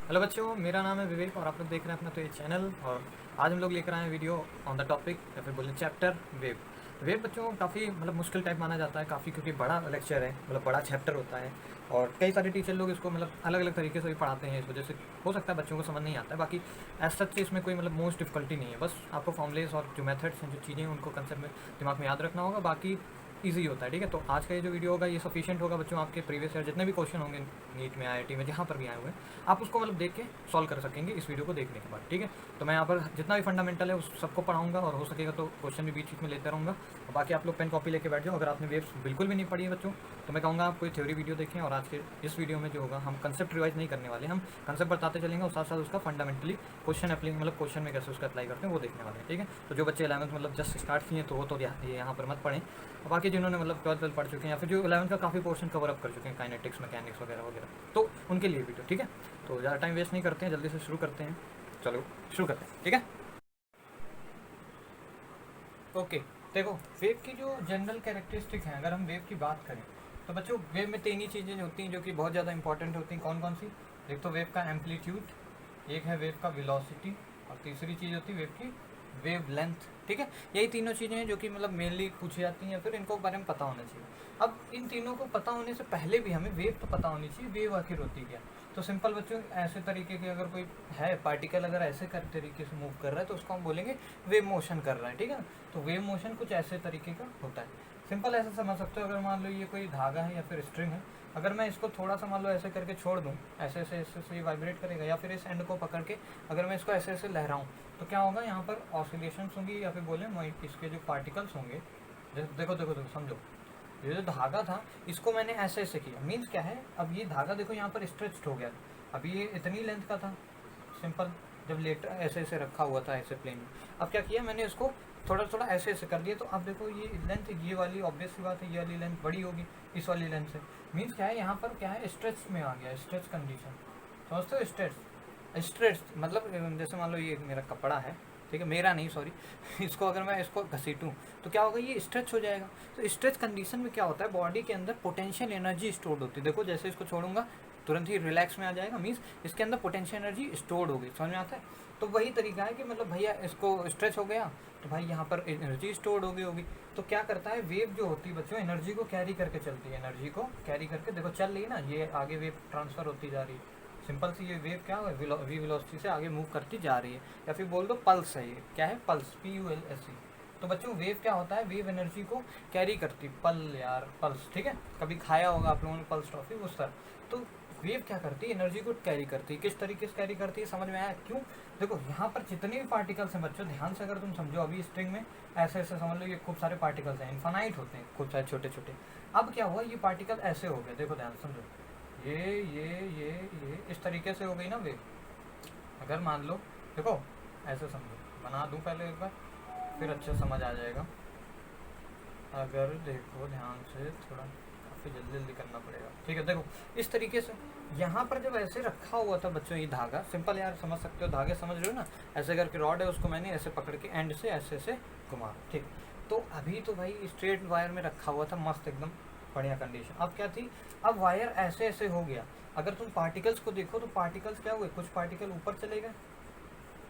Hello बच्चों, मेरा नाम है विवेक और आप लोग देख रहे हैं अपना तो ये चैनल। और आज हम लोग लेकर आए हैं वीडियो ऑन द टॉपिक या फिर बोले चैप्टर वेव। वेव बच्चों काफ़ी मुश्किल टाइप माना जाता है काफ़ी, क्योंकि बड़ा लेक्चर है, बड़ा चैप्टर होता है और कई सारे टीचर लोग इसको अलग अलग तरीके से भी पढ़ाते हैं। इस वजह से हो सकता है बच्चों को समझ नहीं आता है। बाकी एज सच इसमें कोई मोस्ट डिफिकल्टी नहीं है, बस आपको फॉर्मुलेस और जो मेथड्स हैं, जो चीज़ें हैं, उनको कंसेप्ट में दिमाग में याद रखना होगा। बाकी ईजी होता है, ठीक है। तो आज का ये जो वीडियो होगा ये सफिशिएंट होगा बच्चों, आपके प्रीवियस ईयर जितने भी क्वेश्चन होंगे नीट में, आईआईटी में, जहाँ पर भी आए हुए हैं, आप उसको देख के सॉल्व कर सकेंगे इस वीडियो को देखने के बाद, ठीक है। तो मैं यहाँ पर जितना भी फंडामेंटल है उस सबको पढ़ाऊंगा और हो सकेगा तो क्वेश्चन भी बीच बीच में लेते रहूँगा। और बाकी आप लोग पेन कॉपी लेके बैठ जाओ। अगर आपने वेव्स बिल्कुल भी नहीं पढ़ी है बच्चों, तो मैं कहूँगा आप कोई थ्योरी वीडियो देखें। और आज के इस वीडियो में जो होगा, हम कंसेप्ट रिवाइज नहीं करने वाले, हम कंसेप्ट बताते चलेंगे और साथ साथ उसका फंडामेंटली क्वेश्चन क्वेश्चन में कैसे उसका अप्लाई करते हैं वो देखने वाले हैं, ठीक है। तो जो बच्चे 11th जस्ट स्टार्ट किए हैं तो वो तो ये यहाँ पर मत पढ़ें। और बाकी जिन्होंने 12th पढ़ चुके हैं या फिर जो 11th का काफ़ी पोर्शन कवर अप कर चुके हैं, काइनेटिक्स, मैकेनिक्स वगैरह वगैरह, तो उनके लिए वीडियो, ठीक है। तो ज़्यादा टाइम वेस्ट नहीं करते हैं, जल्दी से शुरू करते हैं। चलो शुरू करते हैं, ठीक है। ओके, देखो वेव की जो जनरल कैरेक्टरिस्टिक है, अगर हम वेव की बात करें तो बच्चों वेव में 3 ही चीज़ें होती हैं जो कि बहुत ज़्यादा इंपॉर्टेंट होती हैं। कौन कौन सी? एक तो वेव का एम्पलीट्यूड, एक है वेव का वेलोसिटी, और तीसरी चीज़ होती है वेव की वेव लेंथ, ठीक है। यही तीनों चीज़ें हैं जो कि मेनली पूछी जाती हैं या फिर इनको बारे में पता होना चाहिए। अब इन तीनों को पता होने से पहले भी हमें वेव तो पता होनी चाहिए, वेव आखिर होती क्या। तो सिंपल बच्चों, ऐसे तरीके के अगर कोई है पार्टिकल, अगर ऐसे तरीके से मूव कर रहा है तो उसको हम बोलेंगे वेव मोशन कर रहा है, ठीक है। तो वेव मोशन कुछ ऐसे तरीके का होता है। सिंपल ऐसे समझ सकते हो, अगर मान लो ये कोई धागा है या फिर स्ट्रिंग है, अगर मैं इसको थोड़ा सा मान लो ऐसे करके छोड़ दूँ, ऐसे ऐसे ऐसे ऐसे वाइब्रेट करेगा, या फिर इस एंड को पकड़ के अगर मैं इसको ऐसे ऐसे लहराऊँ तो क्या होगा, यहाँ पर ऑसिलेशंस होंगी, या फिर बोले इसके जो पार्टिकल्स होंगे। देखो देखो देखो समझो, ये जो धागा था इसको मैंने ऐसे ऐसे किया, मीन्स क्या है, अब ये धागा देखो यहाँ पर स्ट्रेच्ड हो गया। अभी ये इतनी लेंथ का था सिंपल, जब लेटर ऐसे ऐसे रखा हुआ था ऐसे प्लेन में। अब क्या किया मैंने, इसको थोड़ा थोड़ा ऐसे ऐसे कर दिया, तो अब देखो ये लेंथ, ये वाली ऑब्वियस सी बात है, ये वाली लेंथ बड़ी होगी इस वाली लेंथ से। मीन्स क्या है, यहाँ पर क्या है, स्ट्रेच में आ गया, स्ट्रेच कंडीशन। समझते हो? स्ट्रेच, स्ट्रेच जैसे मान लो ये मेरा कपड़ा है, ठीक है, मेरा नहीं सॉरी इसको अगर मैं इसको घसीटूँ तो क्या होगा, ये स्ट्रेच हो जाएगा। तो स्ट्रेच कंडीशन में क्या होता है, बॉडी के अंदर पोटेंशियल एनर्जी स्टोर्ड होती है। देखो जैसे इसको छोड़ूंगा तुरंत ही रिलैक्स में आ जाएगा, मीन्स इसके अंदर पोटेंशियल एनर्जी स्टोर्ड होगी। समझ में आता है? तो वही तरीका है कि भैया इसको स्ट्रेच हो गया तो भाई यहाँ पर एनर्जी स्टोर्ड होगी। तो क्या करता है, वेव जो होती है बच्चों, एनर्जी को कैरी करके चलती है, एनर्जी को कैरी करके देखो चल रही है ना, ये आगे वेव ट्रांसफर होती जा रही है। सिंपल सी ये वेव क्या है, वी वेलोसिटी से आगे मूव करती जा रही है, या फिर बोल दो पल्स है। ये क्या है, पल्स, PULSE। तो बच्चों वेव क्या होता है, वेव एनर्जी को कैरी करती, पल्स, ठीक है। कभी खाया होगा आप लोगों ने पल्स टॉफी, उस तरह। तो वेव क्या करती है, एनर्जी को कैरी करती है। किस तरीके से कैरी करती है, समझ में आया क्यों? देखो यहाँ पर जितने भी पार्टिकल्स हैं बच्चों, ध्यान से अगर तुम समझो, अभी स्ट्रिंग में ऐसे ऐसे समझ लो, ये खूब सारे पार्टिकल्स हैं, इन्फानाइट होते हैं खूब सारे छोटे छोटे। अब क्या हुआ, ये पार्टिकल ऐसे हो गए, देखो ध्यान से समझो, ये इस तरीके से हो गई ना वेव। अगर मान लो, देखो ऐसे समझो, बना दूं पहले एक बार, फिर अच्छे समझ आ जाएगा। अगर देखो ध्यान से, थोड़ा काफ़ी जल्दी जल्दी करना पड़ेगा, ठीक है। देखो इस तरीके से यहाँ पर जब ऐसे रखा हुआ था बच्चों ये धागा, सिंपल यार समझ सकते हो, धागे समझ रहे हो ना, ऐसे करके रॉड है, उसको मैंने ऐसे पकड़ के एंड से ऐसे ऐसे घुमा, ठीक। तो अभी तो भाई स्ट्रेट वायर में रखा हुआ था, मस्त एकदम बढ़िया कंडीशन। अब क्या थी, अब वायर ऐसे ऐसे हो गया। अगर तुम पार्टिकल्स को देखो तो पार्टिकल्स क्या हुए, कुछ पार्टिकल ऊपर चले गए,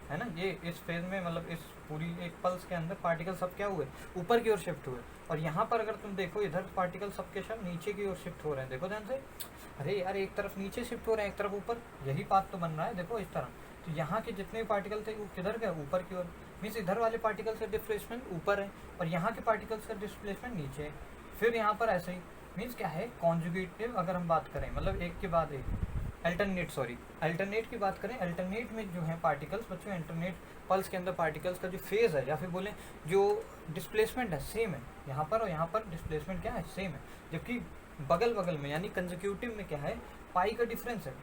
है ना। ये इस फेज में इस पूरी एक पल्स के अंदर पार्टिकल सब क्या हुए, ऊपर की ओर शिफ्ट हुए। और यहाँ पर अगर तुम देखो, इधर पार्टिकल सबके सब नीचे की ओर शिफ्ट हो रहे हैं, देखो ध्यान से। अरे यार, एक तरफ नीचे शिफ्ट हो रहे हैं, एक तरफ ऊपर, यही बात तो बन रहा है, देखो इस तरह। तो यहाँ के जितने भी पार्टिकल थे वो किधर गए, ऊपर की ओर। मीन्स इधर वाले पार्टिकल का डिस्प्लेसमेंट ऊपर है और यहाँ के पार्टिकल्स का डिस्प्लेसमेंट नीचे है। फिर यहाँ पर ऐसे ही, मीन्स क्या है, कॉन्जुगेटिव अगर हम बात करें, एक के बाद एक, अल्टरनेट की बात करें, अल्टरनेट में जो है पार्टिकल्स बच्चों, अल्टरनेट पल्स के अंदर पार्टिकल्स का जो फेज है, या फिर बोले जो डिस्प्लेसमेंट है, सेम है यहाँ पर, और यहाँ पर डिस्प्लेसमेंट क्या है, सेम है। जबकि बगल बगल में यानी कंसेक्यूटिव में क्या है, पाई का डिफरेंस है।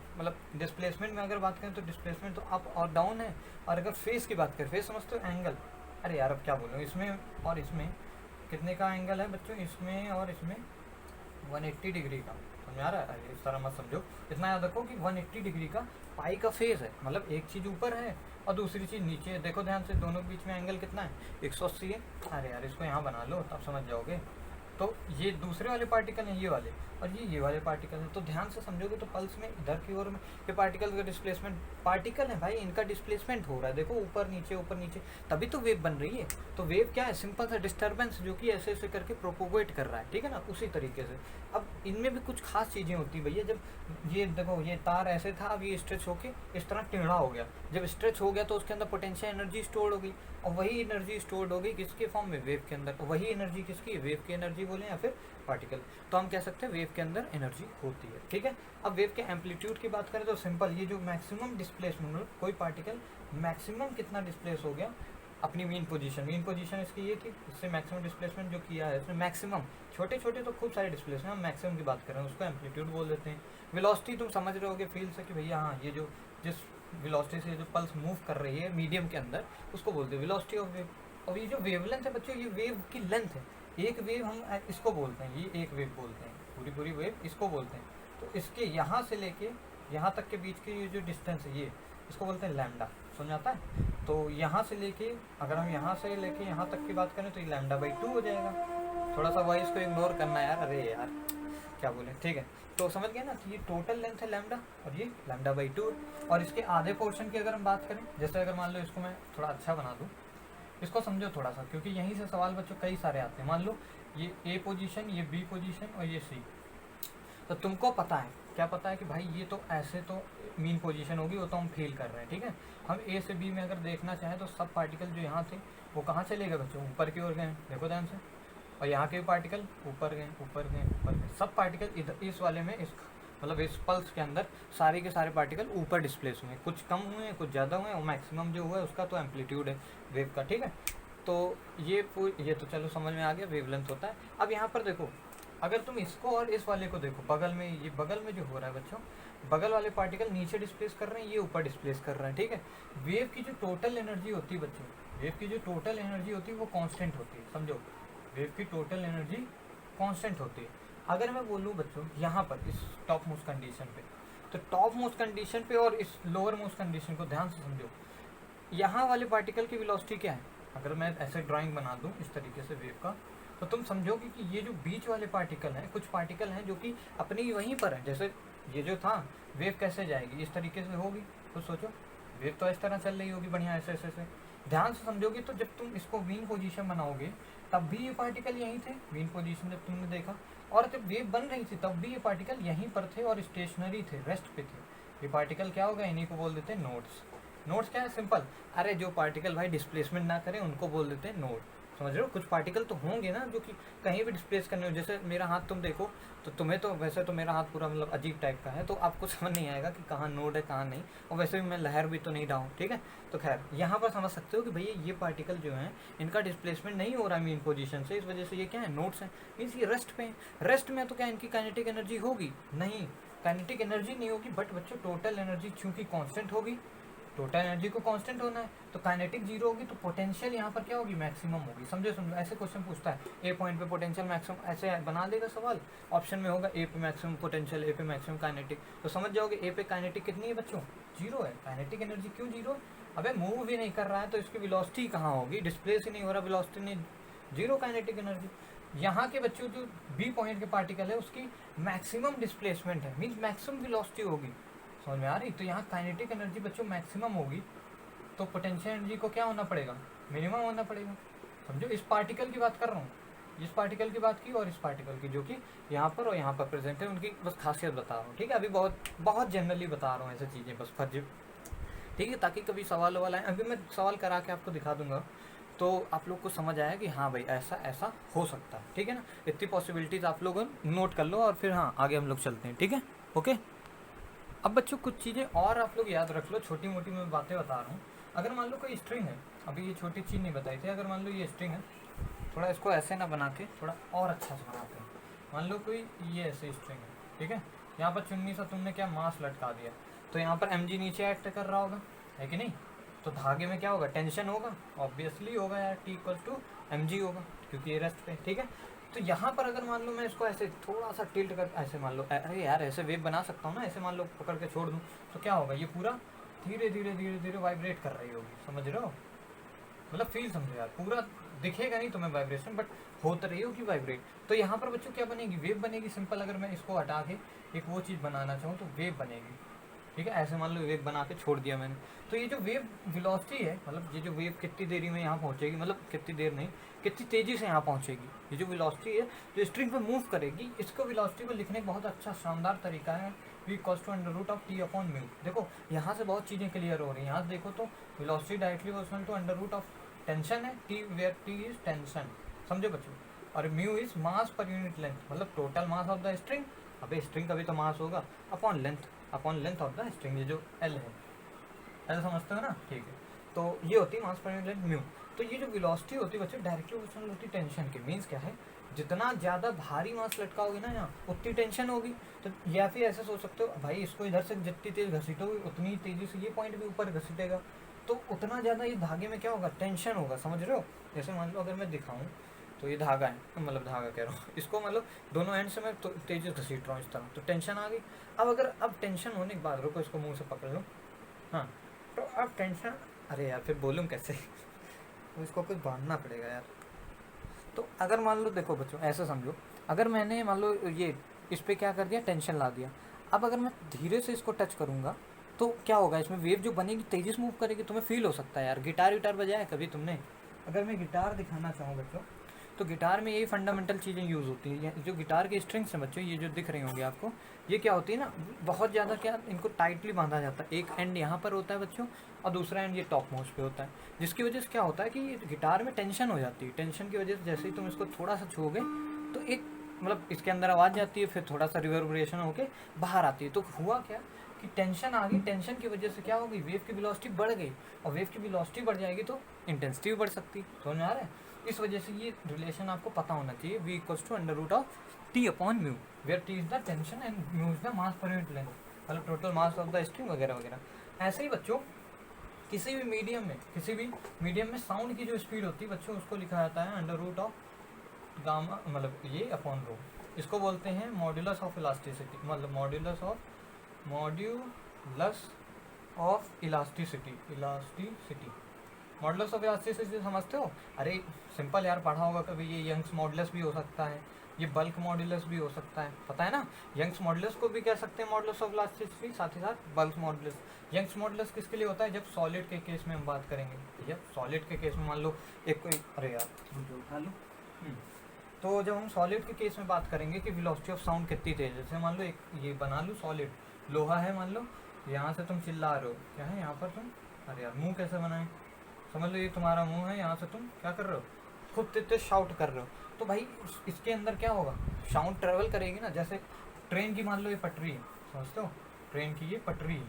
डिस्प्लेसमेंट में अगर बात करें तो डिस्प्लेसमेंट तो अप और डाउन है। और अगर फेस की बात करें, फेस समझते हो, एंगल, अरे यार अब क्या बोलूँ, इसमें और इसमें कितने का एंगल है बच्चों, इसमें और इसमें 180 डिग्री का। समझ आ रहा है? इस तरह मत समझो, इतना याद रखो कि 180 डिग्री का पाई का फेज है, एक चीज़ ऊपर है और दूसरी चीज़ नीचे है। देखो ध्यान से, दोनों के बीच में एंगल कितना है, 180 है। अरे यार इसको यहाँ बना लो तब समझ जाओगे। तो ये दूसरे वाले पार्टिकल हैं ये वाले, और ये वाले पार्टिकल हैं। तो ध्यान से समझोगे तो पल्स में इधर की ओर में ये पार्टिकल का डिस्प्लेसमेंट, पार्टिकल है भाई इनका डिस्प्लेसमेंट हो रहा है, देखो ऊपर नीचे, तभी तो वेव बन रही है। तो वेव क्या है, सिंपल सा डिस्टर्बेंस जो कि ऐसे ऐसे करके प्रोपोगेट कर रहा है, ठीक है ना, उसी तरीके से। अब इनमें भी कुछ खास चीज़ें होती है भैया, जब ये देखो ये तार ऐसे था, अब ये स्ट्रेच होके इस तरह टेढ़ा हो गया, जब स्ट्रेच हो गया तो उसके अंदर पोटेंशियल एनर्जी स्टोर हो गई, और वही एनर्जी स्टोर्ड हो गई किसके फॉर्म में, वेव के अंदर। वही एनर्जी किसकी, वेव की एनर्जी बोले या फिर पार्टिकल, तो हम कह सकते हैं वेव के अंदर एनर्जी होती है, ठीक है। अब वेव के एम्पलीट्यूड की बात करें तो सिंपल, ये जो मैक्सिमम डिस्प्लेसमेंट, मतलब कोई पार्टिकल मैक्सिमम कितना डिस्प्लेस हो गया अपनी मीन पोजीशन इसकी ये थी, इससे मैक्सिमम डिस्प्लेसमेंट जो किया है इसमें मैक्सिमम, छोटे छोटे तो खूब सारे डिस्प्लेसमेंट, हम मैक्सिमम की बात कर रहे हैं उसको एम्पलीट्यूड बोल देते हैं। वेलोसिटी तुम समझ रहे होगे फील से कि भैया हाँ ये जो जिस वेलोसिटी से जो पल्स मूव कर रही है मीडियम के अंदर, उसको बोलते हैं वेलोसिटी ऑफ वेव। और ये जो वेवलेंथ है बच्चों, ये वेव की लेंथ है, एक वेव हम इसको बोलते हैं, ये एक वेव बोलते हैं, पूरी वेव इसको बोलते हैं। तो इसके यहाँ से लेके यहाँ तक के बीच की ये जो डिस्टेंस है, ये इसको बोलते हैं लैम्डा, समझ आता है। तो यहाँ से लेके, अगर हम यहाँ से लेके यहाँ तक की बात करें तो ये λ/2 हो जाएगा। थोड़ा सा वॉइस को इग्नोर करना यार, अरे यार क्या बोले, ठीक है। तो समझ गए ना कि ये टोटल लेंथ है लैम्डा, और ये λ/2। और इसके आधे पोर्शन की अगर हम बात करें, जैसे अगर मान लो इसको मैं थोड़ा अच्छा बना दूँ, इसको समझो थोड़ा सा, क्योंकि यहीं से सवाल बच्चों कई सारे आते हैं। मान लो ये ए पोजीशन, ये बी पोजीशन और ये सी, तो तुमको पता है, क्या पता है कि भाई ये तो ऐसे तो मीन पोजीशन होगी, वो तो हम फील कर रहे हैं, ठीक है। हम ए से बी में अगर देखना चाहें तो सब पार्टिकल जो यहाँ थे वो कहाँ चले गए बच्चों, ऊपर की ओर गए, देखो ध्यान से। और यहाँ के पार्टिकल ऊपर गए, सब पार्टिकल इधर इस वाले में, इस मतलब इस पल्स के अंदर सारे के सारे पार्टिकल ऊपर डिस्प्लेस हुए, कुछ कम हुए हैं कुछ ज़्यादा हुए हैं, और मैक्सिमम जो हुआ है उसका तो एम्पलीट्यूड है वेव का, ठीक है। तो ये तो चलो समझ में आ गया, वेवलेंथ होता है। अब यहाँ पर देखो, अगर तुम इसको और इस वाले को देखो, बगल में, ये बगल में जो हो रहा है बच्चों, बगल वाले पार्टिकल नीचे डिस्प्लेस कर रहे हैं, ये ऊपर डिस्प्लेस कर रहे हैं, ठीक है। वेव की जो टोटल एनर्जी होती है बच्चों, वेव की जो टोटल एनर्जी होती है वो कांस्टेंट होती है, समझो, वेव की टोटल एनर्जी कांस्टेंट होती है। अगर मैं बोलूँ बच्चों यहाँ पर इस टॉप मोस्ट कंडीशन पे, तो टॉप मोस्ट कंडीशन पे और इस लोअर मोस्ट कंडीशन को ध्यान से समझो, यहाँ वाले पार्टिकल की वेलोसिटी क्या है। अगर मैं ऐसे ड्राइंग बना दूँ इस तरीके से वेव का, तो तुम समझोगे कि ये जो बीच वाले पार्टिकल हैं, कुछ पार्टिकल हैं जो कि अपनी वहीं पर है, जैसे ये जो था, वेव कैसे जाएगी, इस तरीके से होगी, तो सोचो वेव तो इस तरह चल रही होगी, बढ़िया ऐसे ऐसे ऐसे। ध्यान से समझोगे तो जब तुम इसको मीन पोजीशन बनाओगे तब भी ये पार्टिकल यहीं थे, मीन पोजीशन जब तुमने देखा, और जब वेव बन रही थी तब भी ये पार्टिकल यहीं पर थे और स्टेशनरी थे, रेस्ट पे थे। ये पार्टिकल क्या होगा, इन्हीं को बोल देते हैं नोड्स। नोड्स क्या है, सिंपल, अरे जो पार्टिकल भाई डिस्प्लेसमेंट ना करें उनको बोल देते हैं नोड, समझ रहे हो। कुछ पार्टिकल तो होंगे ना जो कि कहीं भी डिस्प्लेस करने हो, जैसे मेरा हाथ तुम देखो, तो तुम्हें तो वैसे तो मेरा हाथ पूरा मतलब अजीब टाइप का है, तो आपको समझ नहीं आएगा कि कहाँ नोड है कहाँ नहीं, और वैसे भी मैं लहर भी तो नहीं रहा हूँ, ठीक है। तो खैर यहाँ पर समझ सकते हो कि भैया ये पार्टिकल जो हैं इनका डिस्प्लेसमेंट नहीं हो रहा है मीन पोजीशन से, इस वजह से ये क्या है, नोड्स हैं, मीन्स ये रेस्ट पे हैं। रेस्ट में तो क्या इनकी काइनेटिक एनर्जी होगी, नहीं काइनेटिक एनर्जी नहीं होगी, बट बच्चों टोटल एनर्जी चूंकि कांस्टेंट होगी, टोटल एनर्जी को कांस्टेंट होना है, तो काइनेटिक जीरो होगी, तो पोटेंशियल यहाँ पर क्या होगी, मैक्सिमम होगी। समझो ऐसे क्वेश्चन पूछता है, ए पॉइंट पे पोटेंशियल मैक्सिमम, ऐसे बना देगा सवाल, ऑप्शन में होगा ए पे मैक्सिमम पोटेंशियल, ए पे मैक्सिमम काइनेटिक, तो समझ जाओगे ए पे काइनेटिक कितनी है बच्चों, जीरो है। काइनेटिक एनर्जी क्यों जीरो, अबे मूव भी नहीं कर रहा है तो इसकी वेलोसिटी कहाँ होगी, डिस्प्लेस ही नहीं हो रहा, वेलोसिटी नहीं, जीरो काइनेटिक एनर्जी। यहाँ के बच्चों जो बी पॉइंट के पार्टिकल है उसकी मैक्सिमम डिस्प्लेसमेंट है, मीन्स मैक्सिमम वेलोसिटी होगी, समझ में आ रही। तो यहाँ काइनेटिक एनर्जी बच्चों मैक्सिमम होगी, तो पोटेंशियल एनर्जी को क्या होना पड़ेगा, मिनिमम होना पड़ेगा। समझो इस पार्टिकल की बात कर रहा हूँ, इस पार्टिकल की बात की और इस पार्टिकल की, जो कि यहाँ पर और यहाँ पर प्रेजेंट है, उनकी बस खासियत बता रहा हूँ, ठीक है। अभी बहुत जनरली बता रहा हूँ ऐसी चीज़ें, बस फर्जी, ठीक है, ताकि कभी सवाल वाला है, अभी मैं सवाल करा के आपको दिखा दूंगा, तो आप लोग को समझ आया कि हाँ भाई ऐसा ऐसा हो सकता है, ठीक है ना। इतनी पॉसिबिलिटीज आप लोग नोट कर लो, और फिर हाँ आगे हम लोग चलते हैं, ठीक है, ओके। अब बच्चों कुछ चीज़ें और आप लोग याद रख लो, छोटी मोटी मैं बातें बता रहा हूँ। अगर मान लो कोई स्ट्रिंग है, अभी ये छोटी चीज़ नहीं बताई थी, अगर मान लो ये स्ट्रिंग है, थोड़ा इसको ऐसे ना बना के थोड़ा और अच्छा से बनाते हैं। मान लो कोई ये ऐसे स्ट्रिंग है, ठीक है, यहाँ पर चुन्नी सा तुमने क्या मास लटका दिया, तो यहाँ पर mg नीचे एक्ट कर रहा होगा, है कि नहीं। तो धागे में क्या होगा, टेंशन होगा, ऑब्वियसली होगा यार, T=mg होगा, क्योंकि ये रेस्ट पे, ठीक है। तो यहाँ पर अगर मान लो मैं इसको ऐसे थोड़ा सा टिल्ट कर, ऐसे मान लो, अरे यार ऐसे वेव बना सकता हूँ ना, ऐसे मान लो पकड़ के छोड़ दूँ, तो क्या होगा, ये पूरा धीरे धीरे धीरे धीरे वाइब्रेट कर रही होगी, समझ रहे हो, मतलब फील समझो यार, पूरा दिखेगा नहीं तुम्हें वाइब्रेशन, बट होता रही होगी वाइब्रेट। तो यहाँ पर बच्चों क्या बनेगी, वेव बनेगी। सिंपल अगर मैं इसको हटा के एक वो चीज़ बनाना चाहूँ तो वेव बनेगी, ठीक है। ऐसे मान लो वेव बना के छोड़ दिया मैंने, तो ये जो वेव वेलोसिटी है, मतलब ये जो वेव कितनी देरी में यहाँ पहुँचेगी, मतलब कितनी देर नहीं, कितनी तेज़ी से यहाँ पहुँचेगी, ये जो वेलोसिटी है जो स्ट्रिंग पे मूव करेगी, इसको वेलोसिटी को लिखने का बहुत अच्छा शानदार तरीका है, v equals to under root of T upon mu. देखो यहाँ से बहुत चीज़ें क्लियर हो रही हैं। यहाँ से देखो तो velocity directly equal to under root of tension है, T where T is tension, समझो बच्चों। और mu is mass per unit length, मतलब total mass of the string, अबे स्ट्रिंग का भी तो मास होगा, upon length of the string, ये जो एल है, ऐसा समझते हो ना, ठीक है। तो ये होती है मास पर यूनिट लेंथ म्यू। तो ये जो वेलोसिटी होती है बच्चों डायरेक्टली प्रोपोर्शनल होती है टेंशन के। मीन्स क्या है, जितना ज़्यादा भारी मास लटकाओगे ना यहाँ, उतनी टेंशन होगी। तो या फिर ऐसे सोच सकते हो भाई, इसको इधर से जितनी तेज घसीटोगे उतनी तेजी से ये पॉइंट भी ऊपर घसीटेगा, तो उतना ज़्यादा ये धागे में क्या होगा, टेंशन होगा, समझ रहे हो। जैसे मान लो अगर मैं दिखाऊँ तो ये धागा है, मतलब धागा कह रहा हूँ, इसको मतलब दोनों एंड से मैं तो तेजी से घसीट रहा हूँ इस तरह, तो टेंशन आ गई। अब टेंशन होने के बाद रुको, इसको मुँह से पकड़ लो, हाँ। तो अब टेंशन, अरे यार फिर बोलूँ कैसे तो इसको कुछ बांधना पड़ेगा यार। तो अगर मान लो, देखो बच्चों ऐसा समझो, अगर मैंने मान लो ये इस पर क्या कर दिया, टेंशन ला दिया, अब अगर मैं धीरे से इसको टच करूँगा तो क्या होगा, इसमें वेव जो बनेगी तेज़ी से मूव करेगी। तुम्हें फील हो सकता है यार, गिटार विटार बजाया है कभी तुमने? अगर मैं गिटार दिखाना चाहूँ बच्चों, तो गिटार में यही फंडामेंटल चीज़ें यूज़ होती हैं। जो गिटार के स्ट्रिंग्स हैं बच्चों, ये जो दिख रही होंगी आपको, ये क्या होती है ना, बहुत ज़्यादा क्या, इनको टाइटली बांधा जाता है। एक एंड यहाँ पर होता है बच्चों, और दूसरा एंड ये टॉप मोस्ट पे होता है, जिसकी वजह से क्या होता है कि ये गिटार में टेंशन हो जाती है। टेंशन की वजह से जैसे ही तुम इसको थोड़ा सा छूओगे तो एक मतलब इसके अंदर आवाज़ जाती है, फिर थोड़ा सा रिवर्बरेशन होके बाहर आती है। तो हुआ क्या कि टेंशन आ गई, टेंशन की वजह से क्या हो गई, वेव की वेलोसिटी बढ़ गई, और वेव की वेलोसिटी बढ़ जाएगी तो इंटेंसिटी भी बढ़ सकती है। समझ में आ रहा है? इस वजह से ये रिलेशन आपको पता होना चाहिए, v equals to under root of T upon mu, where T is the tension and mu is the mass per unit length, मतलब total mass of the string वगैरह वगैरह। ऐसे ही बच्चों किसी भी मीडियम में साउंड की जो स्पीड होती है बच्चों, उसको लिखा जाता है अंडर रूट ऑफ गामा, मतलब ये अपॉन रो। इसको बोलते हैं मॉड्यूलस ऑफ इलास्टिसिटी, मतलब modulus of elasticity modulus of elasticity समझते हो? अरे सिंपल यार, पढ़ा होगा कभी, ये यंग्स मॉडुलस भी हो सकता है, ये बल्क मॉडुलस भी हो सकता है, पता है ना। यंग्स मॉडुलस को भी कह सकते हैं मॉडुलस ऑफ इलास्टिसिटी, साथ ही साथ बल्क मॉडुलस। यंग्स मॉडुलस किसके लिए होता है, जब सॉलिड के केस में हम बात करेंगे, ठीक है। सॉलिड के केस में मान लो एक कोई, अरे यार मुझे उठा लो, तो जब हम सॉलिड के केस में बात करेंगे कि वेलोसिटी ऑफ साउंड कितनी तेज है, जैसे मान लो एक ये बना लो सॉलिड, लोहा है मान लो, यहाँ से तुम चिल्ला रहे हो, क्या है यहाँ पर तुम, अरे यार मुंह कैसे बनाए, समझ लो ये तुम्हारा मुंह है, यहाँ से तुम क्या कर रहे हो, खुद तेज शाउट कर रहे हो, तो भाई इसके अंदर क्या होगा, साउंड ट्रेवल करेगी ना। जैसे ट्रेन की मान लो ये पटरी है, समझते हो, ट्रेन की ये पटरी है।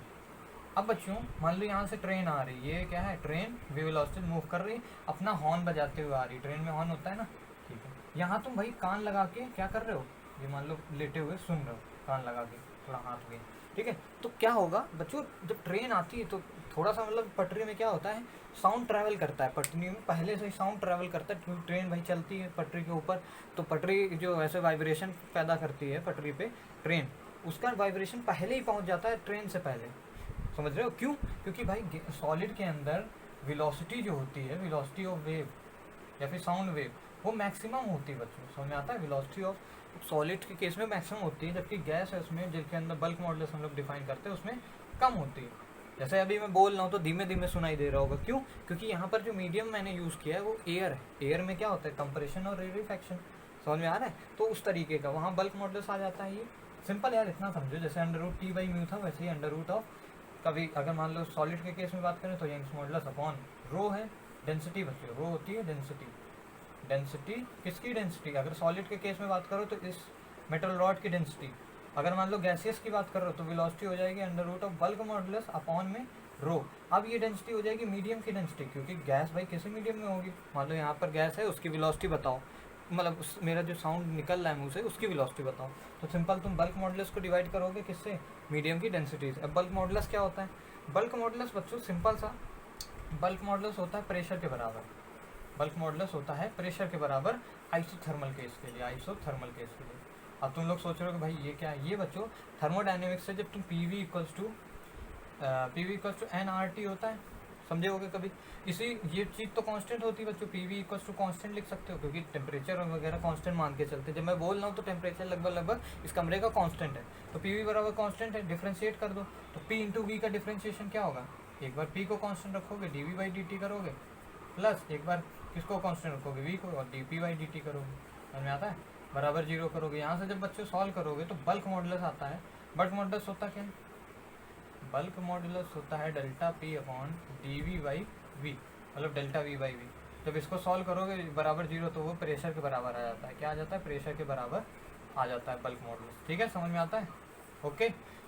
अब बच्चों मान लो यहाँ से ट्रेन आ रही है, ये क्या है, ट्रेन वेलोसिटी मूव कर रही, अपना हॉर्न बजाते हुए आ रही, ट्रेन में हॉर्न होता है ना, ठीक है। यहाँ तुम भाई कान लगा के क्या कर रहे हो, ये मान लो लेटे हुए सुन रहे हो, कान लगा के थोड़ा हाथ में, ठीक है। तो क्या होगा बच्चों, जब ट्रेन आती है तो थोड़ा सा मतलब पटरी में क्या होता है, साउंड ट्रैवल करता है, पटरी में पहले से ही साउंड ट्रैवल करता है, क्योंकि ट्रेन भाई चलती है पटरी के ऊपर, तो पटरी जो ऐसे वाइब्रेशन पैदा करती है पटरी पे ट्रेन, उसका वाइब्रेशन पहले ही पहुंच जाता है ट्रेन से पहले, समझ रहे हो क्यों, क्योंकि भाई सॉलिड के अंदर वेलोसिटी जो होती है, वेलोसिटी ऑफ वेव या फिर साउंड वेव, वो मैक्सिमम होती है बच्चों, समझ में आता है। वेलोसिटी ऑफ सॉलिड के केस में मैक्सिमम होती है, जबकि गैस है उसमें, जिसके अंदर बल्क मॉडुलस हम लोग डिफाइन करते हैं, उसमें कम होती है। जैसे अभी मैं बोल रहा हूँ तो धीमे धीमे सुनाई दे रहा होगा, क्यों, क्योंकि यहाँ पर जो मीडियम मैंने यूज़ किया है वो एयर है, एयर में क्या होता है, कंप्रेशन और रेरिफैक्शन, समझ में आ रहा है। तो उस तरीके का वहाँ बल्क मॉडुलस आ जाता है। ये सिंपल यार, इतना समझो, जैसे under root T by mu था, वैसे ही अंडर रूट ऑफ, कभी अगर मान लो सॉलिड के केस में बात करें तो यंग्स मॉडुलस अपॉन रो है, डेंसिटी बच्चों, रो होती है डेंसिटी, डेंसिटी किसकी डेंसिटी, अगर सॉलिड के केस में बात करो तो इस मेटल रॉड की डेंसिटी, अगर मान लो गैसियस की बात कर रहे हो तो वेलोसिटी हो जाएगी under root of bulk modulus upon में रो। अब ये डेंसिटी हो जाएगी मीडियम की डेंसिटी, क्योंकि गैस भाई किसी मीडियम में होगी, मान लो यहाँ पर गैस है, उसकी वेलोसिटी बताओ, मतलब मेरा जो साउंड निकल रहा है मुँह से उसकी वेलोसिटी बताओ। तो सिंपल तुम बल्क मॉडुलस को डिवाइड करोगे किससे, मीडियम की डेंसिटी से। अब बल्क मॉडुलस क्या होता है, बल्क मॉडुलस बच्चों सिंपल सा, बल्क मॉडुलस होता है प्रेशर के बराबर, बल्क मॉडुलस होता है प्रेशर के बराबर आइसोथर्मल केस के लिए, आइसोथर्मल केस के लिए। अब तुम लोग सोच रहे हो कि भाई ये क्या है, ये बच्चों थर्मोडाइनमिक्स से जब तुम P V equals to NRT होता है, समझे होगे कभी? इसी ये चीज़ तो कांस्टेंट होती है बच्चों, P V equals to constant लिख सकते हो, क्योंकि टेम्परेचर वगैरह कांस्टेंट मान के चलते हैं। जब मैं बोल रहा हूँ तो टेम्परेचर लगभग इस कमरे का कांस्टेंट है, तो पी वी बराबर कांस्टेंट है, डिफ्रेंशिएट कर दो तो पी इंटू वी का डिफ्रेंशिएशन क्या होगा, एक बार पी को कांस्टेंट रखोगे D V by D T करोगे, प्लस एक बार किसको कांस्टेंट रखोगे वी को, और D P by D T करोगे। समझ में आता है? बराबर जीरो करोगे। यहाँ से जब बच्चों सॉल्व करोगे तो बल्क मॉडुलस आता है। बल्क मॉडुलस होता क्या है? बल्क मॉडुलस होता है delta P upon D V by V, मतलब डेल्टा वी बाई वी। जब इसको सॉल्व करोगे बराबर जीरो तो वो प्रेशर के बराबर आ जाता है। क्या आ जाता है? प्रेशर के बराबर आ जाता है बल्क मॉडुलस। ठीक है, समझ में आता है? ओके,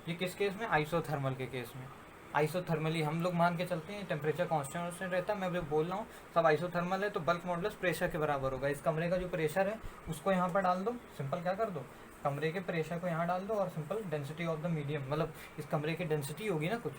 ये किस केस में? आइसोथर्मल के केस में। आइसोथर्मली हम लोग मान के चलते हैं टेम्परेचर कांस्टेंट रहता है, मैं बोल रहा हूँ सब आइसोथर्मल है तो बल्क मॉडुलस प्रेशर के बराबर होगा। इस कमरे का जो प्रेशर है उसको यहाँ पर डाल दो, सिंपल क्या कर दो, कमरे के प्रेशर को यहाँ डाल दो और simple density of the medium, मतलब इस कमरे की डेंसिटी होगी ना कुछ,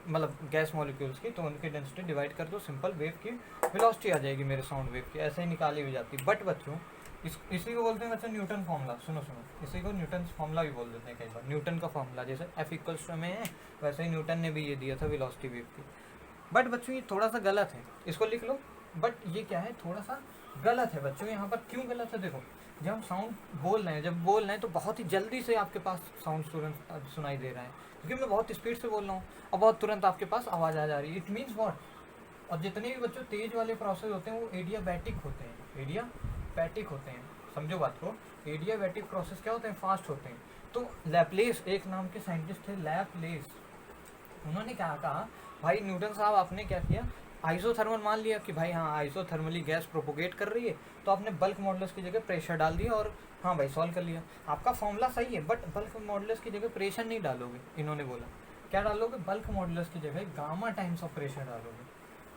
मतलब गैस मॉलिक्यूल्स की, तो उनकी डेंसिटी डिवाइड कर दो, सिंपल वेव की वेलोसिटी आ जाएगी मेरे साउंड वेव की, ऐसे ही निकाली हुई जाती। बट बच्चों इसी को बोलते हैं बच्चों न्यूटन फॉर्मूला। सुनो इसी को न्यूटन फॉर्मूला भी बोल देते हैं कई बार, न्यूटन का फॉर्मूला। जैसे एफ इक्वल्स टू में है वैसे ही न्यूटन ने भी ये दिया था वेलोसिटी वेव की। बट बच्चों ये थोड़ा सा गलत है, इसको लिख लो। बट ये क्या है, थोड़ा सा गलत है बच्चों। यहाँ पर क्यों गलत है? देखो, जब हम साउंड बोल रहे हैं, जब बोल रहे हैं तो बहुत ही जल्दी से आपके पास साउंड तुरंत सुनाई दे रहा है, क्योंकि मैं बहुत स्पीड से बोल रहा हूँ और बहुत तुरंत आपके पास आवाज़ आ जा रही है। It means what? और जितने भी बच्चों तेज वाले प्रोसेस होते हैं वो एडियाबैटिक होते हैं, एडियाबैटिक होते हैं। समझो बात को, एडियाबैटिक प्रोसेस क्या होते हैं? फास्ट होते हैं। तो लैपलेस, एक नाम के साइंटिस्ट थे लैपलेस, उन्होंने क्या कहा, भाई न्यूटन साहब आपने क्या किया, आइसोथर्मल मान लिया कि भाई हाँ आइसोथर्मली गैस प्रोपोगेट कर रही है, तो आपने बल्क मॉडुलस की जगह प्रेशर डाल दिया और हाँ भाई सॉल्व कर लिया। आपका फॉर्मूला सही है, बट बल्क मॉडुलस की जगह प्रेशर नहीं डालोगे। इन्होंने बोला क्या डालोगे? बल्क मॉडुलस की जगह गामा टाइम्स ऑफ प्रेशर डालोगे,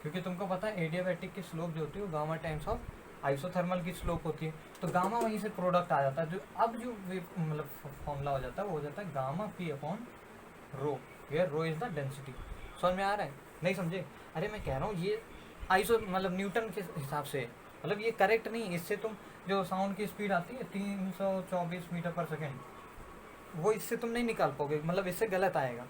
क्योंकि तुमको पता है एडियाबैटिक की स्लोप जो होती है वो गामा टाइम्स ऑफ आइसोथर्मल की स्लोप होती है, तो गामा वहीं से प्रोडक्ट आ जाता है। जो अब जो मतलब फॉर्मूला हो जाता है वो हो जाता है gamma P upon rho, where rho is the density. समझ में आ रहा है? नहीं समझे? अरे मैं कह रहा हूँ ये आइसो मतलब न्यूटन के हिसाब से, मतलब ये करेक्ट नहीं। इससे तुम जो साउंड की स्पीड आती है 324 मीटर पर सेकेंड, वो इससे तुम नहीं निकाल पाओगे, मतलब इससे गलत आएगा।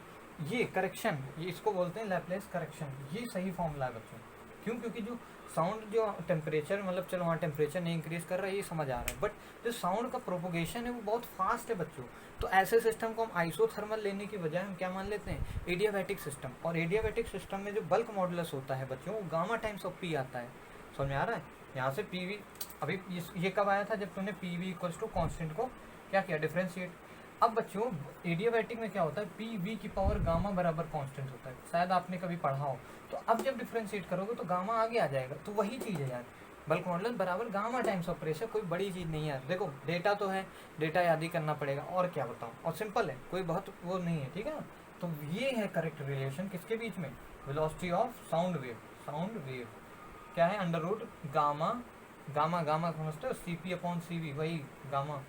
ये करेक्शन, ये इसको बोलते हैं लैपलेस करेक्शन, ये सही फॉर्मूला है बच्चों। क्यों? क्योंकि जो साउंड जो टेम्परेचर, मतलब चलो वहाँ टेम्परेचर नहीं इंक्रीज कर रहा है ये समझ आ रहा है, बट जो साउंड का प्रोपोगेशन है वो बहुत फास्ट है बच्चों। तो ऐसे सिस्टम को हम आइसोथर्मल लेने की बजाय हम क्या मान लेते हैं? Adiabatic system. और एडियाबैटिक सिस्टम में जो बल्क मॉडुलस होता है बच्चों वो गामा टाइम्स ऑफ पी आता है। समझ में आ रहा है? यहाँ से पी वी, अभी ये कब आया था? जब तुमने P V equals to constant को क्या किया? डिफ्रेंशिएट। अब बच्चों एडियाबैटिक में क्या होता है? पी वी की पावर गामा बराबर कांस्टेंट होता है, शायद आपने कभी पढ़ा हो। तो अब जब डिफ्रेंशिएट करोगे तो गामा आगे आ जाएगा, तो वही चीज़ है यार, बल्क मॉडुलस बराबर गामा टाइम्स ऑफ प्रेशर। कोई बड़ी चीज़ नहीं है यार। देखो डेटा तो है, डेटा याद ही करना पड़ेगा, और क्या बताऊँ, और सिंपल है, कोई बहुत वो नहीं है। ठीक है ना? तो ये है करेक्ट रिलेशन किसके बीच में? Velocity of sound wave. Sound wave क्या है? Under root gamma, gamma gamma समझते हो, C P upon C V, वही gamma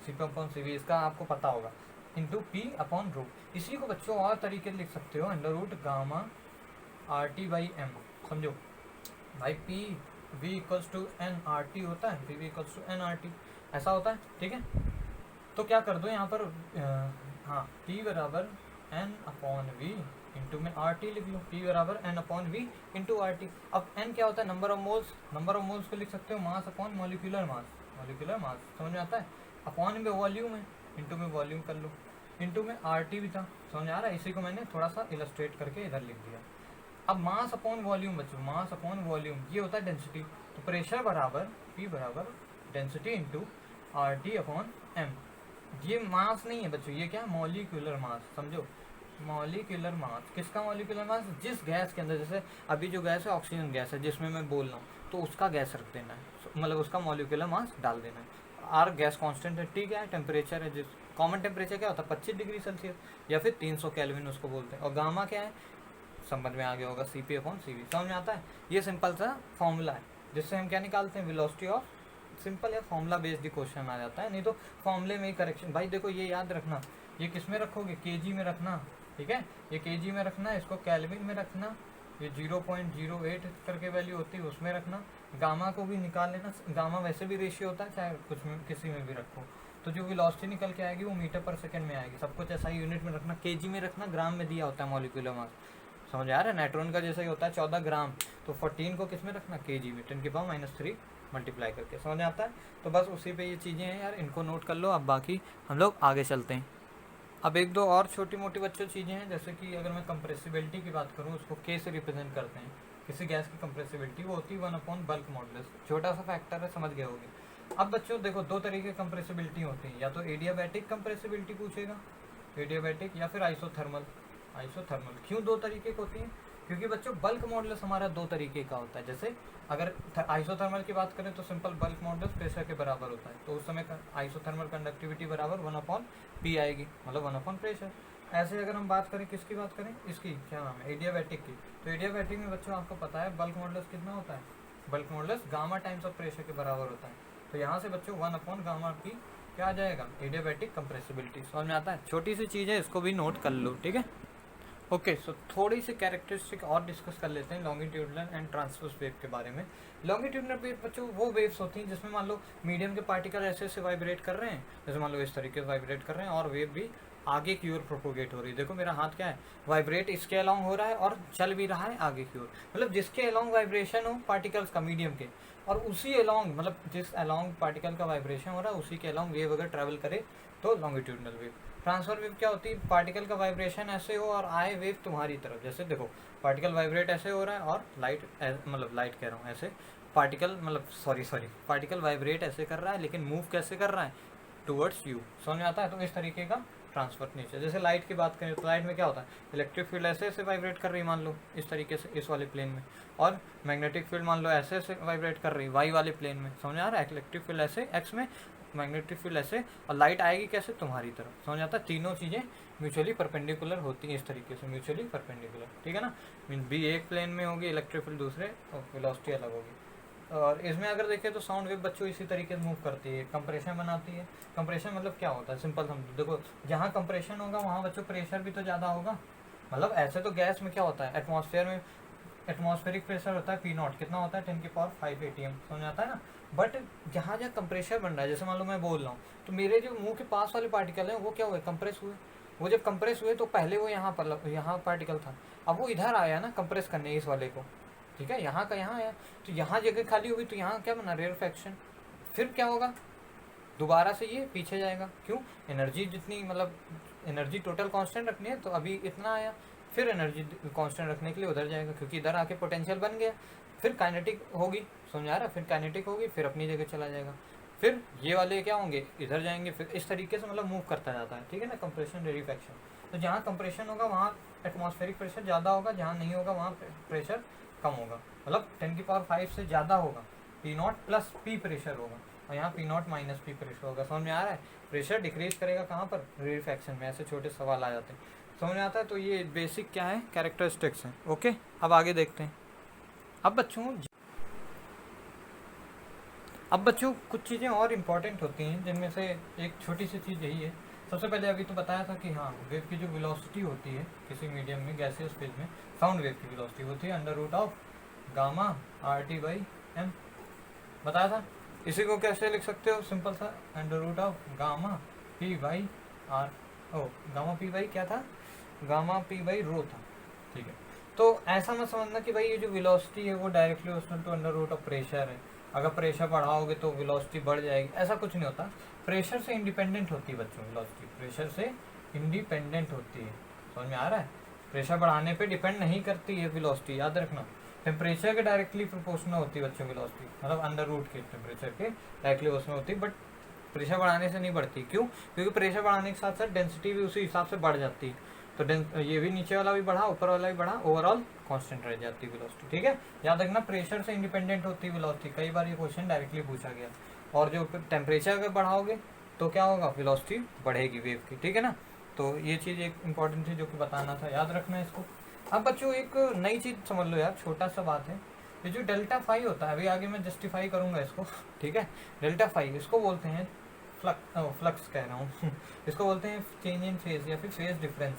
C P upon C V, इसका आपको पता होगा, इंटू पी अपॉन रो। इसी को बच्चों और तरीके लिख सकते हो, under root gamma R T by M. समझो भाई, P V equals to N R T होता है, P V equals to N R T, ऐसा होता है। ठीक है, तो क्या कर दो यहाँ पर, हाँ पी बराबर एन अपॉन वी इंटू में आर टी लिख लो, पी बराबर N upon V into R T. अब एन क्या होता है? Number of moles, number of moles को लिख सकते हो mass upon molecular mass, molecular mass समझ में आता है। अपॉन में वॉल्यूम है, इंटू में वॉल्यूम कर लो, इंटू में आर टी भी था, समझ आ रहा है। इसी को मैंने थोड़ा सा इलस्ट्रेट करके इधर लिख दिया। अब मास अपॉन वॉल्यूम बच्चों, मास अपॉन वॉल्यूम ये होता है डेंसिटी। तो प्रेशर बराबर पी बराबर density into R T upon M. ये मास नहीं है बच्चों, ये क्या? Molecular mass. समझो, मॉलिक्यूलर मास, किसका मॉलिक्यूलर मास? जिस गैस के अंदर, जैसे अभी जो गैस है ऑक्सीजन गैस है जिसमें मैं बोल रहा हूँ, तो उसका गैस रख देना है, मतलब उसका मॉलिक्यूलर मास डाल देना है। आर गैस कांस्टेंट है, ठीक है, टेम्परेचर है, जिस कॉमन टेम्परेचर क्या होता है? 25 डिग्री सेल्सियस या फिर 300 केल्विन उसको बोलते हैं। और गामा क्या है? समझ में आ गया होगा, C P upon C V. समझ में आता है? ये सिंपल सा फॉर्मूला है जिससे हम क्या निकालते हैं? वेलोसिटी ऑफ, सिंपल है, फॉर्मूला बेस्ड क्वेश्चन आ जाता है, नहीं तो फॉर्मूले में ही करेक्शन। भाई देखो ये याद रखना, ये किस में रखोगे? केजी में रखना, ठीक है, ये केजी में रखना, इसको केल्विन में रखना, ये 0.08 करके वैल्यू होती है उसमें रखना। गामा को भी निकाल लेना, गामा वैसे भी रेशियो होता है, चाहे कुछ में किसी में भी रखो, तो जो वेलोसिटी निकल के आएगी वो मीटर पर सेकंड में आएगी। सब कुछ ऐसा ही यूनिट में रखना, केजी में रखना, ग्राम में दिया होता है मॉलिक्यूलर मास। समझ आ रहा है। न्यूट्रॉन का जैसे ही होता है 14 ग्राम, तो 14 को किस में रखना, केजी में, 10⁻³ मल्टीप्लाई करके, समझ आता है। तो बस उसी पे ये चीज़ें हैं यार, इनको नोट कर लो। अब बाकी हम लोग आगे चलते हैं। अब एक दो और छोटी मोटी बच्चों चीज़ें हैं, जैसे कि अगर मैं कंप्रेसिबिलिटी की बात करूँ, उसको के से रिप्रेजेंट करते हैं। किसी गैस की कंप्रेसिबिलिटी वो होती है 1/बल्क मॉडुलस, छोटा सा फैक्टर है, समझ गए होगे। अब बच्चों देखो, दो तरीके की कंप्रेसिबिलिटी होती है, या तो एडियाबैटिक कंप्रेसिबिलिटी पूछेगा, एडियाबैटिक, या फिर आइसोथर्मल। आइसोथर्मल क्यों दो तरीके की होती है, क्योंकि बच्चों बल्क मॉडुलस हमारा दो तरीके का होता है। जैसे अगर आइसोथर्मल की बात करें तो सिंपल बल्क मॉडुलस प्रेशर के बराबर होता है, तो उस समय आइसोथर्मल कंडक्टिविटी बराबर 1/P आएगी, मतलब 1 प्रेशर। ऐसे अगर हम बात करें, किसकी बात करें, इसकी क्या नाम है, एडियाबैटिक की, तो एडियाबैटिक में बच्चों आपको पता है बल्क मॉडुलस कितना होता है, bulk modulus gamma times of pressure के बराबर होता है। तो यहाँ से बच्चों 1/P क्या आ जाएगा, एडियाबैटिक कंप्रेसिबिलिटी। समझ में आता है, छोटी सी चीज़ है, इसको भी नोट कर लो, ठीक है। ओके, सो थोड़ी सी कैरेक्टरिस्टिक और डिस्कस कर लेते हैं लॉन्गिट्यूडनल एंड ट्रांसवर्स वेव के बारे में। लॉन्गिट्यूडनल वेव बच्चों वो वेव्स होती हैं जिसमें मान लो मीडियम के पार्टिकल ऐसे ऐसे वाइब्रेट कर रहे हैं, जैसे मान लो इस तरीके से वाइब्रेट कर रहे हैं, और वेव भी आगे की ओर प्रोपोगेट हो रही है। देखो मेरा हाथ क्या है, वाइब्रेट इसके अलोंग हो रहा है और चल भी रहा है आगे की ओर, मतलब जिसके अलोंग वाइब्रेशन हो पार्टिकल्स का मीडियम के, और उसी अलोंग, मतलब जिस अलोंग पार्टिकल का वाइब्रेशन हो रहा है उसी के अलोंग वेव अगर ट्रैवल करे तो लॉन्गिट्यूडनल वेव। ट्रांसफर वेव क्या होती है, पार्टिकल का वाइब्रेशन ऐसे हो और आए वेव तुम्हारी तरफ, जैसे देखो पार्टिकल वाइब्रेट ऐसे हो रहा है और लाइट, मतलब लाइट कह रहा हूँ ऐसे, पार्टिकल मतलब सॉरी पार्टिकल वाइब्रेट ऐसे कर रहा है लेकिन मूव कैसे कर रहा है, टुवर्ड्स यू। समझ में आता है। तो इस तरीके का ट्रांसफर नेचर। जैसे लाइट की बात करें तो लाइट में क्या होता है, इलेक्ट्रिक फील्ड ऐसे ऐसे वाइब्रेट कर रही है मान लो इस तरीके से इस वाले प्लेन में, और मैग्नेटिक फील्ड मान लो ऐसे ऐसे वाइब्रेट कर रही है वाई वाले प्लेन में। समझ आ रहा है, इलेक्ट्रिक फील्ड ऐसे एक्स में, मैग्नेटिक फील्ड ऐसे, और लाइट आएगी कैसे, तुम्हारी तरफ। समझ आता है, तीनों चीज़ें म्यूचुअली परपेंडिकुलर होती हैं इस तरीके से, म्यूचुअली परपेंडिकुलर, ठीक है ना। मीन बी एक प्लेन में होगी, इलेक्ट्रिक फील्ड दूसरे, और वेलोसिटी अलग होगी। और इसमें अगर देखें तो साउंड वेव बच्चों इसी तरीके से मूव करती है, कंप्रेशन बनाती है। कंप्रेशन मतलब क्या होता है, सिंपल समझो, देखो जहाँ कंप्रेशन होगा वहाँ बच्चों प्रेशर भी तो ज़्यादा होगा। मतलब ऐसे तो गैस में क्या होता है, एटमॉस्फेयर में एटमॉस्फेरिक प्रेशर होता है P0, कितना होता है 10⁵ ATM, समझ आता है ना। बट जहाँ जहाँ कंप्रेशर बन रहा है, जैसे मान लो मैं बोल रहा हूँ, तो मेरे जो मुंह के पास वाले पार्टिकल हैं वो क्या हुए, कंप्रेस हुए। वो जब कंप्रेस हुए तो पहले वो यहाँ पार्टिकल था, अब वो इधर आया ना कंप्रेस करने इस वाले को, ठीक है, यहाँ का यहाँ आया, तो यहाँ जगह खाली होगी, तो यहाँ क्या बना, रेयरफैक्शन। फिर क्या होगा, दोबारा से ये पीछे जाएगा, क्यों, एनर्जी जितनी, मतलब एनर्जी टोटल कांस्टेंट रखनी है, तो अभी इतना आया, फिर एनर्जी कांस्टेंट रखने के लिए उधर जाएगा, क्योंकि इधर आके पोटेंशियल बन गया, फिर काइनेटिक होगी, समझ आ रहा है, फिर काइनेटिक होगी, फिर अपनी जगह चला जाएगा, फिर ये वाले क्या होंगे, इधर जाएंगे, फिर इस तरीके से मतलब मूव करता जाता है, ठीक है ना, कंप्रेशन रेयरफैक्शन। तो जहाँ कंप्रेशन होगा वहाँ एटमॉस्फेरिक प्रेशर ज़्यादा होगा, जहाँ नहीं होगा वहाँ प्रेशर कम होगा, मतलब 10⁵ से ज़्यादा होगा, P0 + P प्रेशर होगा, और यहाँ P0 - P प्रेशर होगा। समझ में आ रहा है, प्रेशर डिक्रीज करेगा कहाँ पर, रेयरफैक्शन में। ऐसे छोटे सवाल आ जाते हैं, समझ में आता है। तो ये बेसिक क्या है, कैरेक्टरिस्टिक्स हैं। ओके, अब आगे देखते हैं। अब बच्चों कुछ चीज़ें और इम्पॉर्टेंट होती हैं, जिनमें से एक छोटी सी चीज़ यही है। सबसे पहले अभी तो बताया था कि हाँ, वेव की जो वेलोसिटी होती है किसी मीडियम में, गैसियस फेज में, साउंड वेव की वेलोसिटी होती है √γ RT/m, बताया था। इसी को कैसे लिख सकते हो, सिंपल सा, √γ P/r, γ क्या था, γ P/ρ था, ठीक है। तो ऐसा मत समझना कि भाई ये जो वेलोसिटी है वो डायरेक्टली √ऑफ प्रेशर है, अगर प्रेशर बढ़ाओगे तो वेलोसिटी बढ़ जाएगी, ऐसा कुछ नहीं होता। प्रेशर से इंडिपेंडेंट होती है बच्चों वेलोसिटी, प्रेशर से इंडिपेंडेंट होती है, समझ में आ रहा है। प्रेशर बढ़ाने पे डिपेंड नहीं करती है वेलोसिटी, याद रखना। टेम्परेचर के डायरेक्टली प्रोपोर्शनल होती है बच्चों वेलोसिटी, मतलब √ के टेम्परेचर के डायरेक्टली उसमें होती है, बट प्रेशर बढ़ाने से नहीं बढ़ती। क्यों, क्योंकि प्रेशर बढ़ाने के साथ साथ डेंसिटी भी उसी हिसाब से बढ़ जाती है, तो ये भी नीचे वाला भी बढ़ा, ऊपर वाला भी बढ़ा, ओवरऑल कांस्टेंट रह जाती है वेलोसिटी, ठीक है। याद रखना, प्रेशर से इंडिपेंडेंट होती है वेलोसिटी, कई बार ये क्वेश्चन डायरेक्टली पूछा गया। और जो टेम्परेचर अगर बढ़ाओगे तो क्या होगा, वेलोसिटी बढ़ेगी वेव की, ठीक है ना। तो ये चीज़ एक इंपॉर्टेंट थी जो कि बताना था, याद रखना है इसको। अब बच्चों एक नई चीज़ समझ लो यार, छोटा सा बात है, ये जो ΔΦ होता है, अभी आगे मैं जस्टिफाई करूँगा इसको, ठीक है। ΔΦ इसको बोलते हैं फ्लक्स कह रहा हूँ इसको बोलते हैं चेंज इन फेज या फिर फेज डिफरेंस,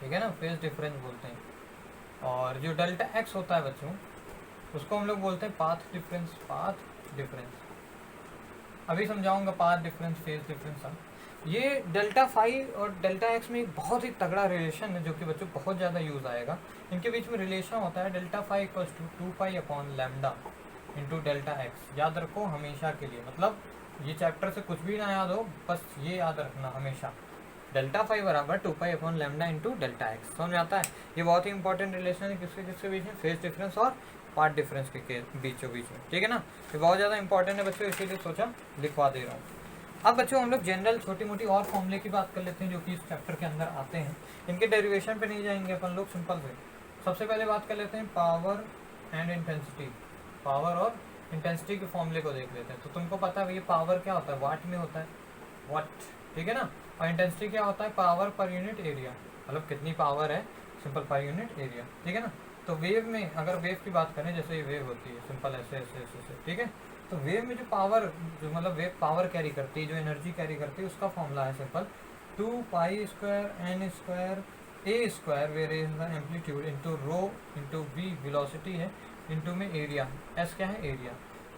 ठीक है ना, फेज डिफरेंस बोलते हैं। और जो ΔX होता है बच्चों, उसको हम लोग बोलते हैं पाथ डिफरेंस। अभी समझाऊंगा पाथ डिफरेंस, फेज डिफरेंस। ये डेल्टा फाई और डेल्टा एक्स में एक बहुत ही तगड़ा रिलेशन है जो कि बच्चों बहुत ज़्यादा यूज़ आएगा। इनके बीच में रिलेशन होता है delta phi equals to 2 pi upon lambda into delta X. याद रखो हमेशा के लिए, मतलब ये चैप्टर से कुछ भी ना याद हो, बस ये याद रखना हमेशा, डेल्टा फाई बराबर 2 pi upon lambda into delta x. समझ में आता है? ये बहुत ही इंपॉर्टेंट रिलेशन है किसके किसके बीच में, फेज डिफरेंस और पार्ट डिफरेंस के बीचों बीच में, ठीक है ना। ये बहुत ज़्यादा इंपॉर्टेंट है बच्चों, इसीलिए सोचा लिखवा दे रहा हूँ। अब बच्चों हम लोग जनरल छोटी मोटी और फॉर्मूले की बात कर लेते हैं जो कि इस चैप्टर के अंदर आते हैं। इनके डेरिवेशन पे नहीं जाएंगे अपन लोग, सिंपल से सबसे पहले बात कर लेते हैं पावर एंड इंटेंसिटी। पावर और इंटेंसिटी के फॉर्मूले को देख लेते हैं। तो तुमको पता है ये पावर क्या होता है, वाट में होता है, वाट, ठीक है ना। और इंटेंसिटी क्या होता है, पावर पर यूनिट एरिया, मतलब कितनी पावर है सिंपल पर यूनिट एरिया, ठीक है ना। तो वेव में अगर वेव की बात करें, जैसे ये वेव होती है सिंपल ऐसे ऐसे ऐसे ऐसे, ठीक है। तो वेव में जो पावर, जो मतलब वेव पावर कैरी करती है, जो एनर्जी कैरी करती है, उसका फॉर्मूला है simple 2 pi square N square A square where is the amplitude into rho into V velocity है इंटू में एरिया, एस क्या है एरिया,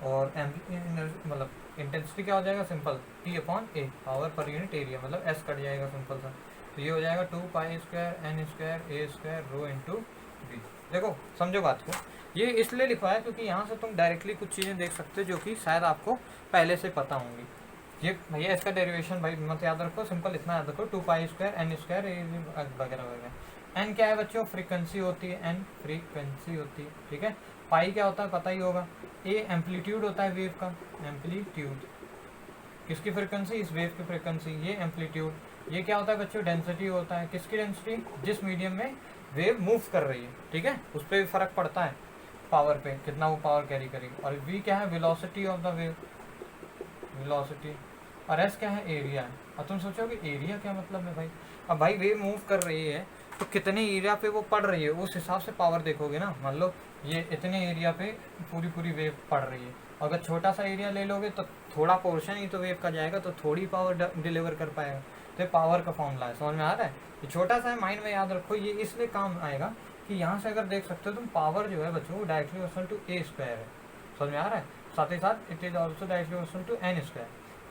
और मतलब इंटेंसिटी क्या हो जाएगा simple P upon A, power पर यूनिट एरिया, मतलब एस कट जाएगा सिंपल सा। तो ये हो जाएगा 2 pi square N square A square rho into V. देखो समझो बात को, ये इसलिए लिखवाया क्योंकि यहाँ से तुम डायरेक्टली कुछ चीज़ें देख सकते हो जो कि शायद आपको पहले से पता होंगी। ये भैया इसका डेरिवेशन भाई मत याद रखो, सिंपल इतना याद रखो 2 पाई स्क्वायर एन स्क्वायर वगैरह वगैरह। एन क्या है बच्चों, फ्रीक्वेंसी होती है, एन फ्रीक्वेंसी होती है, ठीक है। पाई क्या होता है पता ही होगा, ए एम्पलीट्यूड होता है वेव का, एम्पलीट्यूड किसकी फ्रीक्वेंसी, इस वेव की फ्रीक्वेंसी, ये एम्पलीट्यूड। ये क्या होता है बच्चों, डेंसिटी होता है, किसकी डेंसिटी, जिस मीडियम में वेव मूव कर रही है, ठीक है, उस पर भी फर्क पड़ता है पावर पे, कितना वो पावर कैरी करेगी। और वी क्या है, velocity of the wave, velocity. और एस क्या है, एरिया है। और तुम सोचोगे एरिया क्या मतलब है भाई, अब भाई वेव मूव कर रही है तो कितने एरिया पे वो पड़ रही है उस हिसाब से पावर देखोगे ना। मान लो ये इतने एरिया पे पूरी पूरी वेव पड़ रही है, अगर छोटा सा एरिया ले लोगे तो थोड़ा पोर्शन ही तो वेव का जाएगा, तो थोड़ी पावर डिलीवर कर पाएगा। तो ये पावर का फॉर्मूला है, समझ में आ रहा है। ये छोटा सा है, माइंड में याद रखो, ये इसलिए काम आएगा कि यहाँ से अगर देख सकते हो तुम, पावर जो है बच्चों वो directly proportional to A square है, समझ में आ रहा है। साथ ही साथ it is also directly proportional to N square,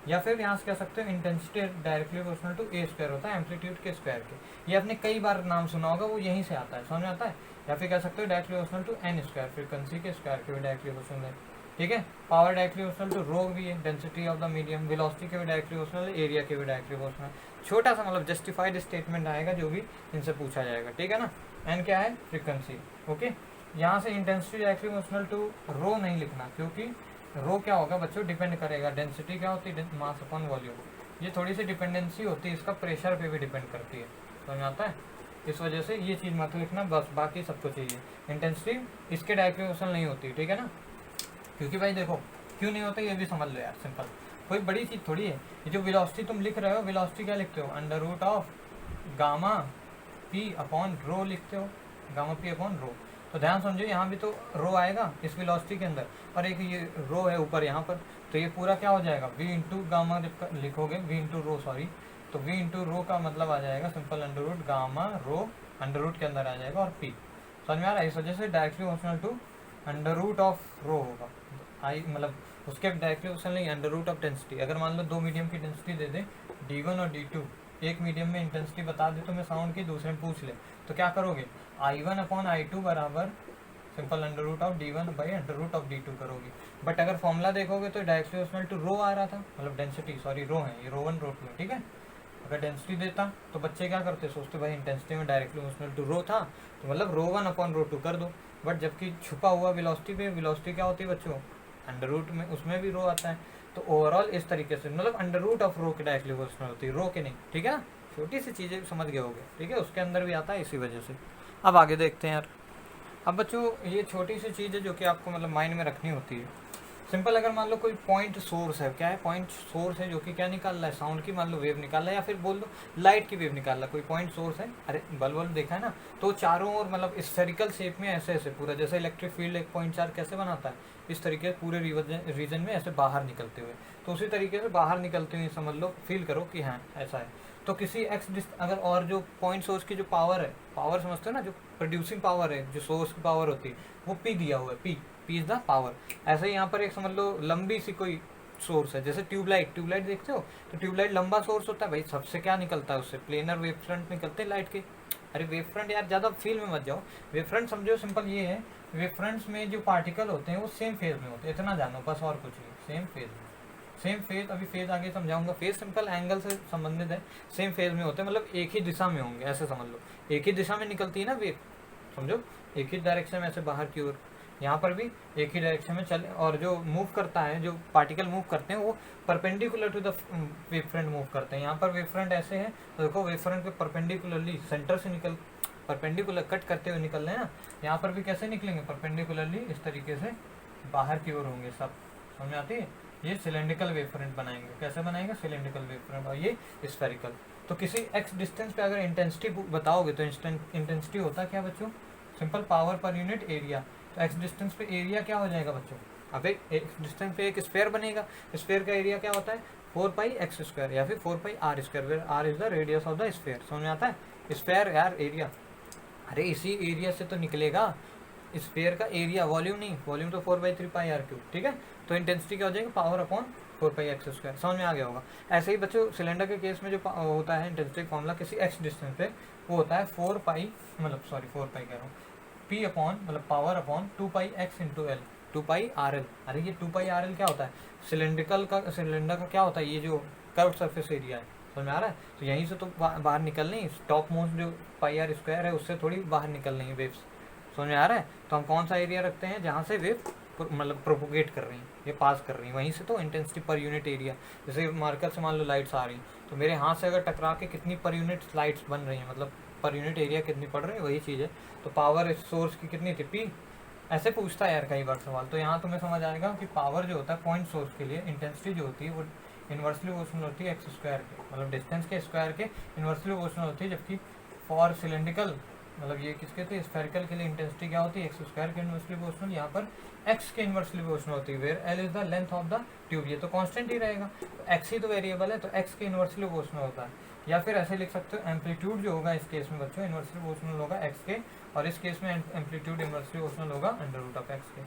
या फिर यहाँ से कह सकते हो intensity directly proportional to A square होता है, एम्पलीट्यूड के स्क्वायर के। ये आपने कई बार नाम सुना होगा, वो यहीं से आता है, समझ में आता है। या फिर कह सकते हो directly proportional to N square, frequency के स्क्वायर के भी डायरेक्टली प्रोपोर्शनल है, ठीक है। Power directly proportional to rho भी है, density of the medium, velocity के भी डायरेक्टली प्रोपोर्शनल है, एरिया के भी डायरेक्टली प्रोपोर्शनल। छोटा सा मतलब जस्टिफाइड स्टेटमेंट आएगा जो भी इनसे पूछा जाएगा, ठीक है ना। एन क्या है, फ्रीक्वेंसी, ओके। यहाँ से इंटेंसिटी डायरेक्टली प्रोपोर्शनल टू रो नहीं लिखना, क्योंकि रो क्या होगा बच्चों, डिपेंड करेगा, डेंसिटी क्या होती है, मास अपॉन वॉल्यूम, ये थोड़ी सी डिपेंडेंसी होती है, इसका प्रेशर पे भी डिपेंड करती है, समझ में आता है। इस वजह से ये चीज़ मत लिखना, बस बाकी सबको चाहिए। इंटेंसिटी इसके डायरेक्टली प्रोपोर्शनल नहीं होती, ठीक है ना, क्योंकि भाई देखो क्यों नहीं होता ये भी समझ लो यार, सिंपल कोई बड़ी चीज़ थोड़ी है। ये जो वेलोसिटी तुम लिख रहे हो, वेलोसिटी क्या लिखते हो, under root of gamma P upon rho लिखते हो, गामा पी अपॉन रो। तो ध्यान समझो, यहाँ भी तो रो आएगा इस वेलोसिटी के अंदर, और एक ये रो है ऊपर यहाँ पर, तो ये पूरा क्या हो जाएगा, वी इंटू गामा जब लिखोगे, वी इंटू रो सॉरी, तो वी इंटू रो का मतलब आ जाएगा सिंपल अंडर रूट गामा रो, अंडर रूट के अंदर आ जाएगा और पी, समझ में आ रहा है। इस वजह से directly proportional to under root of rho होगा, आई मतलब उसके डायरेक्टली प्रोपोर्शनल नहीं, अंडर रूट ऑफ डेंसिटी। अगर मान लो दो मीडियम की डेंसिटी दे दे D1 और D2, एक मीडियम में इंटेंसिटी बता दे तुम्हें साउंड की, दूसरे में पूछ ले, तो क्या करोगे, I1 अपॉन I2 बराबर simple under root of D1 by under root of D2 करोगे। बट अगर फॉर्मूला देखोगे तो डायरेक्टली प्रोपोर्शनल टू रो आ रहा था, मतलब डेंसिटी सॉरी रो है, ये रो 1 रो 2 है, ठीक है। अगर डेंसिटी देता तो बच्चे क्या करते, सोचते भाई इंटेंसिटी में डायरेक्टली प्रोपोर्शनल टू रो था, तो मतलब रो 1 अपॉन रो 2 कर दो। बट जबकि छुपा हुआ वेलोसिटी पे, वेलोसिटी क्या होती है बच्चों, अंडर रूट में, उसमें भी रो आता है। तो ओवरऑल इस तरीके से मतलब अंडर रूट ऑफ रो के डायरेक्टली प्रोपोर्शनल होती है, रो के नहीं, ठीक है ना। छोटी सी चीज़ें समझ गए होगे, ठीक है, उसके अंदर भी आता है इसी वजह से। अब आगे देखते हैं यार। अब बच्चों ये छोटी सी चीज़ है जो कि आपको मतलब माइंड में रखनी होती है। सिंपल अगर मान लो कोई पॉइंट सोर्स है, क्या है, पॉइंट सोर्स है जो कि क्या निकाल रहा है, साउंड की मान लो वेव निकाल रहा है, या फिर बोल दो लाइट की वेव निकाल रहा है, कोई पॉइंट सोर्स है। अरे बल्ब देखा है ना, तो चारों ओर मतलब स्फेरिकल शेप में ऐसे ऐसे पूरा, जैसे इलेक्ट्रिक फील्ड एक पॉइंट चार्ज कैसे बनाता है, इस तरीके से पूरे रीजन में ऐसे बाहर निकलते हुए, तो उसी तरीके से बाहर निकलते हुए समझ लो, फील करो कि हाँ ऐसा है। तो किसी एक्स अगर, और जो पॉइंट सोर्स की जो पावर है, पावर समझते हो ना, जो प्रोड्यूसिंग पावर है, जो सोर्स की पावर होती है, वो पी दिया हुआ है, पी इज द पावर। ऐसे ही यहाँ पर एक समझ लो लंबी सी कोई सोर्स है। जैसे ट्यूबलाइट, ट्यूबलाइट देखते हो तो ट्यूबलाइट लंबा सोर्स होता है भाई, सबसे क्या निकलता है उससे, प्लेनर वेव फ्रंट निकलते हैं लाइट के। अरे वेव फ्रंट यार ज़्यादा फील में मत जाओ, वेव फ्रंट समझो सिंपल ये है, वेव फ्रंट्स में जो पार्टिकल होते हैं वो सेम फेज में होते हैं, इतना जानो बस, और कुछ नहीं, सेम फेज में, सेम फेज, अभी फेज आगे समझाऊंगा, फेज सिंपल एंगल से संबंधित है, सेम फेज में होते हैं, मतलब एक ही दिशा में होंगे, ऐसे समझ लो, एक ही दिशा में निकलती है ना वेव, समझो एक ही डायरेक्शन में ऐसे बाहर की ओर, यहाँ पर भी एक ही डायरेक्शन में चले, और जो मूव करता है, जो पार्टिकल मूव करते हैं वो perpendicular to the wave front move करते हैं। यहाँ पर वेव फ्रंट ऐसे है तो देखो वेव फ्रंट पे परपेंडिकुलरली सेंटर से निकल, परपेंडिकुलर कट करते हुए निकल रहे हैं ना, यहाँ पर भी कैसे निकलेंगे, परपेंडिकुलरली इस तरीके से बाहर की ओर होंगे सब, समझ में आती है। ये सिलेंड्रिकल वेव फ्रंट बनाएंगे, कैसे बनाएंगे, सिलेंड्रिकल वेव फ्रंट, और ये स्फेरिकल। तो किसी एक्स डिस्टेंस पे अगर इंटेंसिटी बताओगे तो इंटेंसिटी होता है क्या बच्चों, सिंपल पावर पर यूनिट एरिया। तो एक्स डिस्टेंस पे एरिया क्या हो जाएगा बच्चों, अब एक्स डिस्टेंस पे एक स्फेयर बनेगा, स्फेयर का एरिया क्या होता है 4πx² या फिर 4πr², where R is the radius of the sphere, समझ में आता है, स्फेयर यार एरिया, अरे इसी एरिया से तो निकलेगा स्फेयर का एरिया, वॉल्यूम नहीं, वॉल्यूम तो 4/3πr³, ठीक है। तो इंटेंसिटी क्या हो जाएगी, पावर अपॉन 4πx², समझ में आ गया होगा। ऐसे ही बच्चों सिलेंडर के केस में जो होता है इंटेंसिटी फॉर्मूला किसी एक्स डिस्टेंस पे, वो होता है 4π, मतलब सॉरी 4π कह रहा हूँ, p अपॉन मतलब power upon 2πx × l, 2πrl। अरे ये 2πrl क्या होता है, सिलेंडर का क्या होता है, ये जो कर्व सरफेस एरिया है, समझ में आ रहा है। तो यहीं से तो बाहर निकलनी है, टॉप मोस्ट जो πr² है उससे थोड़ी बाहर निकलनी है वेव्स, समझ में आ रहा है। तो हम कौन सा एरिया रखते हैं जहाँ से वेव मतलब प्रोपोगेट कर रही हैं, ये पास कर रही हैं, वहीं से तो इंटेंसिटी पर यूनिट एरिया। जैसे मार्कर से मान लो लाइट्स आ रही, तो मेरे हाथ से अगर टकरा के कितनी पर यूनिट लाइट्स बन रही हैं, मतलब पर यूनिट एरिया कितनी पड़ रही है, वही चीज़ है। तो पावर सोर्स की कितनी थी, पी, ऐसे पूछता है यार कई बार सवाल। तो यहाँ तुम्हें समझ आएगा कि पावर जो होता है पॉइंट सोर्स के लिए इंटेंसिटी जो होती है वो इन्वर्सली प्रोपोर्शनल होती है x² के, मतलब डिस्टेंस के स्क्वायर के इन्वर्सली प्रोपोर्शनल होती है। जबकि फॉर सिलेंड्रिकल, मतलब ये किसके थे, स्फेरिकल के लिए इंटेंसिटी क्या होती है x² के इन्वर्सली प्रोपोर्शनल, यहाँ पर x के इन्वर्सली प्रोपोर्शनल होती है, where l is the length of the tube, ये तो कांस्टेंट ही रहेगा, तो x ही तो वेरिएबल है, तो x के इन्वर्सली प्रोपोर्शनल होता है। या फिर ऐसे लिख सकते हो एम्पलीट्यूड जो होगा इस केस में बच्चों इन्वर्सली प्रोपोर्शनल होगा x के, और इस केस में एम्पलीट्यूड इन्वर्सली प्रोपोर्शनल होगा √x के।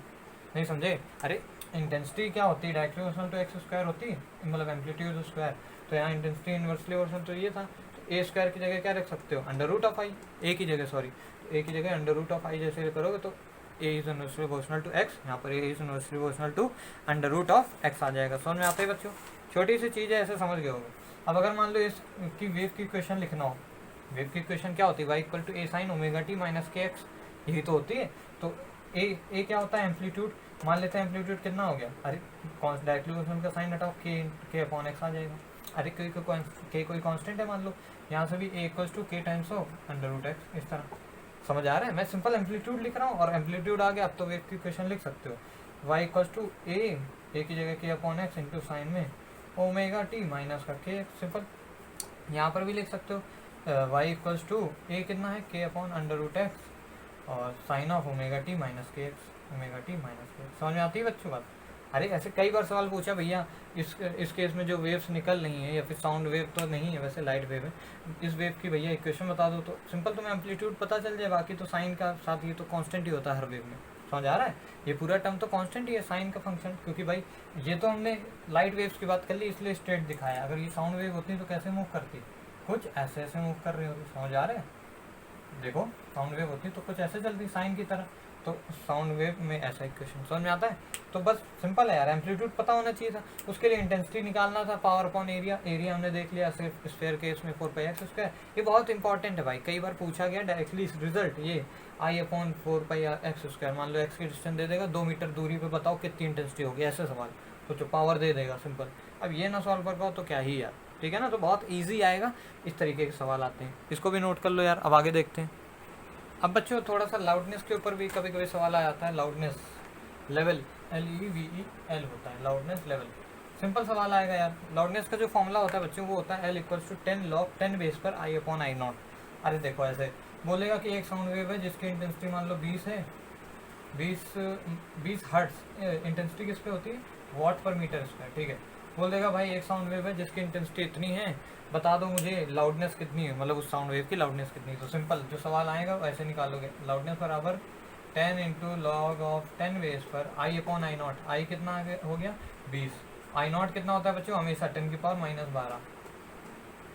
नहीं समझे, अरे इंटेंसिटी क्या होती है, डायरेक्टली प्रोपोर्शनल टू x² होती है, मतलब एम्पलीट्यूड स्क्वायर, तो यहाँ इंटेंसिटी इन्वर्सली प्रोपोर्शनल तो ये था, तो a² की जगह क्या रख सकते हो, √i, a की जगह सॉरी, a की जगह √i जैसे करोगे तो a is inversely proportional to x, यहाँ पर a is inversely proportional to √x आ जाएगा। समझ में आता है बच्चों, छोटी सी चीज़ है, ऐसे समझ गए होगे। अब अगर मान लो इसकी वेव की इक्वेशन लिखना हो, वेव की इक्वेशन क्या होती है, y = a sin ωt - kx, यही तो होती है। तो a क्या होता है, एम्पलीट्यूड, मान लेते हैं एम्पलीट्यूड कितना हो गया, अरे डायरेक्टली प्रोपोर्शनल का साइन हटाओ, k/x आ जाएगा। अरे k कोई कांस्टेंट है मान लो, यहाँ से भी a = k times of √x, इस तरह समझ आ रहा है। मैं सिंपल एम्पलीट्यूड लिख रहा हूँ और एम्पलीट्यूड आ गया, अब तो वेव की इक्वेशन लिख सकते हो, y = a की जगह k/x इंटू साइन में ωt माइनस का k, सिंपल। यहाँ पर भी लिख सकते हो y = a कितना है, k/√x और sine of ωt minus kx, ωt minus kx। समझ में आती है बच्चों बात। अरे ऐसे कई बार सवाल पूछा भैया इस केस में जो वेव्स निकल रही हैं, या फिर साउंड वेव तो नहीं है, वैसे लाइट वेव है, इस वेव की भैया इक्वेशन बता दो, तो सिंपल तुम्हें एम्पलीट्यूड पता चल जाए, बाकी तो साइन का साथ ये तो कांस्टेंट ही होता है हर वेव में, समझ आ रहा है। ये पूरा टर्म तो कांस्टेंट ही है, साइन का फंक्शन, क्योंकि भाई ये तो हमने लाइट वेव्स की बात कर ली इसलिए स्ट्रेट दिखाया, अगर ये साउंड वेव होती तो कैसे मूव करती, कुछ ऐसे ऐसे मूव कर रही होती, समझ आ रहा है। देखो साउंड वेव होती तो कुछ ऐसे चलती साइन की तरह, तो साउंड वेव में ऐसा इक्वेशन समझ में आता है। तो बस सिंपल है यार, एम्पलीट्यूड पता होना चाहिए था, उसके लिए इंटेंसिटी निकालना था, पावर अपॉन एरिया, एरिया हमने देख लिया सिर्फ स्फेयर के इसमें 4πx², ये बहुत इंपॉर्टेंट है भाई, कई बार पूछा गया डायरेक्टली रिजल्ट, ये I/4πx², मान लो x की डिस्टेंस दे देगा 2 मीटर दूरी पे, बताओ कितनी इंटेंसिटी होगी, ऐसे सवाल तो जो पावर दे देगा सिंपल। अब ये ना सॉल्व कर पाओ तो क्या ही यार, ठीक है ना। तो बहुत ईजी आएगा, इस तरीके के सवाल आते हैं, इसको भी नोट कर लो यार। अब आगे देखते हैं। अब बच्चों थोड़ा सा लाउडनेस के ऊपर भी कभी कभी सवाल आ जाता है, लाउडनेस लेवल, LEVEL होता है लाउडनेस लेवल, सिंपल सवाल आएगा यार। लाउडनेस का जो फॉर्मूला होता है बच्चों वो होता है L = 10 log 10 बेस पर I/I0। अरे देखो ऐसे बोलेगा कि एक साउंड वेव है जिसकी इंटेंसिटी मान लो 20 है, 20 हर्ट्ज इंटेंसिटी किस पे होती है, Wm², ठीक है। बोल देगा भाई एक साउंड वेव है जिसकी इंटेंसिटी इतनी है, बता दो मुझे लाउडनेस कितनी है, मतलब उस साउंड वेव की लाउडनेस कितनी है। तो सिंपल जो सवाल आएगा वैसे निकालोगे, लाउडनेस बराबर 10 × log 10 बेस पर I/I0, I कितना हो गया 20, आई नॉट कितना होता है बच्चों, हमेशा 10⁻⁻12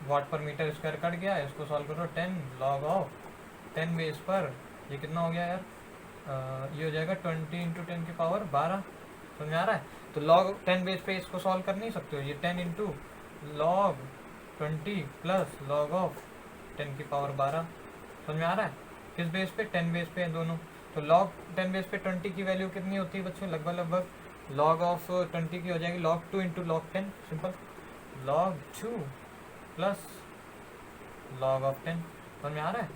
वाट पर मीटर स्क्वायर कट गया। इसको सॉल्व करो, 10 लॉग ऑफ 10 बेस पर, ये कितना हो गया यार, ये हो जाएगा 20 इंटू 10⁻12। समझ में आ रहा है? तो लॉग 10 बेस पे इसको सॉल्व कर नहीं सकते हो, ये 10 into log 20 plus log of 10⁻12। समझ में आ रहा है? किस बेस पे, 10 बेस पे दोनों। तो लॉग 10 बेस पे 20 की वैल्यू कितनी होती है बच्चों, लगभग लॉग ऑफ 20 की हो जाएगी log 2 into log 10, simple log 2 plus log of 10। समझ में आ रहा है?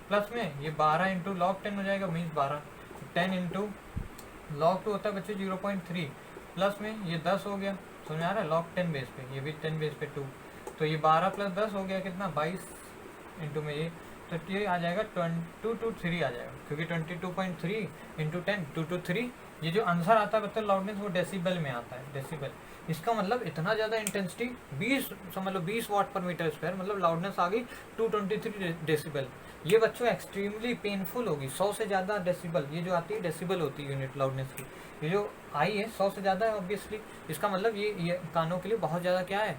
प्लस में ये 12 इंटू लॉग 10 हो जाएगा, मीन्स 12। 10 इंटू log 2 होता है बच्चों 0.3, प्लस में ये 10 हो गया। समझ में आ रहा है? log 10 बेस पे, ये भी 10 बेस पे 2, तो ये 12 प्लस 10 हो गया कितना, 22 इंटू में ये, तो ये आ जाएगा 223 आ जाएगा, क्योंकि 22.3 इंटू 10 223। ये जो आंसर आता है बच्चों लाउडनेस, वो डेसिबल में आता है, डेसिबल। इसका मतलब इतना ज़्यादा इंटेंसिटी 20 समझ लो 20 वाट पर मीटर स्क्वायर, मतलब लाउडनेस आ गई 223 डेसिबल। ये बच्चों एक्सट्रीमली पेनफुल होगी, 100 से ज़्यादा डेसिबल, ये जो आती है डेसिबल होती है यूनिट लाउडनेस की, ये जो आई है 100 से ज़्यादा है ऑब्वियसली। इसका मतलब ये कानों के लिए बहुत ज़्यादा क्या है,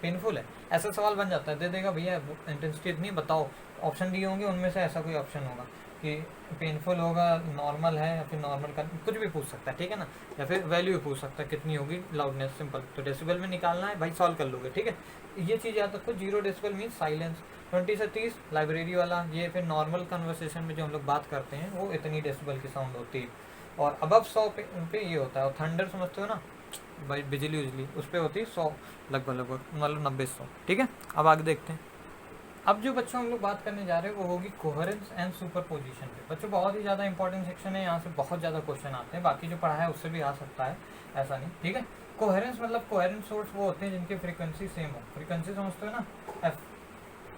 पेनफुल है। ऐसा सवाल बन जाता है, दे देगा भैया इंटेंसिटी इतनी बताओ, ऑप्शन दिए होंगे उनमें से ऐसा कोई ऑप्शन होगा कि पेनफुल होगा, नॉर्मल है, या फिर नॉर्मल का कुछ भी पूछ सकता है, ठीक है ना, या फिर वैल्यू भी पूछ सकता है कितनी होगी लाउडनेस, सिंपल। तो डेसिबल में निकालना है भाई, सॉल्व कर लोगे, ठीक है। ये चीज़ याद रखो, 0 डेसिबल मीन्स साइलेंस। 20 से 30 लाइब्रेरी वाला, ये फिर नॉर्मल कन्वर्सेशन में जो हम लोग बात करते हैं वो इतनी डेसिबल की साउंड होती है। और अबव 100 पे ये होता है। और थंडर समझते हो ना भाई, बिजली उजली, उस पर होती है 100 लगभग मतलब 90-100, ठीक है। अब आगे देखते हैं। अब जो बच्चों हम लोग बात करने जा रहे हैं वो होगी कोहेरेंस एंड सुपरपोजिशन पे। बच्चों बहुत ही ज़्यादा इंपॉर्टेंट सेक्शन है, यहाँ से बहुत ज़्यादा क्वेश्चन आते हैं, बाकी जो पढ़ा है उससे भी आ सकता है, ऐसा नहीं, ठीक है। कोहेरेंस मतलब कोहेरेंट सोर्स वो होते हैं जिनकी फ्रीक्वेंसी सेम हो। फ्रीक्वेंसी समझते हो ना, एफ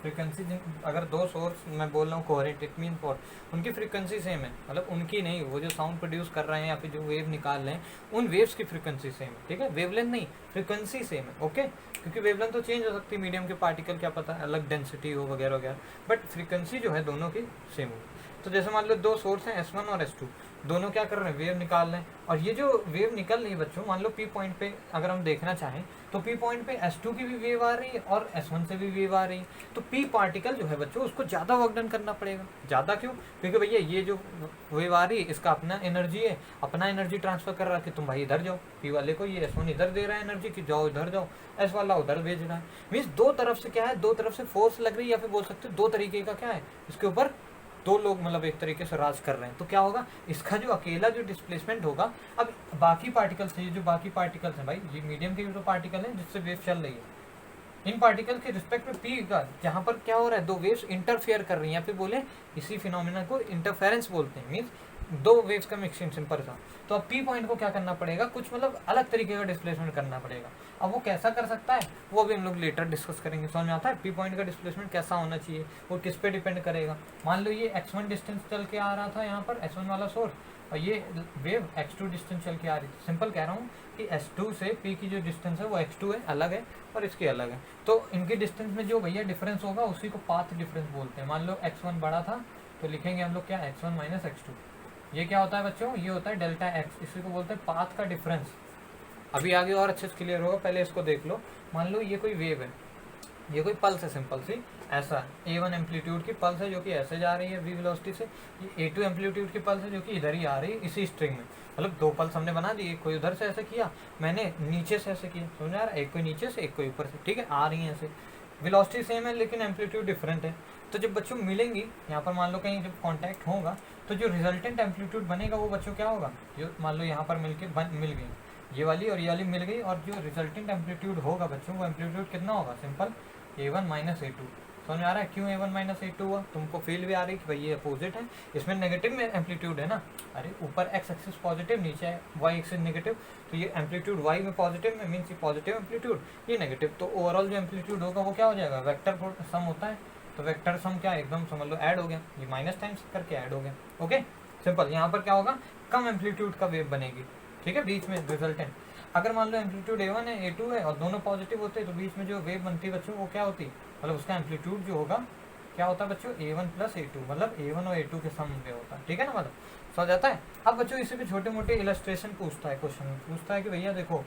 फ्रीक्वेंसी, अगर दो सोर्स मैं बोल रहा हूँ कोहेरेंट, इट मीन फॉर उनकी फ्रीक्वेंसी सेम है, मतलब उनकी नहीं, वो जो साउंड प्रोड्यूस कर रहे हैं या फिर जो वेव निकाल रहे हैं उन वेव्स की फ्रीक्वेंसी सेम है, ठीक है। वेवलेंथ नहीं, फ्रीक्वेंसी सेम है, ओके। क्योंकि वेवलेंथ तो चेंज हो सकती है, मीडियम के पार्टिकल क्या पता अलग डेंसिटी हो वगैरह वगैरह, बट फ्रीक्वेंसी जो है दोनों की सेम हो। तो जैसे मान लो दो सोर्स हैं S1 और S2, दोनों क्या कर रहे हैं, वेव निकाल रहे हैं। और ये जो वेव निकल रही है बच्चों, मान लो P पॉइंट पे अगर हम देखना चाहें तो P पॉइंट पे S2 की भी वेव आ रही है और S1 से भी वेव आ रही है। तो P पार्टिकल जो है बच्चों उसको ज़्यादा वर्क डन करना पड़ेगा। ज़्यादा क्यों? क्योंकि भैया ये जो वेव आ रही है इसका अपना एनर्जी है, अपना एनर्जी ट्रांसफर कर रहा है कि तुम भाई इधर जाओ। P वाले को ये S1 इधर दे रहा है एनर्जी कि जाओ इधर जाओ, S वाला उधर भेज रहा है। मीन्स दो तरफ से क्या है, दो तरफ से फोर्स लग रही है, या फिर बोल सकते हो दो तरीके का क्या है, इसके ऊपर दो लोग मतलब एक तरीके से राज कर रहे हैं। तो क्या होगा, इसका जो अकेला जो डिस्प्लेसमेंट होगा, अब बाकी पार्टिकल्स, ये जो बाकी पार्टिकल्स हैं भाई, ये मीडियम के जो पार्टिकल हैं जिससे वेव चल रही है, इन पार्टिकल के रिस्पेक्ट में पी का जहाँ पर क्या हो रहा है, दो वेव्स इंटरफेयर कर रही हैं, या फिर बोले इसी फिनोमिना को इंटरफेरेंस बोलते हैं। मीन्स दो वेव्स का मिक्सिंग, सिंपल सा। तो अब पी पॉइंट को क्या करना पड़ेगा, कुछ मतलब अलग तरीके का डिस्प्लेसमेंट करना पड़ेगा। अब वो कैसा कर सकता है वो भी हम लोग लेटर डिस्कस करेंगे। समझ में आता है पी पॉइंट का डिस्प्लेसमेंट कैसा होना चाहिए, वो किस पे डिपेंड करेगा। मान लो ये x1 डिस्टेंस चल के आ रहा था यहाँ पर, S1 वाला सोर्स, और ये वेव x2 डिस्टेंस चल के आ रही थी। सिंपल कह रहा हूँ कि S2 से P की जो डिस्टेंस है वो x2 है, अलग है, और इसकी अलग है। तो इनके डिस्टेंस में जो भैया डिफरेंस होगा उसी को पाथ डिफरेंस बोलते हैं। मान लो x1 बड़ा था तो लिखेंगे हम लोग क्या, x1 माइनस x2। ये क्या होता है बच्चों, ये होता है डेल्टा x, इसी को बोलते हैं पाथ का डिफरेंस। अभी आगे और अच्छे से क्लियर होगा, पहले इसको देख लो। मान लो ये कोई वेव है, ये कोई पल्स है, सिंपल सी ऐसा A1 एम्पलीट्यूड की पल्स है जो कि ऐसे जा रही है v वेलोसिटी से। ये A2 एम्पलीट्यूड की पल्स है जो कि इधर ही आ रही है इसी स्ट्रिंग में। मतलब दो पल्स हमने बना दी, एक कोई उधर से ऐसे किया, मैंने नीचे से ऐसे किया, समझ आ रहा है, एक कोई नीचे से एक कोई ऊपर से, ठीक है, आ रही है ऐसे। वेलोसिटी सेम है लेकिन एम्पलीट्यूड डिफरेंट है। तो जब बच्चों मिलेंगी यहाँ पर, मान लो कहीं जब कॉन्टैक्ट होगा तो जो रिजल्टेंट एम्पलीट्यूड बनेगा वो बच्चों क्या होगा, जो मान लो यहाँ पर मिल गई ये वाली और ये वाली मिल गई, और जो रिजल्टेंट एम्पलीट्यूड होगा बच्चों वो एम्पलीट्यूड कितना होगा, सिंपल A1 माइनस A2। समझ में आ रहा है क्यों A1 माइनस A2 हुआ? तुमको फील भी आ रही है कि भाई ये अपोजिट है, इसमें नेगेटिव में एम्पलीट्यूड है ना। अरे ऊपर x एक्सिस पॉजिटिव, नीचे y एक्सिस नेगेटिव, तो ये एम्पलीट्यूड y में पॉजिटिव में मीन्स ये पॉजिटिव एम्पलीट्यूड, ये नेगेटिव। तो ओवरऑल जो एम्पलीट्यूड होगा वो क्या हो जाएगा, वेक्टर सम होता है, तो वेक्टर सम क्या एकदम समझ लो ऐड हो गया, ये माइनस टाइम्स करके ऐड हो गया। ओके सिंपल, यहाँ पर क्या होगा, कम एम्पलीट्यूड का वेव बनेगी, ठीक है, बीच में रिजल्टेंट। अगर मान लो एम्पलीट्यूड A1 है A2 है और दोनों पॉजिटिव होते हैं तो बीच में जो वेव बनती है बच्चों वो क्या होती है, मतलब उसका एम्पलीट्यूड जो होगा क्या होता है बच्चों, A1 प्लस A2, मतलब A1 और A2 के सम में होता है, ठीक है ना, मतलब समझ आता है। अब बच्चों इसी पे छोटे मोटे इलस्ट्रेशन पूछता है, क्वेश्चन पूछता है कि भैया देखो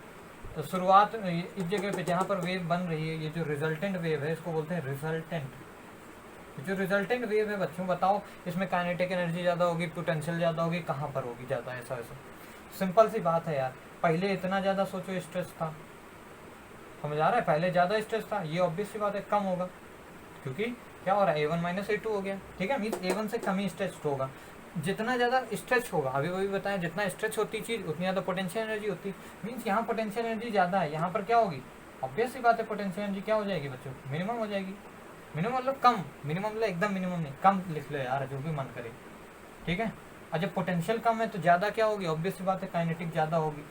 तो शुरुआत इस जगह पे जहाँ पर वेव बन रही है, ये जो रिजल्टेंट वेव है इसको बोलते हैं रिजल्टेंट। जो रिजल्टेंट वेव है बच्चों बताओ, इसमें काइनेटिक एनर्जी ज़्यादा होगी, पोटेंशियल ज़्यादा होगी, कहाँ पर होगी ज़्यादा? ऐसा ऐसा सिंपल सी बात है यार। पहले इतना ज़्यादा सोचो स्ट्रेस था, समझ आ रहा है? पहले ज़्यादा स्ट्रेस था, ये ऑब्वियस सी बात है कम होगा, क्योंकि क्या हो रहा है A1 माइनस A2 हो गया, ठीक है। मीन्स A1 से कम ही स्ट्रेच होगा। जितना ज़्यादा स्ट्रेच होगा, अभी वही बताया, जितना स्ट्रेच होती चीज़ उतनी ज़्यादा पोटेंशियल एनर्जी होती। मीन्स यहाँ पोटेंशियल एनर्जी ज़्यादा है, यहाँ पर क्या होगी? ऑब्वियस सी बात है पोटेंशियल एनर्जी क्या हो जाएगी बच्चों? मिनिमम हो जाएगी। मिनिमम मतलब कम, मिनिमम मतलब एकदम मिनिमम नहीं, कम लिख लो यार, जो भी मन करे, ठीक है। और जब पोटेंशियल कम है तो ज़्यादा क्या होगी? ऑब्वियस सी बात है काइनेटिक ज़्यादा होगी।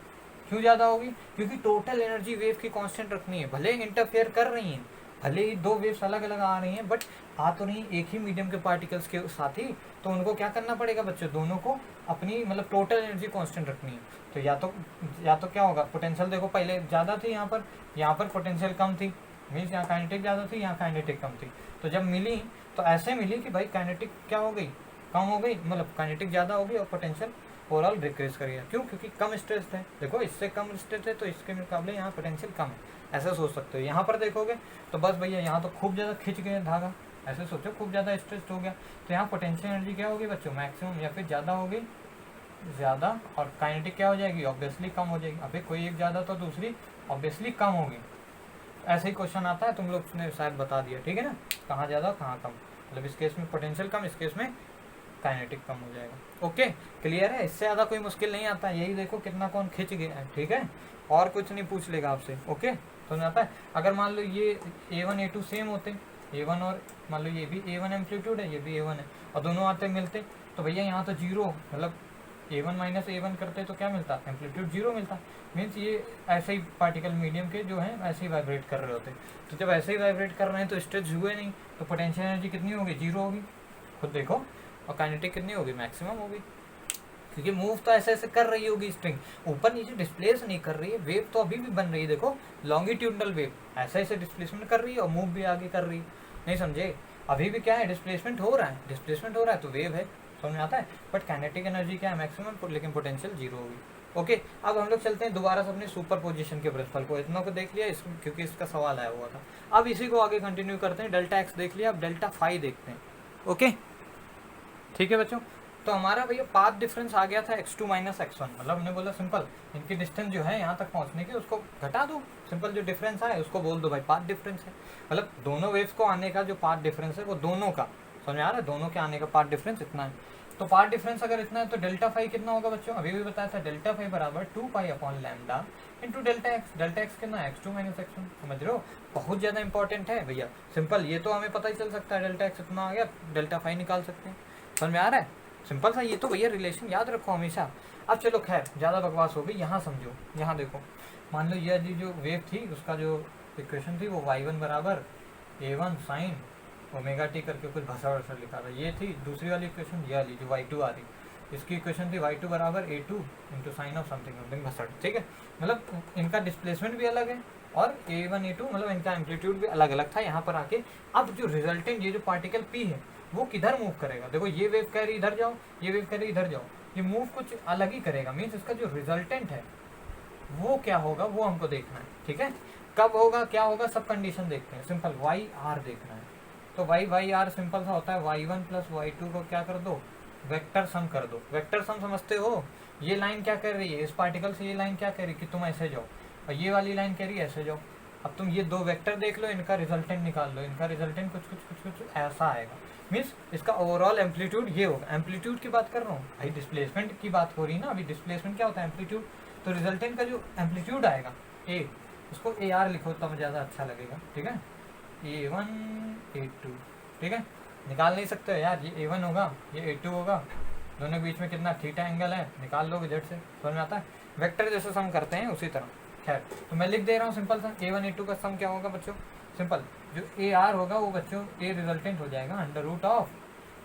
क्यों ज़्यादा होगी? क्योंकि टोटल एनर्जी वेव की कांस्टेंट रखनी है। भले इंटरफेयर कर रही हैं, भले ही दो वेव्स अलग अलग आ रही हैं, बट आ तो नहीं एक ही मीडियम के पार्टिकल्स के साथ ही, तो उनको क्या करना पड़ेगा बच्चों? दोनों को अपनी मतलब टोटल एनर्जी कांस्टेंट रखनी है। तो या तो क्या होगा? पोटेंशियल देखो पहले ज़्यादा थी, यहाँ पर पोटेंशियल कम थी, मीन्स यहाँ काइनेटिक ज़्यादा थी, यहाँ काइनेटिक कम थी। तो जब मिली तो ऐसे मिली कि भाई काइनेटिक क्या हो गई? कम हो गई, मतलब काइनेटिक ज़्यादा होगी और पोटेंशियल ओवरऑल डिक्रीज करेगा। क्यों? क्योंकि कम स्ट्रेस है। देखो इससे कम स्ट्रेस है तो इसके मुकाबले यहाँ पोटेंशियल कम है, ऐसा सोच सकते हो। यहाँ पर देखोगे तो बस भैया यहाँ तो खूब ज़्यादा खिंच गया धागा, ऐसे सोचो खूब ज़्यादा स्ट्रेस हो गया, तो यहाँ पोटेंशियल एनर्जी क्या होगी बच्चों? मैक्सिमम या फिर ज़्यादा होगी, ज़्यादा, और काइनेटिक क्या हो जाएगी? ऑब्वियसली कम हो जाएगी। अभी कोई एक ज़्यादा तो दूसरी ऑब्वियसली कम होगी। ऐसे ही क्वेश्चन आता है, तुम लोग ने शायद बता दिया, ठीक है ना, कहाँ ज़्यादा कहाँ कम। मतलब इस केस में पोटेंशियल कम, इस केस में काइनेटिक कम हो जाएगा। ओके, क्लियर है? इससे ज़्यादा कोई मुश्किल नहीं आता। यही देखो कितना कौन खिंच गया है, ठीक है। और कुछ नहीं पूछ लेगा आपसे। ओके, समझ आता है? अगर मान लो ये A1 A2 सेम होते, A1 और मान लो ये भी A1 एम्पलीट्यूड है, ये भी A1 है, और दोनों आते मिलते, तो भैया यहाँ तो जीरो, मतलब A1 माइनस A1 करते तो क्या मिलता? एम्पलीट्यूड जीरो मिलता। मीन्स ये ऐसे ही पार्टिकल मीडियम के जो हैं ऐसे ही वाइब्रेट कर रहे होते। तो जब ऐसे ही वाइब्रेट कर रहे हैं तो स्ट्रेच हुए नहीं, तो पोटेंशियल एनर्जी कितनी होगी? जीरो होगी, खुद देखो। और काइनेटिक कितनी होगी? मैक्सिमम होगी, क्योंकि मूव तो ऐसे ऐसे कर रही होगी स्ट्रिंग, ऊपर नीचे डिस्प्लेस नहीं कर रही है। वेव तो अभी भी बन रही है, देखो लॉन्गिट्यूडनल वेव ऐसे ऐसे डिस्प्लेसमेंट कर रही है और मूव भी आगे कर रही है। नहीं समझे? अभी भी क्या है? डिस्प्लेसमेंट हो रहा है, डिस्प्लेसमेंट हो रहा है तो वेव है, समझ में आता है? बट काइनेटिक एनर्जी क्या है? मैक्सिमम, लेकिन पोटेंशियल जीरो होगी। ओके, अब हम लोग चलते हैं दोबारा से अपने सुपर पोजिशन के प्रिंसिपल को। इतना को देख लिया क्योंकि इसका सवाल आया हुआ था। अब इसी को आगे कंटिन्यू करते हैं। डेल्टा एक्स देख लिया, अब डेल्टा फाई देखते हैं। ओके, ठीक है बच्चों। तो हमारा भैया पाथ डिफरेंस आ गया था x2 माइनस x1, मतलब हमने बोला सिंपल इनकी डिस्टेंस जो है यहाँ तक पहुँचने की उसको घटा दो, सिंपल जो डिफरेंस आए उसको बोल दो भाई पाथ डिफरेंस है। मतलब दोनों वेव्स को आने का जो पाथ डिफरेंस है वो दोनों का, समझ आ रहा है? दोनों के आने का पाथ डिफरेंस इतना है। तो पाथ डिफरेंस अगर इतना है तो डेल्टा फाई कितना होगा बच्चों? अभी भी बताया था, डेल्टा फाई बराबर 2 pi lambda into delta x. Delta x कितना है? x2 माइनस x1, समझ रहे हो? बहुत ज़्यादा इंपॉर्टेंट है भैया। सिंपल ये तो हमें पता ही चल सकता है, डेल्टा एक्स इतना आ गया, डेल्टा फाई निकाल सकते हैं। समझ में आ रहा है? सिंपल सा ये तो भैया रिलेशन याद रखो हमेशा। अब चलो खैर ज़्यादा बकवास हो गई, यहाँ समझो। यहाँ देखो, मान लो ये जो वेव थी उसका जो इक्वेशन थी वो y1 बराबर A1 साइन ओमेगा टी करके कुछ भसा वसा लिखा था, ये थी। दूसरी वाली इक्वेशन ये वाली जो y2 आ रही, इसकी इक्वेशन थी y2 बराबर A2 into sine of something भसड़, ठीक है। मतलब इनका डिस्प्लेसमेंट भी अलग है और A1 A2 मतलब इनका एम्पलीट्यूड भी अलग अलग था। यहाँ पर आके अब जो रिजल्टेंट ये जो पार्टिकल P है वो किधर मूव करेगा? देखो ये वेव कह रही इधर जाओ, ये वेव कह रही इधर जाओ, ये मूव कुछ अलग ही करेगा। मीन्स इसका जो रिजल्टेंट है वो क्या होगा वो हमको देखना है, ठीक है। कब होगा, क्या होगा, सब कंडीशन देखते हैं। सिंपल वाई आर देखना है, तो वाई आर सिंपल सा होता है y1 प्लस y2 को क्या कर दो? वेक्टर सम कर दो। वेक्टर सम समझते हो? ये लाइन क्या कर रही है इस पार्टिकल से? ये लाइन क्या कह रही है कि तुम ऐसे जाओ, और ये वाली लाइन कह रही है ऐसे जाओ। अब तुम ये दो वेक्टर देख लो, इनका रिजल्टेंट निकाल लो। इनका रिजल्टेंट कुछ कुछ कुछ कुछ ऐसा आएगा। मीन्स इसका ओवरऑल एम्पलीट्यूड ये होगा। एम्पलीट्यूड की बात कर रहा हूँ भाई, डिस्प्लेसमेंट की बात हो रही है ना अभी। डिस्प्लेसमेंट क्या होता है? एम्पलीट्यूड। तो रिजल्टेंट का जो एम्पलीट्यूड आएगा ए, उसको ए आर लिखो तब ज़्यादा अच्छा लगेगा, ठीक है। A1 A2, ठीक है। निकाल नहीं सकते हो यार, ये A1 होगा ये A2 होगा, दोनों के बीच में कितना थीटा एंगल है निकाल लोगे झट से, समझ में आता है? वेक्टर जैसे सम करते हैं उसी तरह। खैर तो मैं लिख दे रहा हूँ सिंपल सा, A1 A2 का सम क्या होगा बच्चों? सिंपल जो AR होगा वो बच्चों ए रिजल्टेंट हो जाएगा अंडर रूट ऑफ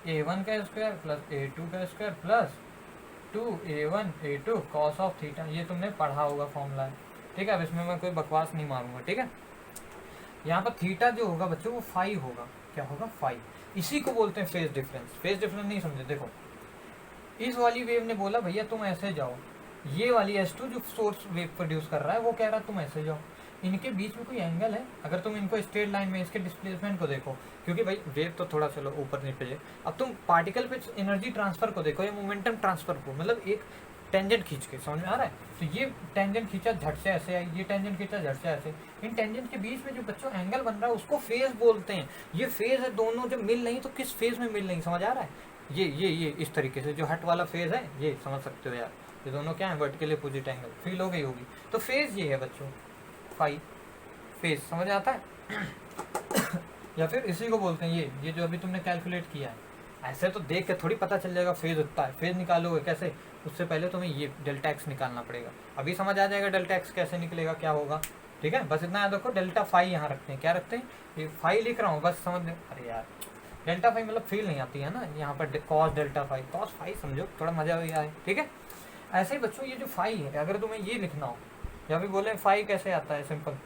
A1 का स्क्वायर प्लस A2 का square plus 2A1 A2 cos of theta. ये तुमने पढ़ा होगा फॉर्मूला है, ठीक है। अब इसमें मैं कोई बकवास नहीं मारूंगा, ठीक है। यहाँ पर थीटा जो होगा बच्चों वो फाई होगा। क्या होगा? फाई। इसी को बोलते हैं फेज डिफरेंस। फेज डिफरेंस नहीं समझे? देखो इस वाली वेव ने बोला भैया तुम ऐसे जाओ, ये वाली S2 जो सोर्स वेव प्रोड्यूस कर रहा है वो कह रहा है तुम ऐसे जाओ, इनके बीच में कोई एंगल है, अगर तुम इनको स्ट्रेट लाइन में इसके डिस्प्लेसमेंट को देखो, क्योंकि भाई वेव तो थोड़ा चलो ऊपर नीचे है, अब तुम पार्टिकल पे एनर्जी ट्रांसफर को देखो या मोमेंटम ट्रांसफर को, मतलब एक टेंजेंट खींच के, समझ में आ रहा है? तो ये टेंजेंट खींचा झट से ऐसे आई, ये टेंजेंट खींचा झट से ऐसे, इन टेंजेंट के बीच में जो बच्चों एंगल बन रहा है उसको फेज बोलते हैं। ये फेज है, दोनों जब मिल नहीं तो किस फेज में मिल नहीं, समझ आ रहा है? ये इस तरीके से जो हट वाला फेज है ये समझ सकते हो यार, ये दोनों क्या है, वर्टिकली अपोजिट एंगल, फील हो गई होगी। तो फेज ये है बच्चों, फाई फेज, समझ आता है? या फिर इसी को बोलते हैं ये जो अभी तुमने कैलकुलेट किया है, ऐसे तो देख के थोड़ी पता चल जाएगा फेज उतना है, फेज निकालोगे कैसे, उससे पहले तुम्हें ये डेल्टा एक्स निकालना पड़ेगा। अभी समझ आ जाएगा डेल्टा एक्स कैसे निकलेगा, क्या होगा, ठीक है? बस इतना याद रखो, डेल्टा फाई यहाँ रखते हैं, क्या रखते हैं, ये फाई लिख रहा हूँ बस समझ, अरे यार डेल्टा फाई मतलब फील नहीं आती है ना यहाँ पर, cos delta phi, cos phi समझो, थोड़ा मजा भी आए, ठीक है? ऐसे ही बच्चों ये जो फाई है, अगर तुम्हें ये लिखना हो, या फिर बोले फाई कैसे आता है, सिंपल,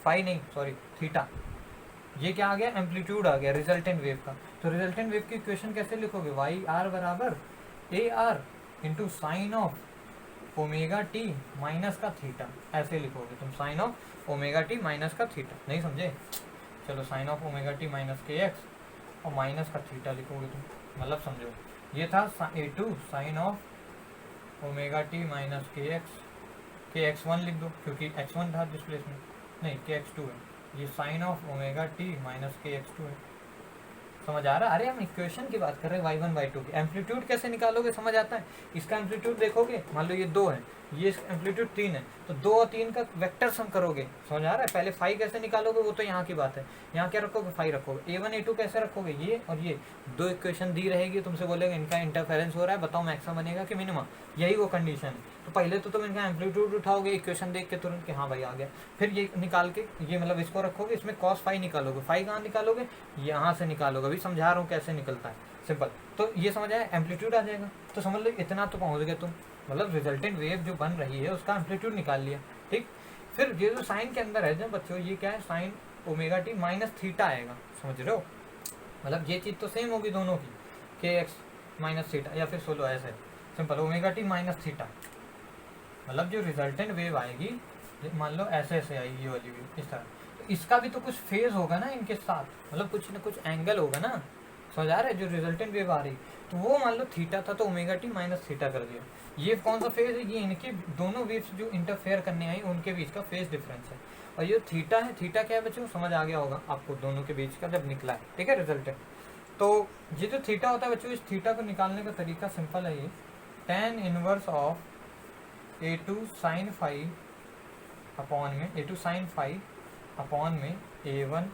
फाई नहीं सॉरी थीटा, ये क्या आ गया, एम्पलीट्यूड आ गया रिजल्टेंट वेव का। तो रिजल्टेंट वेव की इक्वेशन कैसे लिखोगे, वाई आर बराबर A R into sine of omega T minus का थीटा, ऐसे लिखोगे तुम, sine of omega T minus का थीटा, नहीं समझे? चलो sine of omega T minus K X और माइनस का थीटा लिखोगे तुम, मतलब समझो ये था A2 sine of omega T minus K X one लिख दो क्योंकि x1 था डिस्प्लेसमेंट, नहीं के x2 है, ये sine of omega T minus K x2 है, समझ आ रहा है? अरे हम इक्वेशन की बात कर रहे हैं y1 y2 की। एम्पलीट्यूड कैसे निकालोगे, समझ आता है? इसका एम्पलीट्यूड देखोगे, मान लो ये 2 है, ये एम्पलीट्यूड 3 है, तो 2 और 3 का वेक्टर सम करोगे, समझ आ रहा है? पहले फाई कैसे निकालोगे वो तो यहाँ की बात है, यहाँ क्या रखोगे, फाई रखोगे। A1 A2 कैसे रखोगे, ये और ये दो इक्वेशन दी रहेगी, तुमसे बोलेंगे इनका इंटरफेरेंस हो रहा है, बताओ मैक्सिमम बनेगा कि मिनिमम, यही वो कंडीशन है। तो पहले तो तुम इनका एम्पलीट्यूड उठाओगे इक्वेशन देख के तुरंत कि हाँ भाई आ गया, फिर ये निकाल के ये मतलब इसको रखोगे, इसमें कॉस फाई निकालोगे, फाई कहाँ निकालोगे, यहाँ से निकालोगे, अभी समझा रहा हूँ कैसे निकलता है, सिंपल। तो ये समझ आया, एम्पलीट्यूड आ जाएगा, तो समझ लो इतना तो पहुँच गए तुम, मतलब रिजल्टेंट वेव जो बन रही है उसका एम्पलीट्यूड निकाल लिया, ठीक। फिर ये जो साइन के अंदर है जब बच्चों, ये क्या है, sign omega T minus theta आएगा, समझ रहे हो? मतलब ये चीज़ तो सेम होगी दोनों की, के एक्स माइनस थीटा, या फिर सोलो ऐसे simple omega T minus theta, मतलब जो रिजल्टेंट वेव आएगी, मान लो ऐसे ऐसे आएगी ये वाली वेव इस तरह, तो इसका भी तो कुछ फेज होगा ना इनके साथ, मतलब कुछ ना कुछ एंगल होगा ना, समझ आ रहा है? जो रिजल्टेंट वेव आ रही तो वो मान लो थीटा था तो ओमेगा टी माइनस थीटा कर दिया, ये कौन सा फेज है, ये इनके दोनों वेव्स जो इंटरफेयर करने आई उनके बीच का फेज डिफरेंस है। और ये थीटा है, थीटा क्या है बच्चों, समझ आ गया होगा आपको दोनों के बीच का जब निकला है, ठीक है, रिजल्टेंट। तो ये जो थीटा होता है बच्चों, इस थीटा को निकालने का तरीका सिंपल है, ये tan inverse of A2 sine phi upon में A2 साइन फाई अपॉन में A1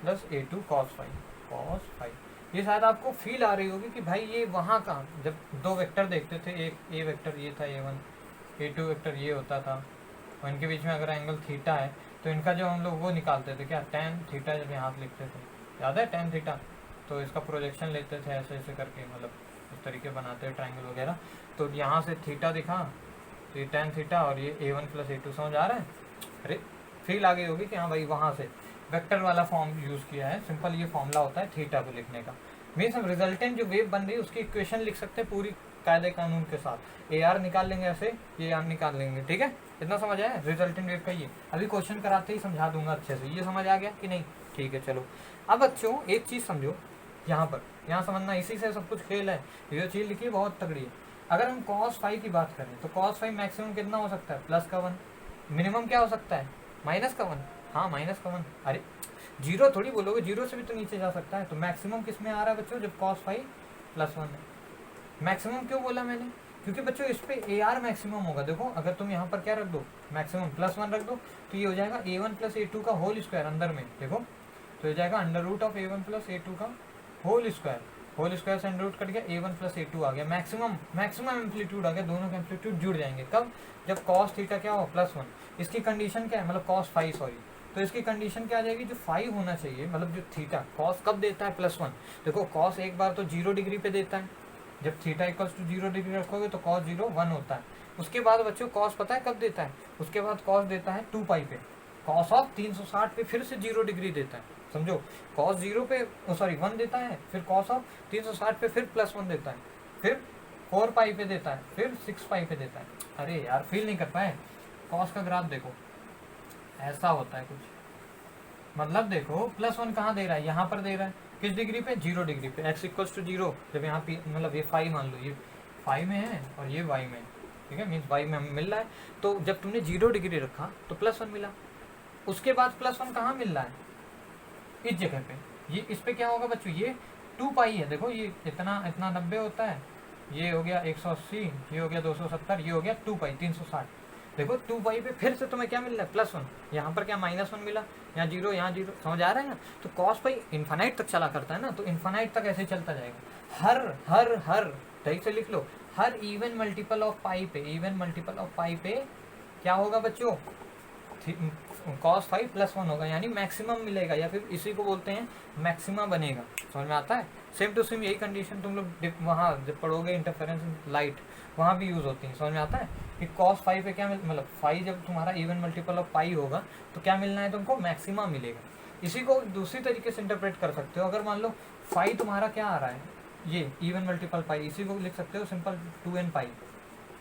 plus A2 cos phi. ये शायद आपको फील आ रही होगी कि भाई ये वहाँ का, जब दो वेक्टर देखते थे, एक A वेक्टर ये था A1, A2 वेक्टर ये होता था, और इनके बीच में अगर एंगल थीटा है तो इनका जो हम लोग वो निकालते थे क्या, tan थीटा, जब यहाँ लिखते थे, याद है tan थीटा, तो इसका प्रोजेक्शन लेते थे ऐसे ऐसे करके, मतलब इस तरीके बनाते हैं ट्रायंगल वगैरह, तो यहाँ से थीटा दिखा तो ये tan थीटा और ये A1 प्लस A2, समझ आ रहा है? अरे फील आ गई होगी कि हाँ भाई वहाँ से वेक्टर वाला फॉर्म यूज़ किया है, सिंपल ये फॉर्मूला होता है थीटा को लिखने का। मीन्स हम रिजल्टेंट जो वेव बन रही है उसकी इक्वेशन लिख सकते हैं पूरी कायदे कानून के साथ, AR निकाल लेंगे ऐसे, ये AR निकाल लेंगे, ठीक है? इतना समझ आया रिजल्टेंट वेव का? ये अभी क्वेश्चन कराते ही समझा दूंगा अच्छे से, ये समझ आ गया कि नहीं? ठीक है, चलो अब बच्चों एक चीज़ समझो, यहाँ समझना, इसी से सब कुछ खेल है, ये चीज़ लिखी बहुत तगड़ी है। अगर हम cos फाई की बात करें तो cos फाई मैक्सिमम कितना हो सकता है, प्लस का 1, मिनिमम क्या हो सकता है, माइनस का 1, हाँ माइनस का 1, अरे जीरो थोड़ी बोलोगे, जीरो से भी तो नीचे जा सकता है, तो मैक्सिमम किस में आ रहा है बच्चों, जब cos फाई प्लस 1 है। मैक्सिमम क्यों बोला मैंने, क्योंकि बच्चों इस पे AR मैक्सिमम होगा, देखो अगर तुम यहाँ पर क्या रख दो, मैक्सिमम प्लस 1 रख दो, तो ये हो जाएगा A1 प्लस A2 का होल स्क्वायर अंदर में, देखो तो ये जाएगा under root of A1 plus A2 का होल स्क्वायर से अंडर रूट कट गया, A1 प्लस A2 आ गया, मैक्सिमम एम्पलीट्यूड आ गया, दोनों के एम्पलीट्यूड जुड़ जाएंगे कब, जब cos थीटा क्या हो, प्लस 1। इसकी कंडीशन क्या है, मतलब cos फाई सॉरी, तो इसकी कंडीशन क्या आ जाएगी, जो फाई होना चाहिए, मतलब जो थीटा, cos कब देता है, प्लस 1। देखो cos एक बार तो 0 डिग्री पे देता है, जब थीटा इक्वल्स टू 0 डिग्री रखोगे तो cos 0 1 होता है। उसके बाद बच्चों cos पता है कब देता है, उसके बाद cos देता है 2 पाई पे, cos ऑफ 360 पे फिर से 0 डिग्री देता है, समझो cos 0 पे 1 देता है, फिर cos ऑफ 360 पे फिर प्लस 1 देता है, फिर 4 पाई पे देता है, फिर 6 पाई पे देता है। अरे यार फील नहीं कर पाए, कॉस का ग्राफ देखो ऐसा होता है कुछ, मतलब देखो +1 कहाँ दे रहा है, यहाँ पर दे रहा है, किस डिग्री पे, 0 डिग्री पे, x इक्वल्स टू 0, जब यहाँ पे मतलब ये फाई मान लो, ये फाई में है और ये वाई में है, ठीक है, मीन्स वाई में हमें मिल रहा है, तो जब तुमने 0 डिग्री रखा तो +1 मिला, उसके बाद +1 कहाँ मिल रहा है, इस जगह पे, ये इस पे क्या होगा बच्चों, ये 2 पाई है, देखो ये इतना इतना 90 होता है, ये हो गया 180, ये हो गया 270, ये हो गया 2 पाई 360, देखो 2 पाई पे फिर से तुम्हें क्या मिल रहा है, +1, यहाँ पर क्या -1 मिला, यहाँ 0, यहाँ 0, समझ आ रहा है ना। तो कॉस पाई इन्फानाइट तक चला करता है ना, तो इन्फानाइट तक ऐसे चलता जाएगा, हर सही से लिख लो, her even multiple of pi पे, इवन मल्टीपल ऑफ पाई पे क्या होगा बच्चों, cos फाई +1 होगा, यानी मैक्सिमम मिलेगा, या फिर इसी को बोलते हैं मैक्सिमा बनेगा, समझ में आता है। सेम टू सेम यही कंडीशन तुम लोग वहाँ जब पढ़ोगे इंटरफेरेंस लाइट, वहाँ भी यूज होती है, समझ में आता है कि cos फाई पे क्या मतलब फाई जब तुम्हारा इवन मल्टीपल ऑफ पाई होगा तो क्या मिलना है तुमको, मैक्सिमा मिलेगा। इसी को दूसरी तरीके से इंटरप्रेट कर सकते हो, अगर मान लो फाई तुम्हारा क्या आ रहा है, ये इवन मल्टीपल पाई, इसी को लिख सकते हो सिंपल 2n पाई।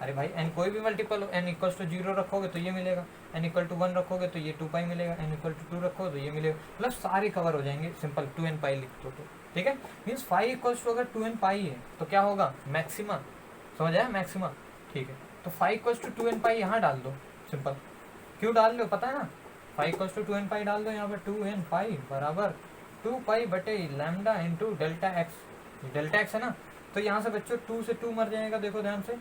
अरे भाई n कोई भी मल्टीपल n इक्वल्स टू 0 रखोगे तो ये मिलेगा, n इक्वल टू 1 रखोगे तो ये 2 पाई मिलेगा, n इक्वल टू 2 रखोगे तो ये मिलेगा, मतलब सारे कवर हो जाएंगे, सिंपल 2n पाई लिख दो तो, ठीक है। मीन्स फाई इक्वल्स टू अगर 2n पाई है तो क्या होगा, मैक्सिमा, समझ आया, मैक्सिमा, ठीक है। तो फाई इक्वल्स टू 2n पाई यहाँ डाल दो, सिंपल, क्यों डाल दो पता है ना, फाई इक्वल्स टू 2n पाई डाल दो, यहाँ पर 2n पाई बराबर 2 पाई बटे lambda into delta x, delta x है ना, तो यहाँ से बच्चों 2 से 2 मर जाएगा, देखो ध्यान से,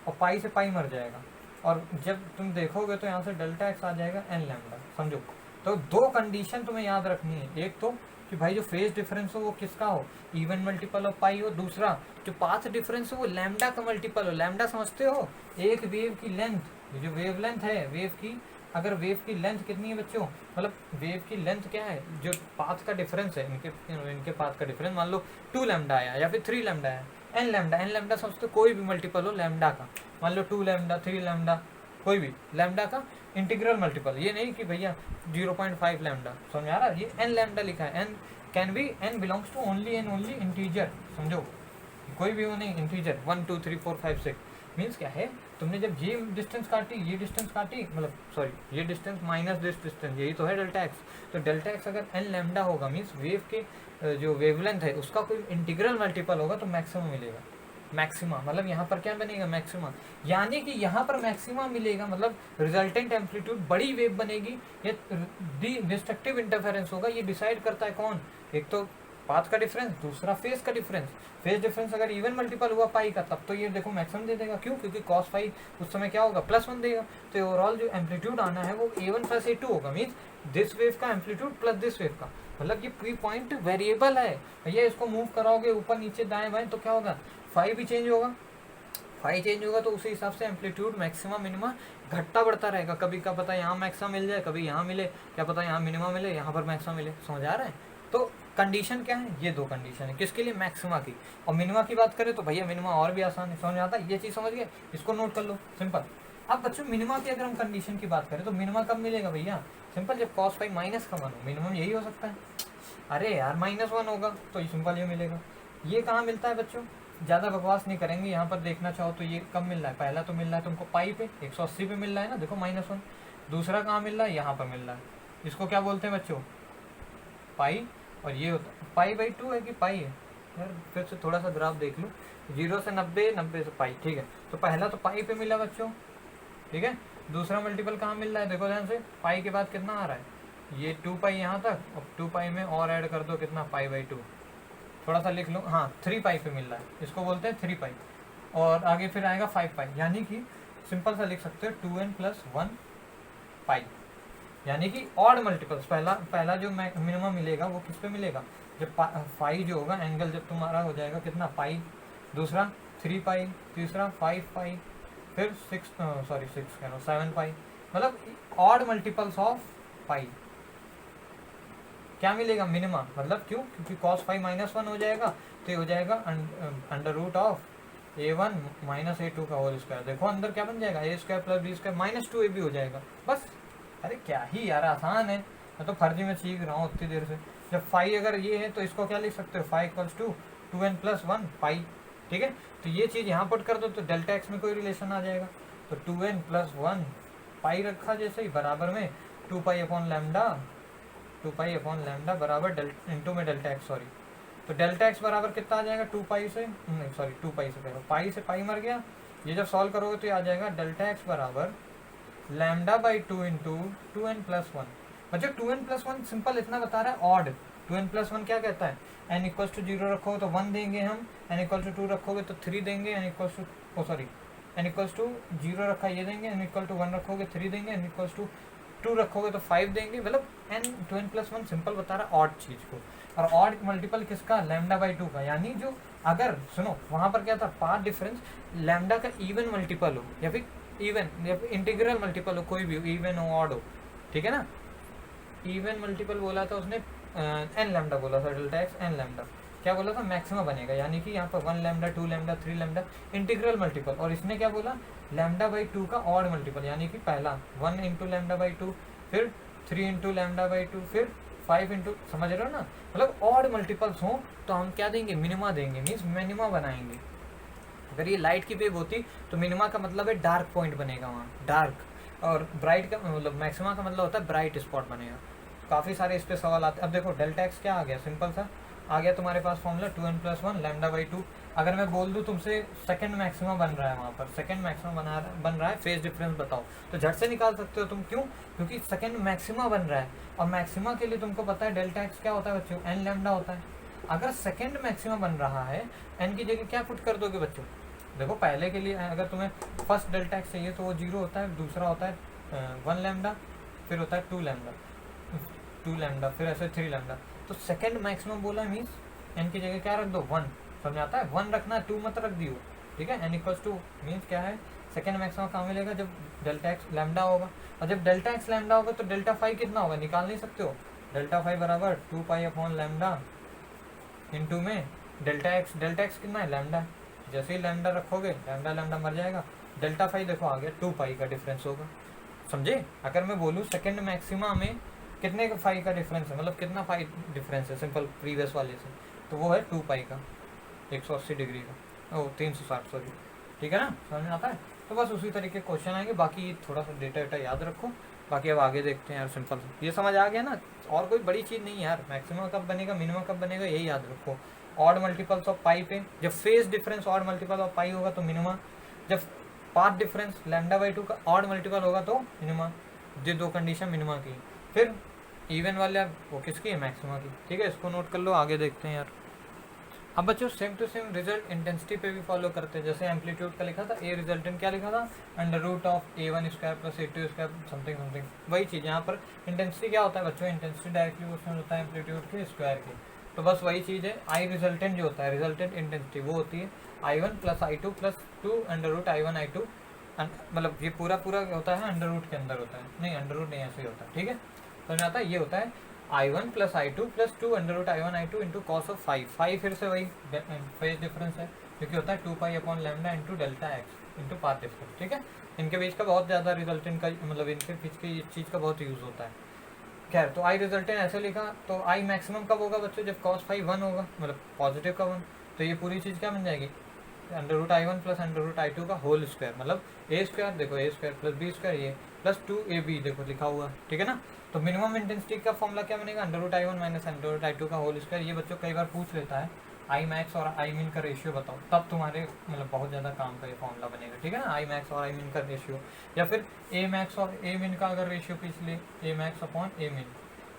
और पाई से पाई मर जाएगा, और जब तुम देखोगे तो यहाँ से डेल्टा एक्स आ जाएगा n लैम्डा, समझो। तो दो कंडीशन तुम्हें याद रखनी है, एक तो कि भाई जो फेज डिफरेंस हो वो किसका हो, इवन मल्टीपल ऑफ पाई हो, दूसरा जो पाथ डिफरेंस हो वो लैम्डा का मल्टीपल हो। लैम्डा समझते हो, एक वेव की लेंथ, जो वेव लेंथ है वेव की, अगर वेव की लेंथ कितनी है बच्चों, मतलब वेव की लेंथ क्या है, जो पाथ का डिफरेंस है, इनके पाथ का डिफरेंस मान लो 2 लैम्डा आया या फिर 3 लैम्डा आया, n लैम्डा समझते हो, कोई भी मल्टीपल हो लैम्डा का, मान लो 2 लैम्डा 3 लैम्डा, कोई भी लैम्डा का इंटीग्रल मल्टीपल, ये नहीं कि भैया 0.5 लैम्डा, समझ आ रहा है, ये n लैम्डा लिखा है, n can be, n belongs to only and only integer, समझो, कोई भी वो नहीं, इंटीजर 1 2 3 4 5 6, मीन्स क्या है, तुमने जब ये डिस्टेंस काटी, ये डिस्टेंस काटी, मतलब सॉरी ये डिस्टेंस माइनस दिस डिस्टेंस, यही तो है डेल्टा एक्स, तो डेल्टा एक्स अगर n लैम्डा होगा, मीन्स वेव के जो वेवलेंथ है उसका कोई इंटीग्रल मल्टीपल होगा तो मैक्सिमम मिलेगा, मैक्सिमा, मतलब यहाँ पर क्या बनेगा, मैक्सिमा, यानी कि यहाँ पर मैक्सिमा मिलेगा, मतलब रिजल्टेंट एम्पलीट्यूड बड़ी वेव बनेगी, या डिस्ट्रक्टिव इंटरफेरेंस होगा, ये डिसाइड करता है कौन, एक तो पाथ का डिफरेंस, दूसरा फेज का डिफरेंस। फेज डिफरेंस अगर इवन मल्टीपल हुआ पाई का तब तो ये देखो मैक्सिमम दे देगा, क्यों, क्योंकि कॉस फाई उस समय क्या होगा, +1 देगा, तो ओवरऑल जो एम्पलीट्यूड आना है वो a1 + a2 होगा, मीन्स दिस वेव का एम्पलीट्यूड प्लस दिस वेव का, मतलब ये प्री पॉइंट वेरिएबल है भैया, इसको मूव कराओगे ऊपर नीचे दाएं बाएं तो क्या होगा, फाई भी चेंज होगा, फाई चेंज होगा तो उसी हिसाब से एम्पलीट्यूड मैक्सिमा मिनिमा घटता बढ़ता रहेगा, कभी क्या पता यहाँ मैक्सिमा मिल जाए, कभी यहाँ मिले, क्या पता यहाँ मिनिमा मिले, यहाँ पर मैक्सिमा मिले, समझ आ रहा है। तो कंडीशन क्या है, ये दो कंडीशन है, किसके लिए, मैक्सिमा की। और मिनिमा की बात करें तो भैया मिनिमा और भी आसान है, समझ आता है, ये चीज़ समझ गए, इसको नोट कर लो, सिंपल। अब बच्चों मिनिमा की अगर हम कंडीशन की बात करें तो मिनिमा कब मिलेगा भैया, सिंपल, जब cos फाई -1 हो, मिनिमम यही हो सकता है, अरे यार -1 होगा तो ये सिंपल ये मिलेगा। ये कहाँ मिलता है बच्चों, ज़्यादा बकवास नहीं करेंगे, यहाँ पर देखना चाहो तो ये कब मिल रहा है, पहला तो मिल रहा है तुमको पाई पे 180 पे मिल रहा है ना, देखो -1, दूसरा कहाँ मिल रहा है, यहाँ पर मिल रहा है, इसको क्या बोलते हैं बच्चों, पाई, और ये होता है पाई/2 है कि पाई है, यार फिर से थोड़ा सा ग्राफ देख लो, 0 से 90, 90 से पाई, ठीक है, तो पहला तो पाई पे मिला बच्चों, ठीक है, दूसरा मल्टीपल कहाँ मिल रहा है, देखो ध्यान से, पाई के बाद कितना आ रहा है, ये 2 पाई यहाँ तक, और 2 पाई में और ऐड कर दो कितना, पाई/2, थोड़ा सा लिख लो, हाँ 3 पाई पे मिल रहा है, इसको बोलते हैं 3 पाई, और आगे फिर आएगा 5 पाई, यानी कि सिंपल सा लिख सकते हो 2n + 1 पाई, यानी कि ऑड मल्टीपल्स, पहला जो मिनिमम मिलेगा वो किस पे मिलेगा, जब फाई जो होगा एंगल जब तुम्हारा हो जाएगा कितना, पाई, दूसरा 3 पाई, तीसरा 5 पाई, फिर 6 कह रहा हूँ 7 पाई, मतलब ऑड मल्टीपल्स ऑफ पाई क्या मिलेगा, मिनिमा, मतलब क्यों, क्योंकि cos फाई -1 हो जाएगा तो ये हो जाएगा √a1 - a2 का होल स्क्वायर, देखो अंदर क्या बन जाएगा, a² + b² -2ab हो जाएगा, बस। अरे क्या ही यार आसान है, मैं तो फर्जी में सीख रहा हूँ उतनी देर से। जब फाई अगर ये है तो इसको क्या लिख सकते हो, फाई = 2n + 1 पाई, ठीक है। तो ये चीज़ यहाँ पुट कर दो तो डेल्टा एक्स में कोई रिलेशन आ जाएगा। तो 2n प्लस 1 पाई रखा जैसे ही बराबर में 2 pi upon lambda, 2 pi upon lambda बराबर इंटू में डेल्टा एक्स, सॉरी। तो डेल्टा एक्स बराबर कितना आ जाएगा 2 पाई से, नहीं सॉरी 2 पाई से कह पाई से पाई मर गया। ये जब सॉल्व करोगे तो ये आ जाएगा डेल्टा एक्स बराबर lambda by 2 into 2n plus 1। बच्चों 2n प्लस 1 सिंपल इतना बता रहा है ऑड। 2n प्लस 1 क्या कहता है, n इक्वल्स टू 0 रखोगे तो 1 देंगे हम, n इक्वल टू 2 रखोगे तो 3 देंगे, n equals to sorry n equals to 0 रखा ये देंगे, n इक्वल टू 1 रखोगे 3 देंगे, n इक्वल्स टू 2 रखोगे तो 5 देंगे। मतलब n 2n प्लस 1 सिंपल बता रहा है ऑड चीज को। और ऑड मल्टीपल किसका, लैम्डा बाई 2 का। यानी जो अगर सुनो वहां पर क्या था, पाथ डिफरेंस लैम्डा का इवन मल्टीपल हो या फिर इवन या फिर इंटीग्रल मल्टीपल हो, कोई भी हो, इवन हो ऑड हो, ठीक है ना। इवन मल्टीपल बोला था उसने एन लैम्डा बोला था, डेल्टा एक्स एन लैम्डा क्या बोला था, मैक्सिमम बनेगा। यानी कि यहाँ पर 1 lambda 2 lambda 3 lambda integral multiple. और इसने क्या बोला, लैम्डा बाई 2 का ऑड मल्टीपल। यानी कि पहला 1 इंटू लैम्डा बाई 2, फिर 3 इंटू लैम्डा बाई 2, फिर 5 इंटू, समझ रहे हो ना। मतलब ऑड मल्टीपल्स हो तो हम क्या देंगे, मिनिमा देंगे, मीन्स मिनिमा बनाएंगे। अगर ये लाइट की वेव होती तो मिनिमा का मतलब है डार्क पॉइंट बनेगा वहाँ, डार्क। और ब्राइट का मतलब मैक्सिमा का मतलब होता है ब्राइट स्पॉट बनेगा। काफ़ी सारे इस पे सवाल आते हैं। अब देखो डेल्टा एक्स क्या आ गया, सिंपल सा आ गया तुम्हारे पास formula 2n plus 1 lambda by 2। अगर मैं बोल दूँ तुमसे सेकंड मैक्सिमा बन रहा है, वहाँ पर सेकंड मैक्सिमा बन रहा है, फेज डिफरेंस बताओ, तो झट से निकाल सकते हो तुम। क्यों, क्योंकि सेकंड मैक्सिमा बन रहा है और मैक्सिमा के लिए तुमको पता है डेल्टा एक्स क्या होता है बच्चों, एन लैम्डा होता है। अगर सेकंड मैक्सिमा बन रहा है, एन की जगह क्या पुट कर दोगे बच्चों, देखो पहले के लिए अगर तुम्हें फर्स्ट डेल्टा एक्स चाहिए तो वो 0 होता है, दूसरा होता है 1 लैम्डा, फिर होता है 2 लैम्डा, 2 लैम्डा, फिर ऐसे 3 लैम्डा। तो सेकंड मैक्सिमम बोला मीन्स एन की जगह क्या रख दो, 1। समझ आता है, 1 रखना है, 2 मत रख दियो, ठीक है। एन इक्वल्स टू मीन्स क्या है, सेकंड मैक्सिमम कहाँ मिलेगा, जब डेल्टा एक्स लैम्डा होगा। और जब डेल्टा एक्स लैम्डा होगा तो डेल्टा फाई कितना होगा, निकाल नहीं सकते हो। डेल्टा फाई बराबर 2 पाई अपॉन लैम्डा इंटू में डेल्टा एक्स कितना है, लैम्डा। जैसे ही लैम्डा रखोगे लैम्डा लैम्डा मर जाएगा, डेल्टा फाई देखो आ गया 2 पाई का डिफरेंस होगा। समझे। अगर मैं बोलूँ सेकंड मैक्सिमा में कितने का फाई का डिफरेंस है, मतलब कितना फाई डिफरेंस है सिंपल प्रीवियस वाले से, तो वो है 2 पाई का 180 डिग्री का, ओ 360 सॉरी, ठीक है ना, समझ में आता है। तो बस उसी तरीके क्वेश्चन आएंगे, बाकी थोड़ा सा डेटा वेटा याद रखो। बाकी अब आगे देखते हैं यार, सिंपल ये समझ आ गया ना, और कोई बड़ी चीज़ नहीं है यार। मैक्सिमम कब बनेगा, मिनिमम कब बनेगा, यही याद रखो। ऑड मल्टीपल्स ऑफ पाई पे जब phase difference odd multiple of pi होगा तो मिनिमा, जब पाथ डिफरेंस लैम्डा बाई 2 का ऑड मल्टीपल होगा तो मिनिमा। ये दो कंडीशन मिनिमा की। फिर इवन वाले वो किसकी है, मैक्सिमा की, ठीक है। इसको नोट कर लो, आगे देखते हैं यार। अब बच्चों same to same result intensity पे भी फॉलो करते हैं। जैसे एम्पलीट्यूड का लिखा था, ए रिजल्टेंट क्या लिखा था, under root of a1 square plus a2 square something something, वही चीज़ यहाँ पर। इंटेंसिटी क्या होता है बच्चों, इंटेंसिटी डायरेक्टली क्वेश्चन होता है एम्पलीट्यूड के स्क्वायर के, तो बस वही चीज़ है। आई रिजल्टेंट जो होता है, रिजल्टेंट इंटेंसिटी वो होती है i1 plus i2 plus 2 under root i1 i2, मतलब ये पूरा पूरा होता है अंडर रूट के अंदर होता है, नहीं अंडर रूट नहीं ऐसे ही होता है, ठीक है। समझ आता है, ये होता है i1 plus i2 plus 2 under root i1 i2 into cos of 5 फिर से वही फेज डिफरेंस है, क्योंकि होता है 2 pi upon lambda into delta x into path difference, ठीक है। इनके बीच का बहुत ज़्यादा रिजल्टेंट का, मतलब इनके बीच की इस चीज़ का बहुत यूज़ होता है। खैर, तो आई रिजल्टेंट ऐसे लिखा, तो आई मैक्सिमम कब होगा बच्चों, जब कॉस 5 1 होगा, मतलब पॉजिटिव का 1। तो ये पूरी चीज़ क्या बन जाएगी, under root i1 plus under root i2 का होल स्क्वायर, मतलब ए स्क्वायर देखो, A square plus B square ये प्लस 2ab देखो लिखा हुआ, ठीक है ना। तो मिनिमम इंटेंसिटी का फॉर्मूला क्या बनेगा, under root i1 minus under root i2 का होल स्क्वायर। ये बच्चों कई बार पूछ लेता है, आई मैक्स और आई मिन का रेशियो बताओ, तब तुम्हारे मतलब बहुत ज़्यादा काम का ये फॉर्मूला बनेगा, ठीक है ना। आई मैक्स और आई मिन का रेशियो, या फिर ए मैक्स और ए मिन का अगर रेशियो पूछ ले, ए मैक्स अपॉन ए मिन,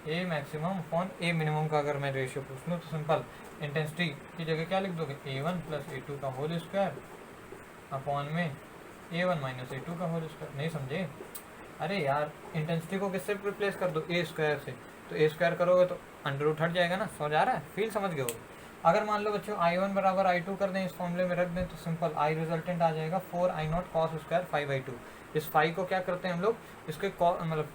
ए मैक्सिमम अपॉन ए मिनिमम का अगर मैं रेशियो पूछ लूँ, तो सिंपल इंटेंसिटी की जगह क्या लिख दोगे, a1 प्लस a2 का होल स्क्वायर अपॉन में a1 माइनस a2 का होल स्क्वायर। नहीं समझे, अरे यार इंटेंसिटी को किससे रिप्लेस कर दो, ए स्क्वायर से, तो ए स्क्वायर करोगे तो अंडर रूट हट जाएगा ना। समझ आ रहा है, फील समझ गए हो। अगर मान लो बच्चों i1 बराबर i2 कर दें, इस फॉर्मूले में रख दें, तो सिंपल आई रिजल्टेंट आ जाएगा 4i0 कॉस स्क्वायर 5/2। इस 5 को क्या करते हैं हम लोग, इसके मतलब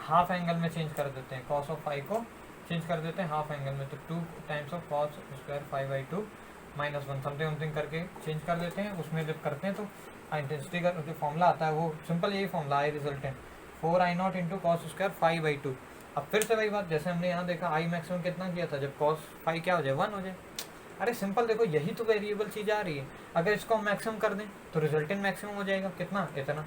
हाफ एंगल में चेंज कर देते हैं, कॉस ऑफ 5 को चेंज कर देते हैं हाफ एंगल में, तो 2 times of cos square 5/2 minus 1 something करके चेंज कर देते हैं। उसमें जब करते हैं तो इंटेंसिटी का जो फॉर्मूला आता है वो सिंपल यही formula I resultant 4i0 into cos square 5/2। अब फिर से वही बात, जैसे हमने यहाँ देखा आई मैक्सिमम कितना किया था, जब कॉस 5 क्या हो जाए 1 हो जाए। अरे सिंपल देखो, यही तो वेरिएबल चीज़ आ रही है। अगर इसको हम मैक्सिमम कर दें तो रिजल्टेंट मैक्सिमम हो जाएगा, कितना, इतना।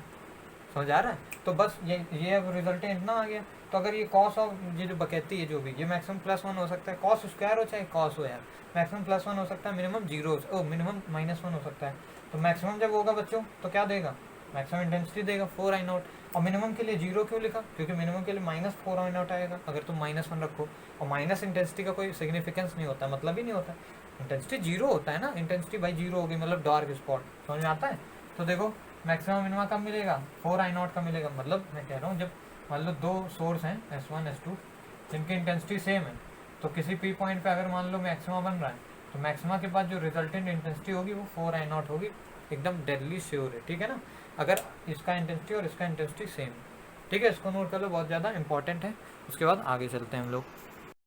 समझ आ रहा है? तो बस ये अब रिजल्टेंट इतना आ गया। तो अगर ये कॉस ऑफ ये जो बकैती है जो भी, ये मैक्सिमम +1 हो सकता है, कॉस स्क्वायर हो चाहे कॉस हो यार, मैक्सिमम +1 हो सकता है, मिनिमम 0 मिनिमम -1 हो सकता है। तो मैक्सिमम जब होगा बच्चों तो क्या देगा, मैक्सिमम इंटेंसिटी देगा 4I0। और मिनिमम के लिए 0 क्यों लिखा, क्योंकि मिनिमम के लिए -4I0 आएगा अगर तुम -1 रखो। और माइनस इंटेंसिटी का कोई सिग्निफिकेंस नहीं होता, मतलब ही नहीं होता। इंटेंसिटी 0 होता है ना, इंटेंसिटी बाई 0 होगी, मतलब डार्क स्पॉट। समझ में आता है? तो देखो मैक्सिमम मिनिमा कब मिलेगा, 4I0 का मिलेगा। मतलब मैं कह रहा हूँ जब मान लो दो सोर्स हैं S1 S2 जिनकी इंटेंसिटी सेम है, तो किसी P पॉइंट पे अगर मान लो मैक्सिमा बन रहा है, तो मैक्सिमा के बाद जो रिजल्टेंट इंटेंसिटी होगी वो 4I0 होगी, एकदम डेडली श्योर है, ठीक है ना। अगर इसका इंटेंसिटी और इसका इंटेंसिटी सेम, ठीक है, इसको नोट कर लो, बहुत ज़्यादा इंपॉर्टेंट है। उसके बाद आगे चलते हैं हम लोग।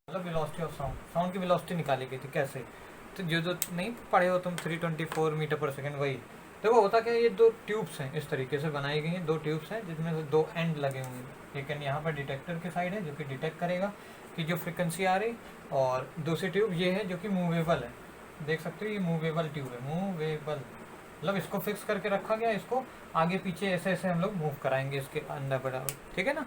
मतलब वेलोसिटी ऑफ साउंड, साउंड की वेलोसिटी निकाली गई थी कैसे, तो जो नहीं पढ़े हो तुम 324 मीटर पर सेकेंड, वही देखो होता क्या है, ये दो ट्यूब्स हैं इस तरीके से बनाई गई हैं, दो ट्यूब्स हैं जिसमें से दो एंड लगे हुए हैं। एक एंड यहाँ पर डिटेक्टर के साइड है जो कि डिटेक्ट करेगा कि जो फ्रिक्वेंसी आ रही, और दूसरी ट्यूब ये है जो कि मूवेबल है, देख सकते हो ये मूवेबल ट्यूब है, मूवेबल मतलब इसको फिक्स करके रखा गया, इसको आगे पीछे ऐसे ऐसे हम लोग मूव कराएंगे इसके अंदर बड़ा, ठीक है ना।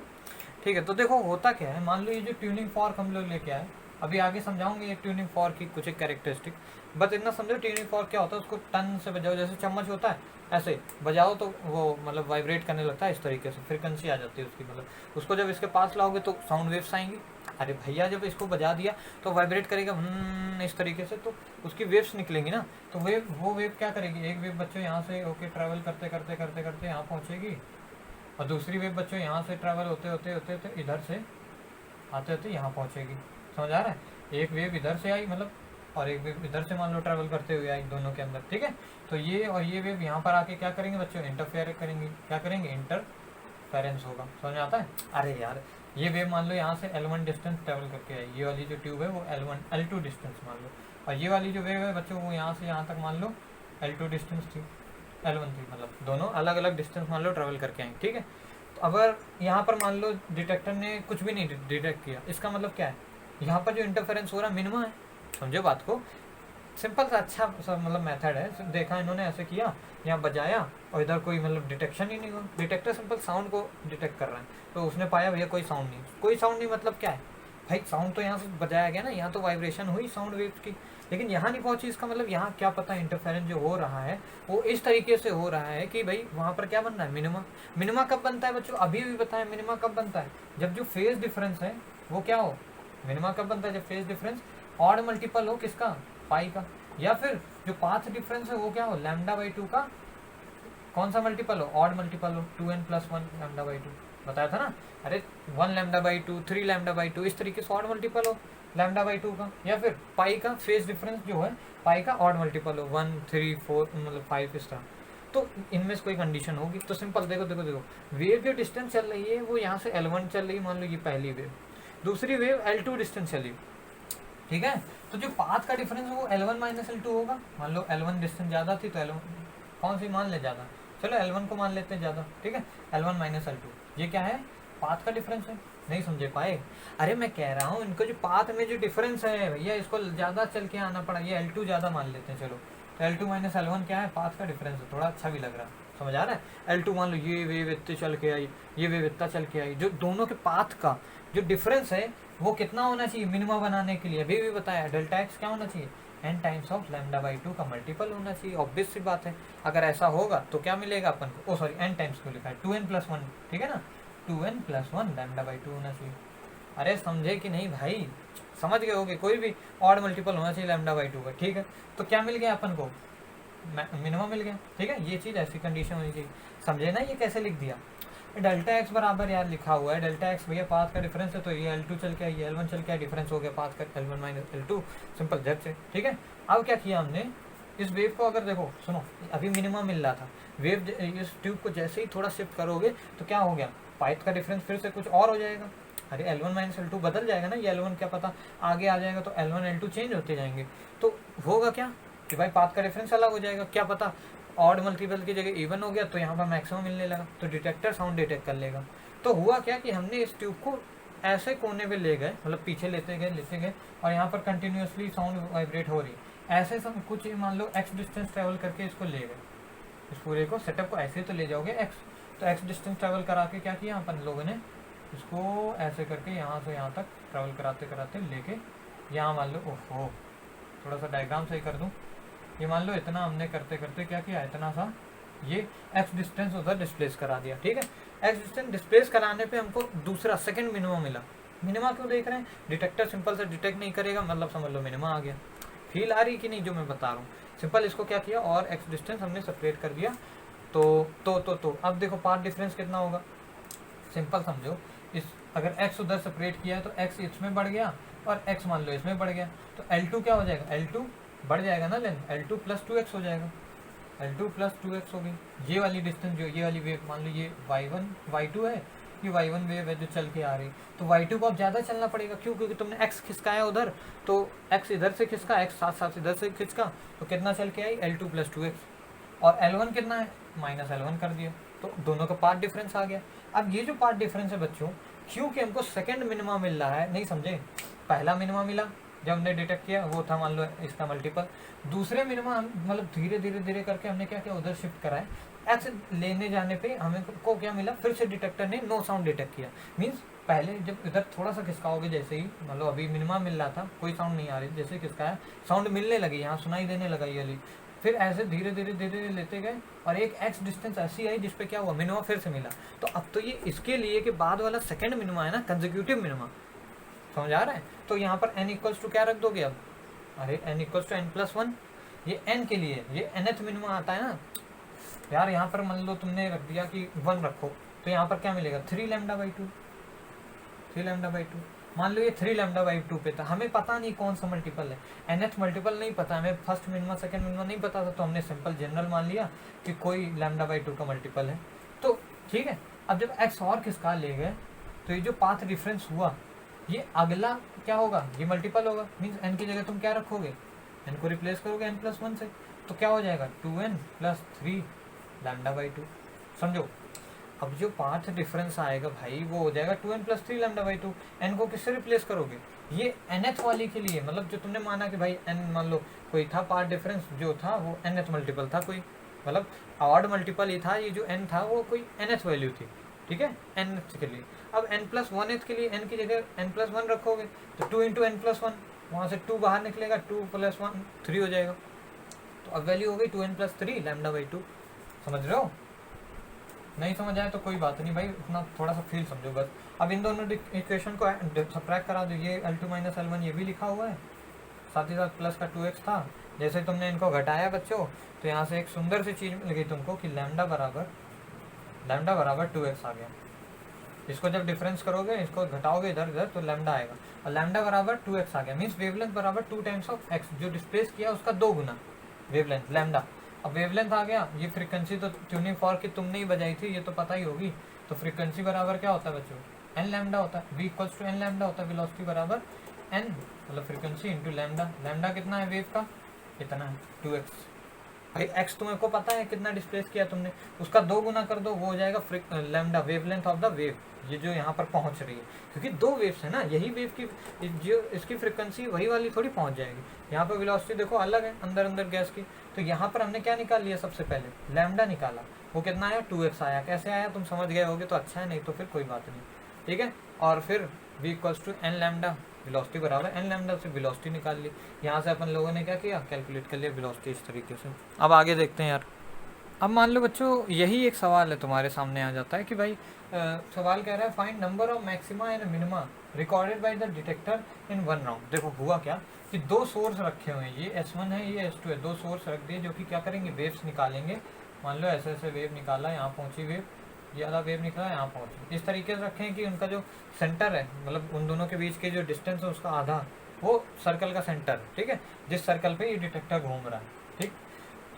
ठीक है, तो देखो होता क्या है, मान लो ये जो ट्यूनिंग फॉर्क हम लोग लेके आए, अभी आगे समझाऊंगे ये ट्यूनिंग फॉर्क की कुछ एक कैरेक्टरिस्टिक, बस इतना समझो ट्यूनिंग फॉर्क क्या होता है, उसको टन से बजाओ, जैसे चम्मच होता है ऐसे बजाओ तो वो मतलब वाइब्रेट करने लगता है इस तरीके से, फ्रिक्वेंसी आ जाती है उसकी, मतलब उसको जब इसके पास लाओगे तो साउंड वेव्स आएंगी। अरे भैया जब इसको बजा दिया तो वाइब्रेट करेगा इस तरीके से, तो उसकी वेव्स निकलेंगी ना, तो वो वेव क्या करेगी, एक वेव बच्चों यहाँ से होके ट्रैवल करते करते करते करते यहाँ पहुँचेगी, और दूसरी वेव बच्चों यहाँ से ट्रैवल होते होते होते होते इधर से आते होते यहाँ पहुँचेगी। समझ आ रहा है? एक वेव इधर से आई मतलब, और एक वेव इधर से मान लो ट्रैवल करते हुए आई दोनों के अंदर, ठीक है। तो ये और ये वेव यहाँ पर आके क्या करेंगे बच्चों, इंटरफेयर करेंगे, क्या करेंगे, इंटरफेरेंस होगा। समझ में आता है? अरे यार ये वेव मान लो यहाँ से L1 डिस्टेंस ट्रैवल करके आई, ये वाली जो ट्यूब है वो L2 डिस्टेंस मान लो, और ये वाली जो वेव है बच्चों वो यहाँ से यहाँ तक मान लो L2 डिस्टेंस थी, L1 थी, मतलब दोनों अलग अलग डिस्टेंस मान लो ट्रैवल करके आएंगे, ठीक है। तो अगर यहाँ पर मान लो डिटेक्टर ने कुछ भी नहीं डिटेक्ट किया, इसका मतलब क्या है, यहाँ पर जो इंटरफेरेंस हो रहा है मिनिमम है। समझो बात को, सिंपल सा अच्छा सा मतलब मेथड है, देखा इन्होंने ऐसे किया, यहाँ बजाया और इधर कोई मतलब डिटेक्शन ही नहीं हुआ, डिटेक्टर सिंपल साउंड को डिटेक्ट कर रहा है, तो उसने पाया भैया कोई साउंड नहीं, कोई साउंड नहीं मतलब क्या है भाई, साउंड तो यहाँ से बजाया गया ना, यहाँ तो वाइब्रेशन हुई साउंड वेव्स की, लेकिन यहाँ नहीं पहुंची, इसका मतलब यहाँ क्या पता इंटरफेरेंस जो हो रहा है वो इस तरीके से हो रहा है कि भाई वहाँ पर क्या बन रहा है, मिनिमा। मिनिमा कब बनता है बच्चों, अभी भी बताया, मिनिमा कब बनता है, जब जो फेज डिफरेंस है वो क्या हो, मिनिमा कब बनता है, जब फेज डिफरेंस ऑड मल्टीपल हो किसका, पाई का, या फिर जो पाथ डिफरेंस है वो क्या हो, λ/2 का कौन सा मल्टीपल हो, ऑड मल्टीपल हो, 2n+1 λ/2 बताया था ना। अरे 1 λ/2 3 λ/2 इस तरीके से ऑड मल्टीपल हो λ/2 का, या फिर पाई का फेज डिफरेंस जो है पाई का ऑड मल्टीपल हो 1 3 4 मतलब 5 इस तरह। तो इनमें से कोई कंडीशन होगी, तो सिंपल देखो देखो देखो, वेव जो डिस्टेंस चल रही है वो यहाँ से L1 चल रही है, मान लो ये पहली वेव, दूसरी वेव L2 डिस्टेंस चली, ठीक है। तो जो पाथ का डिफरेंस है वो L1 - L2 होगा, मान लो L1 डिस्टेंस ज़्यादा थी तो L1 कौन सी मान ले ज़्यादा, चलो L1 को मान लेते हैं ज़्यादा, ठीक है, L1 - L2 ये क्या है, पाथ का डिफरेंस है। नहीं समझे पाए? अरे मैं कह रहा हूँ इनको जो पाथ में जो डिफरेंस है भैया, इसको ज़्यादा चल के आना पड़ा, ये L2 ज़्यादा मान लेते हैं, चलो तो L2 - L1 क्या है, पाथ का डिफरेंस है, थोड़ा अच्छा भी लग रहा है, समझ आ रहा है। L2 मान लो ये वेव इतने चल के आई, ये वेव इतना चल के आई, जो दोनों के पाथ का जो डिफरेंस है वो कितना होना चाहिए मिनिमा बनाने के लिए, अभी भी बताया, डेल्टा एक्स क्या होना चाहिए, n टाइम्स ऑफ λ/2 का मल्टीपल होना चाहिए, ऑब्वियस सी बात है। अगर ऐसा होगा तो क्या मिलेगा अपन को, सॉरी n टाइम्स को लिखा है 2n+1, ठीक है ना, 2n+1 λ/2 होना चाहिए। अरे समझे कि नहीं भाई, समझ गए होगे, कोई भी ऑड मल्टीपल होना चाहिए λ/2 का, ठीक है। तो क्या मिल गया अपन को, मिनिमम मिल गया, ठीक है, ये चीज़ ऐसी कंडीशन होनी चाहिए। समझे ना ये कैसे लिख दिया, डेल्टा एक्स बराबर यार लिखा हुआ है, डेल्टा एक्स भैया पाथ का डिफरेंस है, तो ये L2 चल के ये L1 चल के डिफरेंस हो गया पाथ का L1 - L2, सिंपल झट से, ठीक है। अब क्या किया हमने, इस वेव को अगर देखो सुनो, अभी मिनिमम मिल रहा था, वेव इस ट्यूब को जैसे ही थोड़ा शिफ्ट करोगे तो क्या हो गया, पाथ का डिफरेंस फिर से कुछ और हो जाएगा, अरे L1 - L2 बदल जाएगा ना, ये L1 क्या पता आगे आ जाएगा, तो L1 L2 चेंज होते जाएंगे, तो होगा क्या कि भाई पाथ का डिफरेंस अलग हो जाएगा, क्या पता ऑड मल्टीपल की जगह इवन हो गया, तो यहाँ पर मैक्सिमम मिलने लगा, तो डिटेक्टर साउंड डिटेक्ट कर लेगा। तो हुआ क्या कि हमने इस ट्यूब को ऐसे कोने पे ले गए, मतलब पीछे लेते गए और यहाँ पर कंटिन्यूसली साउंड वाइब्रेट हो रही है, ऐसे सब कुछ मान लो x डिस्टेंस ट्रेवल करके इसको ले गए, इस पूरे को सेटअप को ऐसे तो ले जाओगे x, तो x डिस्टेंस ट्रेवल करा के क्या किया अपन लोगों ने, इसको ऐसे करके यहाँ से यहाँ तक ट्रेवल कराते कराते लेके यहाँ मान लो, ओहो थोड़ा सा डायग्राम सही कर दूँ, ये मान लो इतना हमने करते करते क्या किया, इतना सा ये x डिस्टेंस उधर डिस्प्लेस करा दिया, ठीक है। x डिस्टेंस डिस्प्लेस कराने पे हमको दूसरा सेकंड मिनिमा मिला। मिनिमा क्यों देख रहे हैं, डिटेक्टर सिंपल से डिटेक्ट नहीं करेगा, मतलब समझ लो मिनिमा आ गया। फील आ रही कि नहीं जो मैं बता रहा हूँ, सिंपल इसको क्या किया और x डिस्टेंस हमने सेपरेट कर दिया। तो अब देखो पाथ डिफरेंस कितना होगा, सिंपल समझो, इस अगर x उधर सेपरेट किया है तो x इसमें बढ़ गया और x मान लो इसमें बढ़ गया, तो L2 क्या हो जाएगा, L2 बढ़ जाएगा ना लेंथ, L2 प्लस 2x हो जाएगा, L2 प्लस 2x हो गई। ये वाली डिस्टेंस जो ये वाली वेव मान लो ये y1 y2 है, ये y1 वेव है जो चल के आ रही, तो y2 को अब ज़्यादा चलना पड़ेगा, क्यों, क्योंकि तुमने x खिसकाया उधर, तो x इधर से खिसका, x साथ साथ इधर से खिसका, तो कितना चल के आई L2 प्लस 2x, और L1 कितना है माइनस L1 कर दिया, तो दोनों का पार्ट डिफरेंस आ गया। अब ये जो पार्ट डिफरेंस है बच्चों, क्योंकि हमको सेकंड मिनिमा मिल रहा है, नहीं समझे, पहला मिनिमा मिला जब हमने डिटेक्ट किया वो था मान लो इसका मल्टीपल, दूसरे मिनिमा हम मतलब धीरे धीरे धीरे करके हमने क्या किया उधर शिफ्ट करा है, एक्स लेने जाने पे हमें को क्या मिला, फिर से डिटेक्टर ने नो साउंड डिटेक्ट किया। मीन्स पहले जब इधर थोड़ा सा खिसकाओगे, जैसे ही मतलब अभी मिनिमा मिल रहा था कोई साउंड नहीं आ रही, जैसे खिसकाया साउंड मिलने लगी, यहाँ सुनाई देने लगा ये वाली, फिर ऐसे धीरे धीरे धीरे धीरे लेते गए और एक एक्स डिस्टेंस ऐसी आई जिसपे क्या हुआ, मिनिमा फिर से मिला। तो अब तो ये इसके लिए कि बाद वाला सेकंड मिनिमा है ना, कंसेक्यूटिव मिनिमा, समझ आ रहा है। तो यहाँ पर n इक्वल्स टू क्या रख दोगे अब, अरे n इक्वल्स टू n+1, ये n के लिए, ये nth मिनिमा आता है ना यार, यहाँ पर मान लो तुमने रख दिया कि 1 रखो, तो यहाँ पर क्या मिलेगा 3 λ/2, 3 λ/2, मान लो ये 3 λ/2 पे था, हमें पता नहीं कौन सा मल्टीपल है, nth मल्टीपल नहीं पता, हमें फर्स्ट मिनिमा सेकंड मिनिमा नहीं पता था, तो हमने सिंपल जनरल मान लिया कि कोई λ/2 का मल्टीपल है, तो ठीक है। अब जब x और खिसका ले गए तो ये जो पाथ डिफरेंस हुआ, ये अगला क्या होगा, ये मल्टीपल होगा, मीन्स n की जगह तुम क्या रखोगे, n को रिप्लेस करोगे n+1 से, तो क्या हो जाएगा 2n + 3 λ/2, समझो। अब जो पाथ डिफरेंस आएगा भाई वो हो जाएगा 2n + 3 λ/2, n को किससे रिप्लेस करोगे, ये nth वाली के लिए, मतलब जो तुमने माना कि भाई n मान लो कोई था पाथ डिफरेंस जो था वो nth मल्टीपल था, कोई मतलब ऑड मल्टीपल ही था, ये जो n था वो कोई nth वैल्यू थी, ठीक है, nth के लिए। अब n+1th के लिए n की जगह n+1 रखोगे तो 2 × n+1, वहाँ से 2 बाहर निकलेगा, 2 + 1 3 हो जाएगा, तो अब वैल्यू हो गई 2n + 3 λ/2, समझ रहे हो। नहीं समझ आए तो कोई बात नहीं भाई, इतना थोड़ा सा फील समझो बस। अब इन दोनों इक्वेशन को सब्ट्रैक्ट करा दो, ये L2 - L1 ये भी लिखा हुआ है, साथ ही साथ प्लस का 2x था, जैसे तुमने इनको घटाया बच्चों तो यहाँ से एक सुंदर सी चीज़ मिल गई तुमको कि लैम्डा बराबर 2x आ गया। इसको जब डिफरेंस करोगे, इसको घटाओगे इधर इधर तो लैम्डा आएगा, और लैम्डा बराबर 2x आ गया, मीन्स वेवलेंथ बराबर 2 टाइम्स ऑफ x, जो डिस्प्लेस किया उसका 2 गुना वेवलेंथ लैम्डा। अब वेवलेंथ आ गया, ये फ्रीक्वेंसी तो ट्यूनिंग फॉर्क की तुमने ही बजाई थी, ये तो पता ही होगी, तो फ्रीक्वेंसी बराबर क्या होता है बच्चों, n लैम्डा होता है, v = n लैम्डा होता है, वेलोसिटी बराबर n मतलब फ्रीक्वेंसी इंटू लैम्डा। लैम्डा कितना है वेव का, इतना है 2x, भाई x तुम्हें को पता है कितना डिस्प्लेस किया तुमने, उसका 2 गुना कर दो, वो हो जाएगा lambda wavelength of the wave, ये जो यहाँ पर पहुँच रही है, क्योंकि 2 वेव्स है ना, यही वेव की जो इसकी फ्रीक्वेंसी वही वाली थोड़ी पहुँच जाएगी। यहाँ पर वेलोसिटी देखो अलग है अंदर अंदर गैस की, तो यहाँ पर हमने क्या निकाल लिया, सबसे पहले लैम्डा निकाला, वो कितना आया 2x आया, कैसे आया तुम समझ गए होगे तो अच्छा है, नहीं तो फिर कोई बात नहीं, ठीक है। और फिर v = n लैम्डा, वेलोसिटी बराबर n लैम्डा से वेलोसिटी निकाल ली, यहाँ से अपन लोगों ने क्या किया, कैलकुलेट कर लिया वेलोसिटी इस तरीके से। अब आगे देखते हैं यार। अब मान लो बच्चों यही एक सवाल है तुम्हारे सामने आ जाता है कि भाई सवाल कह रहा है find number of maxima and minima recorded by the detector in 1 round. देखो हुआ क्या कि 2 सोर्स रखे हुए हैं, ये S1 है ये S2 है, 2 सोर्स रख दिए जो कि क्या करेंगे, वेव्स निकालेंगे। मान लो ऐसे ऐसे वेव निकाला, यहाँ पहुँची वेव, ये वाला वेव निकला यहाँ पहुँची, इस तरीके से रखें कि उनका जो सेंटर है, मतलब उन दोनों के बीच के जो डिस्टेंस है उसका आधा वो सर्कल का सेंटर, ठीक है, जिस सर्कल पे ये डिटेक्टर घूम रहा है, ठीक।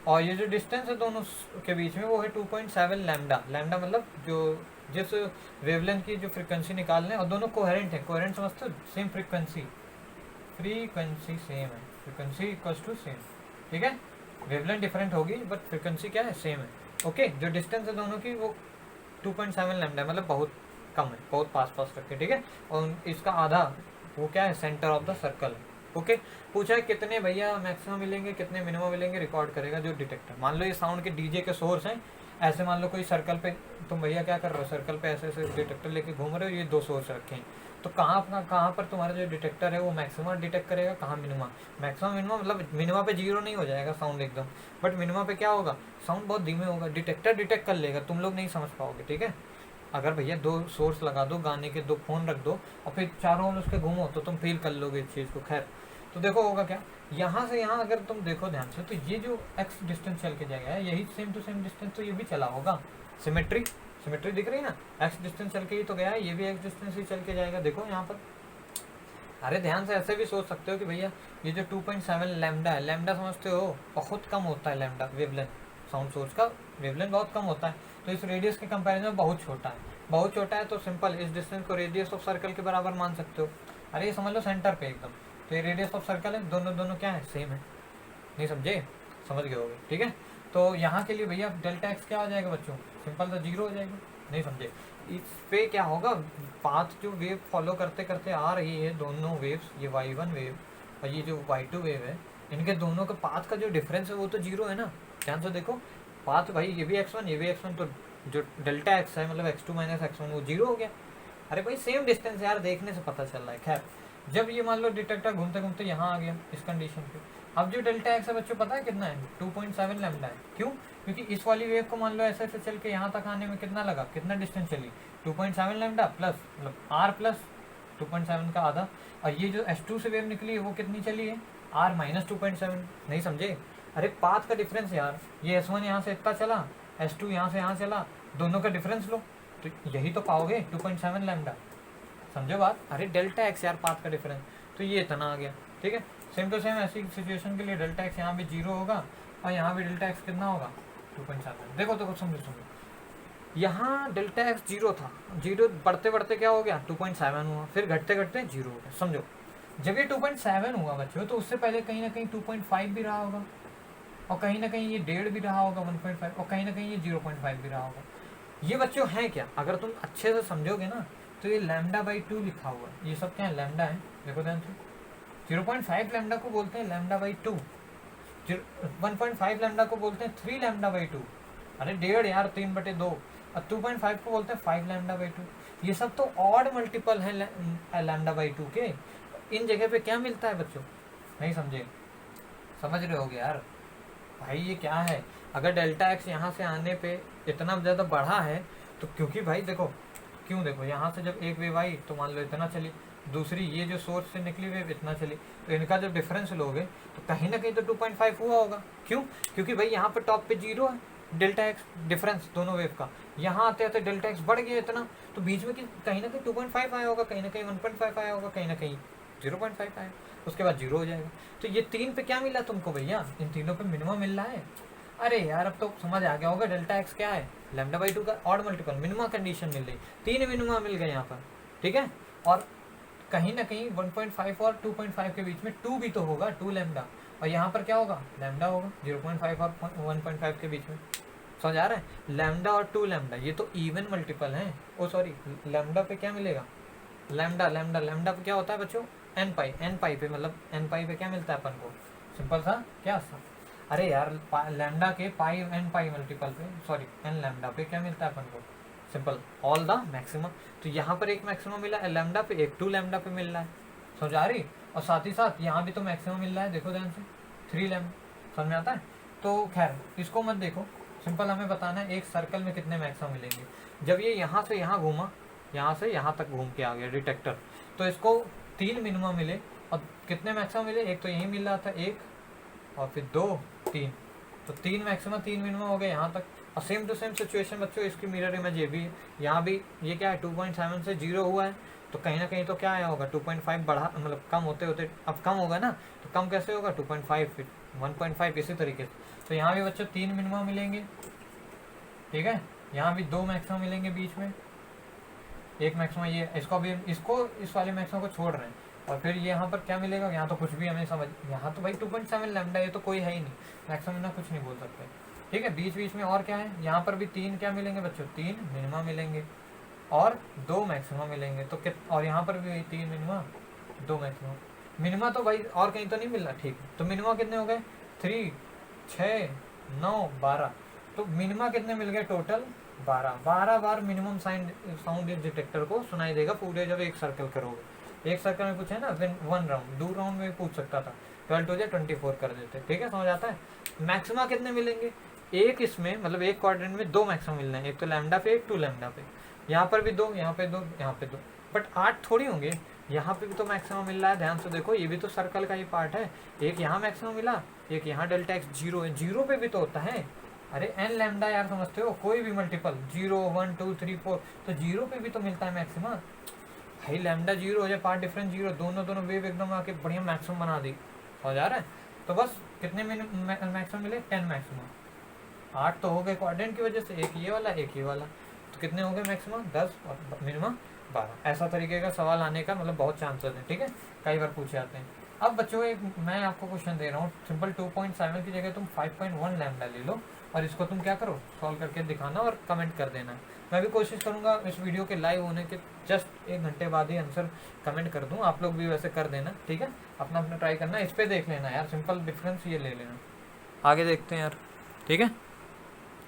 और ये जो डिस्टेंस है दोनों के बीच में वो है 2.7 लैम्डा। लैम्डा मतलब जो जिस वेवलेंथ की जो फ्रीक्वेंसी निकालने, और दोनों कोहेरेंट है, कोहेरेंट समझते हो, सेम फ्रीक्वेंसी सेम है, फ्रीक्वेंसी इक्वल्स टू सेम, ठीक है। वेवलेंथ डिफरेंट होगी बट फ्रीक्वेंसी क्या है, सेम है, ओके। जो डिस्टेंस है दोनों की वो 2.7 लैम्डा, मतलब बहुत कम है, बहुत पास रखे, ठीक है। और इसका आधा वो क्या है, centre of the circle, okay, पूछा है कितने भैया मैक्सिमम मिलेंगे कितने मिनिमम मिलेंगे, रिकॉर्ड करेगा जो डिटेक्टर। मान लो ये साउंड के डीजे के सोर्स हैं, ऐसे मान लो कोई सर्कल पे तुम भैया क्या कर रहे हो, सर्कल पे ऐसे ऐसे डिटेक्टर लेके घूम रहे हो, ये 2 सोर्स रखे हैं, तो कहाँ पर तुम्हारा जो डिटेक्टर है वो मैक्सिमम डिटेक्ट करेगा, कहाँ मिनिमम। मैक्सिमम मिनिमम मतलब मिनिमा पे 0 नहीं हो जाएगा साउंड एकदम, बट मिनिमा पे क्या होगा, साउंड बहुत धीमे होगा, डिटेक्टर डिटेक्ट कर लेगा, तुम लोग नहीं समझ पाओगे, ठीक है। अगर भैया 2 सोर्स लगा दो, गाने के 2 फोन रख दो और फिर चारों ओर उसके घूमो तो तुम फील कर लोगे इस चीज़ को। खैर, तो देखो होगा क्या, यहाँ से यहाँ अगर तुम देखो ध्यान से, तो ये जो x डिस्टेंस चल के जाएगा यही सेम टू सेम डिस्टेंस तो ये भी चला होगा। सिमेट्री सिमेट्री दिख रही है ना, x डिस्टेंस चल के ही तो गया है, ये भी x डिस्टेंस ही चल के जाएगा। देखो यहाँ पर, अरे ध्यान से ऐसे भी सोच सकते हो कि भैया ये जो 2.7 लैम्डा है, लैम्डा समझते हो बहुत कम होता है, लैम्डा वेवलेंथ, साउंड सोर्स का वेवलेंथ बहुत कम होता है, तो इस रेडियस के कंपैरिजन में बहुत छोटा है, बहुत छोटा है। तो सिंपल इस डिस्टेंस को रेडियस ऑफ सर्कल के बराबर मान सकते हो। अरे ये समझ लो सेंटर पे एकदम, तो ये रेडियस ऑफ सर्कल है, दोनों दोनों क्या है, सेम है, नहीं समझे, समझ गए होगे, ठीक है। तो यहाँ के लिए भैया डेल्टा एक्स क्या हो जाएगा बच्चों, सिंपल सा 0 हो जाएगा, नहीं समझे। इस पे क्या होगा, पाथ जो वेव फॉलो करते करते आ रही है दोनों वेव्स, ये y1 वेव और ये जो y2 वेव है, इनके दोनों के पाथ का जो डिफरेंस है वो तो 0 है ना। ध्यान से देखो पाथ, भाई ये भी x1 ये भी x1, तो जो डेल्टा x है मतलब x2 माइनस x1 वो 0 हो गया। अरे भाई सेम डिस्टेंस यार, देखने से पता चल रहा है। खैर, जब ये मान लो डिटेक्टर घूमते घूमते यहाँ आ गया इस कंडीशन पे, अब जो डेल्टा एक्स है बच्चों पता है कितना है, 2.7 लैम्डा है। क्यों, क्योंकि इस वाली वेव को मान लो ऐसे ऐसे चल के यहाँ तक आने में कितना लगा, कितना डिस्टेंस चली, 2.7 लैम्डा प्लस मतलब r प्लस 2.7 का आधा, और ये जो S2 से वेव निकली है वो कितनी चली है, r माइनस 2.7, नहीं समझे। अरे पाथ का डिफरेंस यार, ये S1 यहाँ से इतना चला, S2 यहाँ से यहाँ चला, दोनों का डिफरेंस लो तो यही तो पाओगे 2.7 लैम्डा, समझो बात। अरे डेल्टा एक्स यार पाथ का डिफरेंस, तो ये इतना आ गया, ठीक है। सेम टू सेम ऐसी सिचुएशन के लिए डेल्टा एक्स यहाँ भी 0 होगा और यहाँ भी डेल्टा एक्स कितना होगा, 2.7। देखो देखो समझो, यहाँ डेल्टा एक्स 0 था, 0 बढ़ते बढ़ते क्या हो गया 2.7 हुआ, फिर घटते घटते 0 हो गया। समझो जब ये 2.7 हुआ बच्चों, तो उससे पहले कहीं ना कहीं 2.5 भी रहा होगा, और कहीं ना कहीं ये 1.5 भी रहा होगा, 1.5, और कहीं ना कहीं ये 0.5 भी रहा होगा। ये बच्चों है क्या, अगर तुम अच्छे से समझोगे ना, तो ये λ/2 लिखा हुआ है, ये सब क्या है, लैम्डा है। देखो ध्यान से, 0.5 लैम्डा को बोलते हैं λ/2, 1.5 लैम्डा को बोलते हैं 3 λ/2, अरे 1.5 यार 3/2, और 2.5 को बोलते हैं 5 λ/2। ये सब तो ऑड मल्टीपल है λ/2 के। इन जगह पे क्या मिलता है बच्चों, नहीं समझे, समझ रहे होगे यार। भाई ये क्या है, अगर डेल्टा एक्स यहाँ से आने पे इतना ज़्यादा बढ़ा है, तो क्योंकि भाई देखो क्यों, देखो यहाँ से जब एक वेव आई तो मान लो इतना चली, दूसरी ये जो सोर्स से निकली वेव इतना चली, तो इनका जब डिफरेंस लोगे तो कहीं ना कहीं तो 2.5 हुआ होगा। क्यों, क्योंकि भाई यहाँ पे टॉप पे 0 है डेल्टा एक्स डिफरेंस दोनों वेव का, यहाँ आते आते डेल्टा एक्स बढ़ गया इतना, तो बीच में कहीं ना कहीं 2.5 आया होगा, कहीं ना कहीं 1.5 आया होगा, कहीं ना कहीं 0.5 आया, उसके बाद 0 हो जाएगा। तो ये 3 पे क्या मिला तुमको भैया, इन तीनों पे मिनिमम मिल रहा है। अरे यार अब तो समझ आ गया होगा डेल्टा एक्स क्या है, λ/2 का ऑड मल्टीपल, मिनिमम कंडीशन मिल रही, 3 मिनिमम मिल गए यहाँ पर, ठीक है। और कहीं ना कहीं 1.5 और 2.5 के बीच में 2 भी तो होगा, 2 लैम्डा, और यहाँ पर क्या होगा, लैम्डा होगा 0.5 और 1.5 के बीच में, समझ आ रहा है। लैम्डा और 2 लैम्डा ये तो इवन मल्टीपल हैं, ओ सॉरी लैम्डा पे क्या मिलेगा, लैम्डा पे क्या होता है बच्चों, n पाई पे, मतलब n पाई पे क्या मिलता है अपन को, सिंपल सा क्या सा, अरे यार लैम्डा के पाई n पाई मल्टीपल पे, सॉरी n लैम्डा पे क्या मिलता है अपन को, सिंपल ऑल द मैक्सिमम। तो यहाँ पर एक मैक्सिमम मिला है लैम्डा पे, एक 2 लैम्डा पे मिल रहा है, समझ आ रही। और साथ ही साथ यहाँ भी तो मैक्सिमम मिल रहा है, देखो ध्यान से 3 लैम्डा, समझ में आता है। तो खैर इसको मत देखो, सिंपल हमें बताना है एक सर्कल में कितने मैक्सिमम मिलेंगे। जब ये यहाँ से यहाँ घूमा, यहाँ से यहाँ तक घूम के आ गया डिटेक्टर, तो इसको 3 मिनिमम मिले, और कितने मैक्सिमम मिले, एक तो यही मिल रहा था 1, और फिर 2 3, तो 3 मैक्सिमम 3 मिनिमम हो गए यहाँ तक। और सेम टू सेम सिचुएशन बच्चों इसकी मिरर इमेज ये भी है, यहाँ भी ये क्या है 2.7 से 0 हुआ है, तो कहीं ना कहीं तो क्या आया होगा 2.5 बढ़ा, मतलब कम होते होते अब कम होगा ना, तो कम कैसे होगा 2.5 फिर 1.5 इसी तरीके से। तो यहाँ भी बच्चों 3 मिनिमम मिलेंगे, ठीक है, यहाँ भी 2 मैक्सिमम मिलेंगे बीच में, एक मैक्सिमम ये इसको भी, इसको इस वाले मैक्सिमम को छोड़ रहे हैं, और फिर यहाँ पर क्या मिलेगा, यहाँ तो कुछ भी हमें समझ, यहाँ तो भाई 2.7 लैम्डा, ये तो कोई है ही नहीं, मैक्सिमम ना कुछ नहीं बोल सकते, ठीक है। बीच बीच में और क्या है, यहाँ पर भी 3 क्या मिलेंगे बच्चों, 3 मिनिमम मिलेंगे और 2 मैक्सिमम मिलेंगे, तो और यहाँ पर भी 3 मिनिमम 2 मैक्सिमम, मिनिमा तो भाई और कहीं तो नहीं मिल रहा, ठीक है। तो मिनिमा कितने हो गए, 3, 6, 9, 12। तो मिनिमा कितने मिल गए टोटल, 12 बार मिनिमम साउंड डिटेक्टर को सुनाई देगा पूरे जब एक सर्कल करोगे। एक सर्कल में पूछे ना 1 राउंड, 2 राउंड में पूछ सकता था, 12 हो जाए 24 कर देते, ठीक है, समझ आता है। मैक्सिमा कितने मिलेंगे, एक इसमें मतलब एक क्वाड्रेंट में 2 मैक्सिमम मिलना है, एक तो लैम्डा पे, एक 2 लैम्डा पे, यहाँ पर भी 2, यहाँ पे 2, यहाँ पे 2, बट 8 थोड़ी होंगे, यहाँ पे भी तो मैक्सिमम मिल रहा है, ध्यान से देखो, ये भी तो सर्कल का ही पार्ट है। एक यहाँ मैक्सिमम मिला, एक यहाँ डेल्टा एक्स 0 है, 0 पे भी तो होता है, अरे एन लैम्डा यार, समझते हो, कोई भी मल्टीपल 0, 1, 2, 3, 4, तो 0 पे भी तो मिलता है मैक्सिमम। भाई लैम्डा 0 हो जाए, पार्ट डिफरेंस 0, दोनों वेव एकदम आके बढ़िया मैक्सिमम बना दी, हो जा रहा है। तो बस कितने मैक्सिमम मिले, 10 मैक्सिमम। 8 तो हो गए क्वाड्रेंट की वजह से, एक ये वाला एक ये वाला, तो कितने हो गए मैक्सिमम, 10 और मिनिमम 12। ऐसा तरीके का सवाल आने का मतलब बहुत चांसेस है, ठीक है, कई बार पूछे जाते हैं। अब बच्चों एक मैं आपको क्वेश्चन दे रहा हूँ, सिंपल 2.7 की जगह तुम 5.1 लैम्डा ले लो और इसको तुम क्या करो, सॉल्व करके दिखाना और कमेंट कर देना। मैं भी कोशिश करूंगा इस वीडियो के लाइव होने के जस्ट 1 घंटे बाद ही आंसर कमेंट कर दूं, आप लोग भी वैसे कर देना, ठीक है, अपना अपना ट्राई करना, इस पे देख लेना यार, सिंपल डिफरेंस ये ले लेना। आगे देखते हैं यार, ठीक है।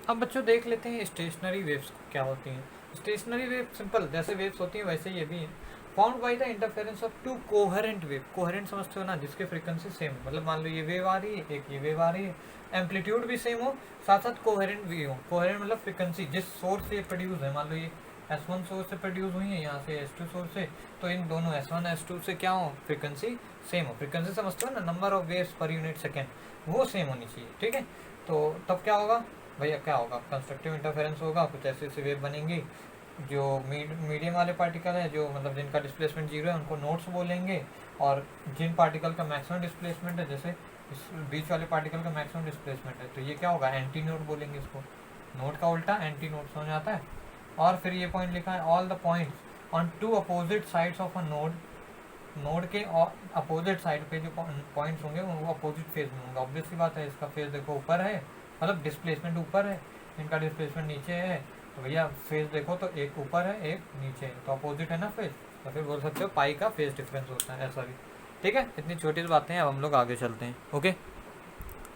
अब बच्चों देख लेते हैं स्टेशनरी वेव्स क्या होती हैं। स्टेशनरी वेव सिंपल जैसे वेव्स होती हैं वैसे ये भी है, found by the interference of 2 coherent wave. Coherent समझते हो ना, जिसके फ्रीक्वेंसी सेम है, मतलब मान लो ये वेव आ रही है, एक ये वेव आ रही है, एम्पलीट्यूड भी सेम हो, साथ साथ कोहेरेंट भी हो। कोहेरेंट मतलब फ्रीक्वेंसी जिस सोर्स से प्रोड्यूस है, मान लो ये S1 सोर्स से प्रोड्यूस हुई है, यहाँ से S2 सोर्स से, तो इन दोनों S1 S2 से क्या हो, फ्रीक्वेंसी सेम हो। फ्रीक्वेंसी समझते हो ना, number of waves per unit second, वो सेम होनी चाहिए, ठीक है। तो तब क्या होगा भैया, क्या होगा, कंस्ट्रक्टिव इंटरफेरेंस होगा, कुछ ऐसी ऐसी वेव बनेंगी। जो मीडियम वाले पार्टिकल है, जो मतलब जिनका डिस्प्लेसमेंट 0 है, उनको नोड्स बोलेंगे, और जिन पार्टिकल का मैक्सिमम डिस्प्लेसमेंट है, जैसे इस बीच वाले पार्टिकल का मैक्सिमम डिस्प्लेसमेंट है, तो ये क्या होगा, एंटी नोड बोलेंगे इसको। नोड का उल्टा एंटी नोड, समझ आता है। और फिर ये पॉइंट लिखा है, all the points on 2 opposite sides of a node, node के अपोजिट साइड पे जो पॉइंट्स होंगे वो अपोजिट फेज में होंगे। ऑब्वियस सी बात है, इसका फेज देखो ऊपर है, मतलब डिस्प्लेसमेंट ऊपर है, इनका डिस्प्लेसमेंट नीचे है, तो भैया फेज देखो तो एक ऊपर है एक नीचे है, तो अपोजिट है ना फेज, तो फिर बोल सकते हो पाई का फेज डिफरेंस होता है, ऐसा भी, ठीक है। इतनी छोटी सी बातें हैं, अब हम लोग आगे चलते हैं, ओके।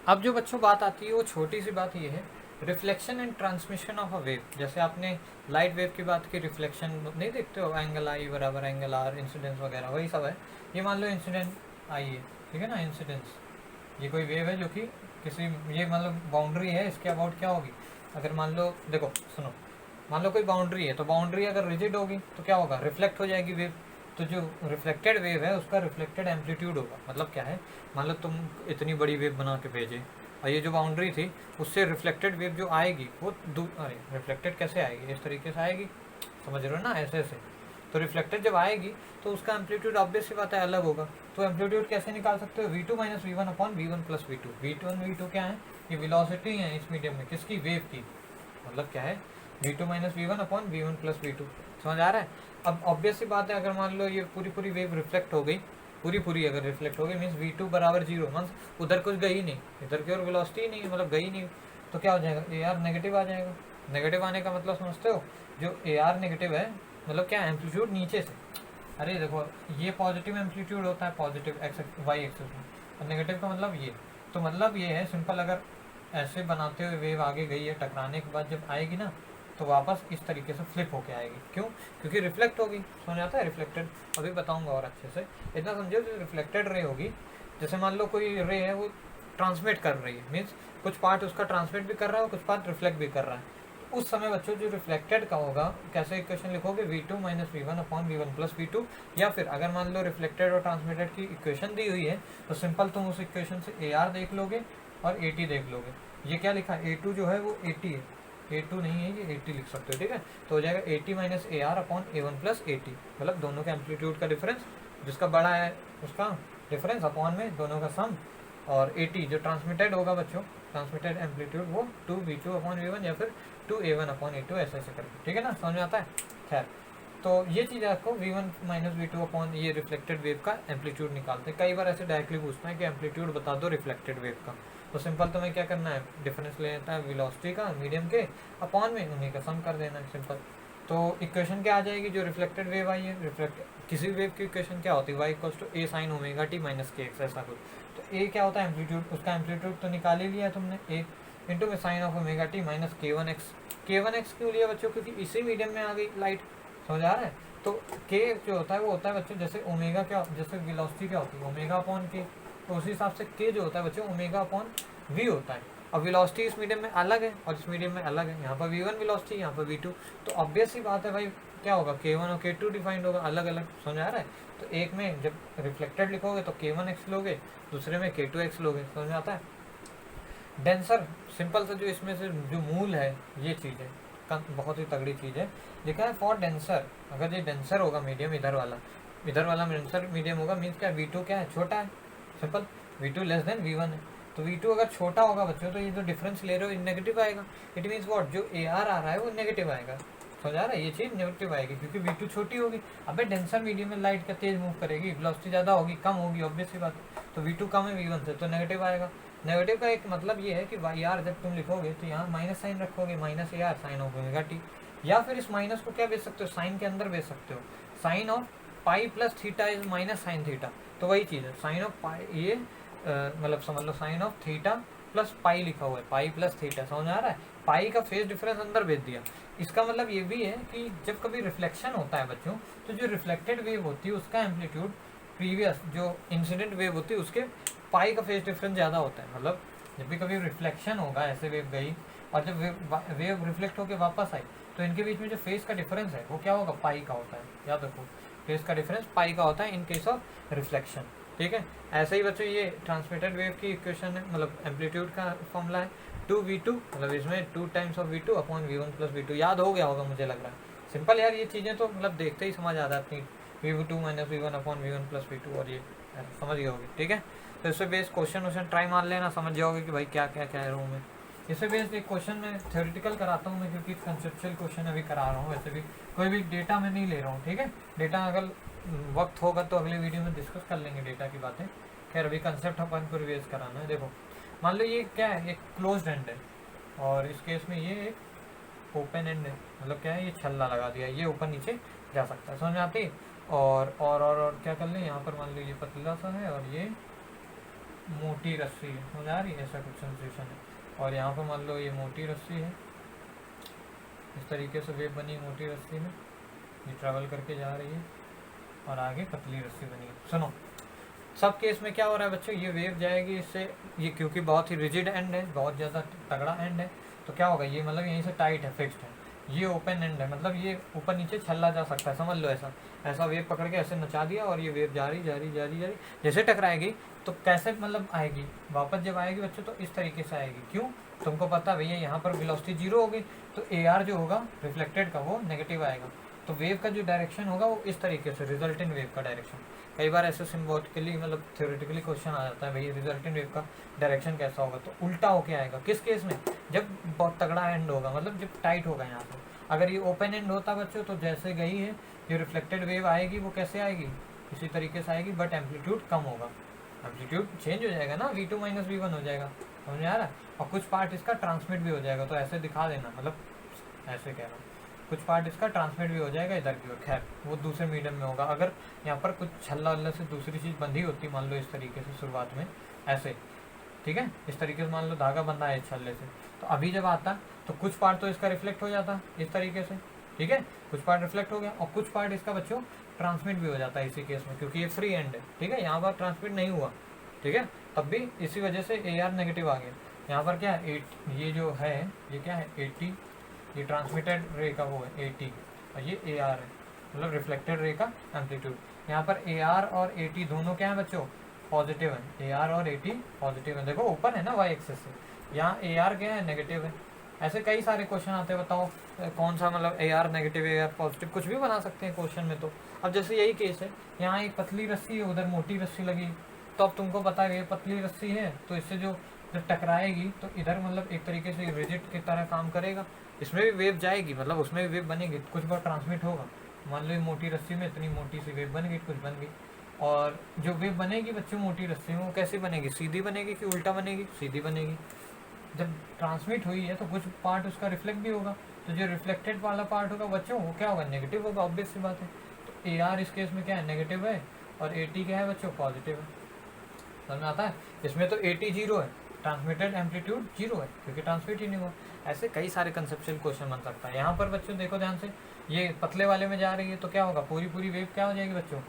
अब जो बच्चों बात आती है वो छोटी सी बात ये है, reflection and transmission of a wave. जैसे आपने लाइट वेव की बात की, रिफ्लेक्शन नहीं देखते हो, एंगल आई बराबर एंगल आर, इंसिडेंस वगैरह वही सब है। ये मान लो इंसिडेंट आई है, ठीक है ना, इंसिडेंस, ये कोई वेव है जो कि किसी, ये मतलब बाउंड्री है, इसके अबाउट क्या होगी, अगर मान लो देखो सुनो, मान लो कोई बाउंड्री है, तो बाउंड्री अगर रिजिड होगी तो क्या होगा, रिफ्लेक्ट हो जाएगी वेव। तो जो रिफ्लेक्टेड वेव है उसका रिफ्लेक्टेड एम्पलीट्यूड होगा। मतलब क्या है, मान लो तुम इतनी बड़ी वेव बना के भेजे, और ये जो बाउंड्री थी उससे रिफ्लेक्टेड वेव जो आएगी वो अरे रिफ्लेक्टेड कैसे आएगी, इस तरीके से आएगी, समझ रहे हो ना, ऐसे ऐसे। तो रिफ्लेक्टेड जब आएगी तो उसका एम्पलीट्यूड ऑब्वियस सी बात है अलग होगा। तो एम्पलीट्यूड कैसे निकाल सकते हो, v2 minus V one upon V one plus V two. v1 v2 क्या है, ये वेलोसिटी है इस मीडियम में, किसकी, वेव की, मतलब क्या है, v2 minus V one upon V one plus V two, समझ आ रहा है। अब ऑब्वियस सी बात है, अगर मान लो ये पूरी वेव रिफ्लेक्ट हो गई, पूरी अगर रिफ्लेक्ट हो गई, मीन्स v2 बराबर 0, मीन्स उधर कुछ गई नहीं, इधर की ओर वेलोसिटी नहीं, मतलब गई नहीं, तो क्या हो जाएगा, AR नेगेटिव आ जाएगा। नेगेटिव आने का मतलब समझते हो, जो AR नेगेटिव है मतलब क्या, एम्पलीट्यूड नीचे से, अरे देखो ये पॉजिटिव एम्पलीट्यूड होता है पॉजिटिव एक्स वाई एक्सिस में, और नेगेटिव का मतलब ये, तो मतलब ये है सिंपल, अगर ऐसे बनाते हुए वेव आगे गई है, टकराने के बाद जब आएगी ना तो वापस इस तरीके से फ्लिप होके आएगी, क्यों, क्योंकि रिफ्लेक्ट होगी, समझ आता है, रिफ्लेक्टेड, अभी बताऊंगा और अच्छे से, इतना समझो, जो रिफ्लेक्टेड रे होगी, जैसे मान लो कोई रे है वो ट्रांसमिट कर रही है, मीन्स कुछ पार्ट उसका ट्रांसमिट भी कर रहा है और कुछ पार्ट रिफ्लेक्ट भी कर रहा है, उस समय बच्चों जो रिफ्लेक्टेड का होगा, कैसे इक्वेशन लिखोगे, v2 minus V one upon V one plus V two, या फिर अगर मान लो रिफ्लेक्टेड और ट्रांसमिटेड की इक्वेशन दी हुई है तो सिंपल तुम उस इक्वेशन से AR देख लोगे और AT देख लोगे। ये क्या लिखा है, A2 जो है वो AT है, A2 नहीं है, ये AT लिख सकते हो, ठीक है। तो हो जाएगा AT minus AR upon A1 plus AT, मतलब दोनों के एम्पलीट्यूड का डिफरेंस, जिसका बड़ा है उसका डिफरेंस अपॉन में दोनों का सम, और AT जो ट्रांसमिटेड होगा बच्चों, ट्रांसमिटेड एम्पलीट्यूड वो 2v2 अपॉन वी वन या फिर 2a1 अपॉन a2, ऐसे ऐसे करके, ठीक है ना, समझ में आता है। खैर, तो ये चीज़ आपको v1 minus V two upon ये रिफ्लेक्टेड वेव का एम्पलीट्यूड निकालते हैं। कई बार ऐसे डायरेक्टली पूछते हैं कि एम्पलीट्यूड बता दो रिफ्लेक्टेड वेव का, तो सिंपल तुम्हें क्या करना है, डिफरेंस ले लेता है वेलोसिटी का मीडियम के अपॉन में, उन्हीं का सम कर देना है सिंपल। तो इक्वेशन क्या आ जाएगी जो रिफ्लेक्टेड वेव आई है, रिफ्लेक्ट किसी वेव की इक्वेशन क्या होती है, Y equals to A sine omega T minus K X, ऐसा कुछ। तो ए क्या होता है एम्पलीट्यूड, उसका एम्पलीट्यूड तो निकाल ही लिया है तुमने, ए इंटू में sine of omega T minus k1x। k1x क्यों लिया बच्चों, क्योंकि इसी मीडियम में आ गई लाइट, समझ आ रहा है। तो k जो होता है वो होता है बच्चों जैसे ओमेगा क्या, जैसे वेलोसिटी क्या होती है ओमेगा अपॉन k, तो उसी हिसाब से k जो होता है बच्चों ओमेगा अपॉन v होता है। अब वेलोसिटी इस मीडियम में अलग है और इस मीडियम में अलग है, यहाँ पर v1 वेलोसिटी, यहाँ पर v2, तो ऑब्वियस ही बात है भाई क्या होगा k1 और k2 डिफाइंड होगा अलग अलग, समझ आ रहा है। तो एक में जब रिफ्लेक्टेड लिखोगे तो k1x लोगे, दूसरे में k2x लोगे, समझ आता है। डेंसर सिंपल सा जो इसमें से जो मूल है ये चीज़ है, बहुत ही तगड़ी चीज़ है, लिखा है फॉर डेंसर। अगर ये डेंसर होगा मीडियम इधर वाला डेंसर मीडियम होगा, मीन्स क्या v2 क्या है छोटा है, simple v2 less than v1 है। तो v2 अगर छोटा होगा बच्चों तो ये जो डिफरेंस ले रहे हो नेगेटिव आएगा। इट मीन्स व्हाट, जो AR आ रहा है वो नेगेटिव आएगा, समझ आ रहा है, ये चीज़ नेगेटिव आएगी क्योंकि v2 छोटी होगी। अबे डेंसर मीडियम में लाइट क्या तेज मूव करेगी, वेलोसिटी ज़्यादा होगी कम होगी, ऑब्वियस सी बात है। तो v2 कम है v1 से, तो नेगेटिव आएगा। नेगेटिव का एक मतलब ये है कि वाई आर जब तुम लिखोगे तो यहाँ माइनस साइन रखोगे, minus AR sine of omega T, या फिर इस माइनस को क्या बेच सकते हो, साइन के अंदर बेच सकते हो, sine of pi plus theta is minus sine theta. तो वही चीज़ है साइन ऑफ पाई, ये मतलब समझ लो sine of theta plus pi लिखा हुआ है, पाई प्लस थीटा, समझ आ रहा है। पाई का फेज डिफरेंस अंदर भेज दिया। इसका मतलब ये भी है कि जब कभी रिफ्लेक्शन होता है बच्चों, तो जो रिफ्लेक्टेड वेव होती है उसका एम्पलीट्यूड प्रीवियस जो इंसिडेंट वेव होती है उसके पाई का फेज डिफरेंस ज़्यादा होता है। मतलब जब भी कभी रिफ्लेक्शन होगा, ऐसे वेव गई और जब वेव रिफ्लेक्ट होकर वापस आई, तो इनके बीच में जो फेज का डिफरेंस है वो क्या होगा, पाई का होता है, याद रखो फेज का डिफरेंस पाई का होता है इन केस ऑफ रिफ्लेक्शन, ठीक है। ऐसे ही बच्चों ये ट्रांसमिटेड वेव की इक्वेशन है, मतलब एम्पलीट्यूड का फॉर्मूला है 2v2, मतलब इसमें 2 times of v2 upon v1 plus v2, याद हो गया होगा मुझे लग रहा है। सिंपल यार, ये चीज़ें तो मतलब देखते ही समझ आ जाती हैं, v2 minus v1 upon v1 plus v2, और ये समझ गए होगी, ठीक है। तो इससे बेस्ड क्वेश्चन ट्राई मार लेना, समझ जाओगे कि भाई क्या क्या कह रहा हूँ मैं। इससे बेस्ड एक क्वेश्चन मैं थ्योरेटिकल कराता हूँ मैं, क्योंकि कंसेप्चुअल क्वेश्चन अभी करा रहा हूँ, वैसे भी कोई भी डेटा मैं नहीं ले रहा हूँ, ठीक है। डेटा अगर वक्त होगा तो अगले वीडियो में डिस्कस कर लेंगे डेटा की बातें। खैर अभी कंसेप्ट अपन को रिवाइज कराना है। देखो मान लो ये क्या है, एक क्लोज्ड एंड है और इस केस में ये एक ओपन एंड है, मतलब क्या है, ये छल्ला लगा दिया, ये ऊपर नीचे जा सकता है, समझ में आती है। और क्या कर लें, यहाँ पर मान लो ये पतला सा है और ये मोटी रस्सी है, समझ आ रही है, ऐसा कुछ सेंसेशन है। और यहाँ पर मान लो ये मोटी रस्सी है, इस तरीके से वेव बनी मोटी रस्सी में, ये ट्रैवल करके जा रही है और आगे पतली रस्सी बनी है। सुनो सब केस में क्या हो रहा है बच्चों, ये वेव जाएगी इससे, ये क्योंकि बहुत ही रिजिड एंड है, बहुत ज़्यादा तगड़ा एंड है, तो क्या होगा, ये मतलब यहीं से टाइट है, फिक्स्ड है। ये ओपन एंड है, मतलब ये ऊपर नीचे छल्ला जा सकता है, समझ लो ऐसा। ऐसा वेव पकड़ के ऐसे नचा दिया और ये वेव जा रही जैसे टकराएगी तो कैसे मतलब आएगी वापस, जब आएगी बच्चों तो इस तरीके से आएगी। क्यों, तुमको पता भैया यहाँ पर वेलोसिटी 0 होगी, तो AR जो होगा रिफ्लेक्टेड का वो नेगेटिव आएगा, तो वेव का जो डायरेक्शन होगा वो इस तरीके से, रिजल्टेंट वेव का डायरेक्शन। कई बार ऐसे सिम्बॉलिकली मतलब थ्योरेटिकली क्वेश्चन आ जाता है, भाई रिजल्टेंट वेव का डायरेक्शन कैसा होगा, तो उल्टा होके आएगा। किस केस में, जब बहुत तगड़ा एंड होगा, मतलब जब टाइट होगा यहाँ पर। अगर ये ओपन एंड होता बच्चों तो जैसे गई है जो रिफ्लेक्टेड वेव आएगी वो कैसे आएगी, इसी तरीके से आएगी, बट एम्पलीट्यूड कम होगा, एम्पलीट्यूड चेंज हो जाएगा ना, v2 माइनस v1 हो जाएगा, समझ में आ रहा है। और कुछ पार्ट इसका ट्रांसमिट भी हो जाएगा, तो ऐसे दिखा देना, मतलब ऐसे कह रहा हूँ, कुछ पार्ट इसका ट्रांसमिट भी हो जाएगा इधर की ओर। खैर वो दूसरे मीडियम में होगा। अगर यहाँ पर कुछ छल्ला वल्ला से दूसरी चीज़ बंधी होती, मान लो इस तरीके से शुरुआत में ऐसे, ठीक है, इस तरीके से मान लो धागा बंधा है छल्ले से, तो अभी जब आता तो कुछ पार्ट तो इसका रिफ्लेक्ट हो जाता इस तरीके से, ठीक है, कुछ पार्ट रिफ्लेक्ट हो गया, और कुछ पार्ट इसका बच्चों ट्रांसमिट भी हो जाता है इसी केस में, क्योंकि ये फ्री एंड है, ठीक है, यहाँ पर ट्रांसमिट नहीं हुआ, ठीक है, तब भी इसी वजह से AR नेगेटिव आ गया। यहाँ पर क्या है, ये जो है ये क्या है 80, ये ट्रांसमिटेड रे का वो है 80 और ये AR है, मतलब रिफ्लेक्टेड रे का एम्पलीट्यूड। यहाँ पर AR और 80 दोनों क्या है बच्चों, पॉजिटिव है, AR और 80 पॉजिटिव है, देखो ऊपर है ना y एक्सेस से, यहाँ AR क्या है, नेगेटिव है। ऐसे कई सारे क्वेश्चन आते हैं, बताओ कौन सा मतलब AR नेगेटिव AR पॉजिटिव, कुछ भी बना सकते हैं क्वेश्चन में। तो अब जैसे यही केस है, यहाँ एक पतली रस्सी है, उधर मोटी रस्सी लगी, तो अब तुमको पता है ये पतली रस्सी है, तो इससे जो जब टकराएगी तो इधर मतलब एक तरीके से रिजिड की तरह काम करेगा, इसमें भी वेव जाएगी, मतलब उसमें भी वेव बनेगी, कुछ बार ट्रांसमिट होगा। मान लो ये मोटी रस्सी में इतनी मोटी सी वेव बन गई, कुछ बन गई, और जो वेव बनेगी बच्चों मोटी रस्सी में वो कैसे बनेगी, सीधी बनेगी कि उल्टा बनेगी, सीधी बनेगी, जब ट्रांसमिट हुई है तो कुछ पार्ट उसका रिफ्लेक्ट भी होगा, तो जो रिफ्लेक्टेड वाला पार्ट होगा बच्चों वो क्या होगा, नेगेटिव होगा, ऑब्वियस सी बात है। तो ए आर इस केस में क्या है, नेगेटिव है, और ए टी क्या है बच्चों, पॉजिटिव है। समझ में आता है? इसमें तो ए टी जीरो है, ट्रांसमिटेड एम्पलीट्यूड जीरो है क्योंकि ट्रांसमिट ही नहीं हुआ। ऐसे कई सारे कंसेप्चुअल क्वेश्चन बन सकता है। यहाँ पर बच्चों देखो ध्यान से, ये पतले वाले में जा रही है तो क्या होगा, पूरी पूरी वेव क्या हो जाएगी बच्चों,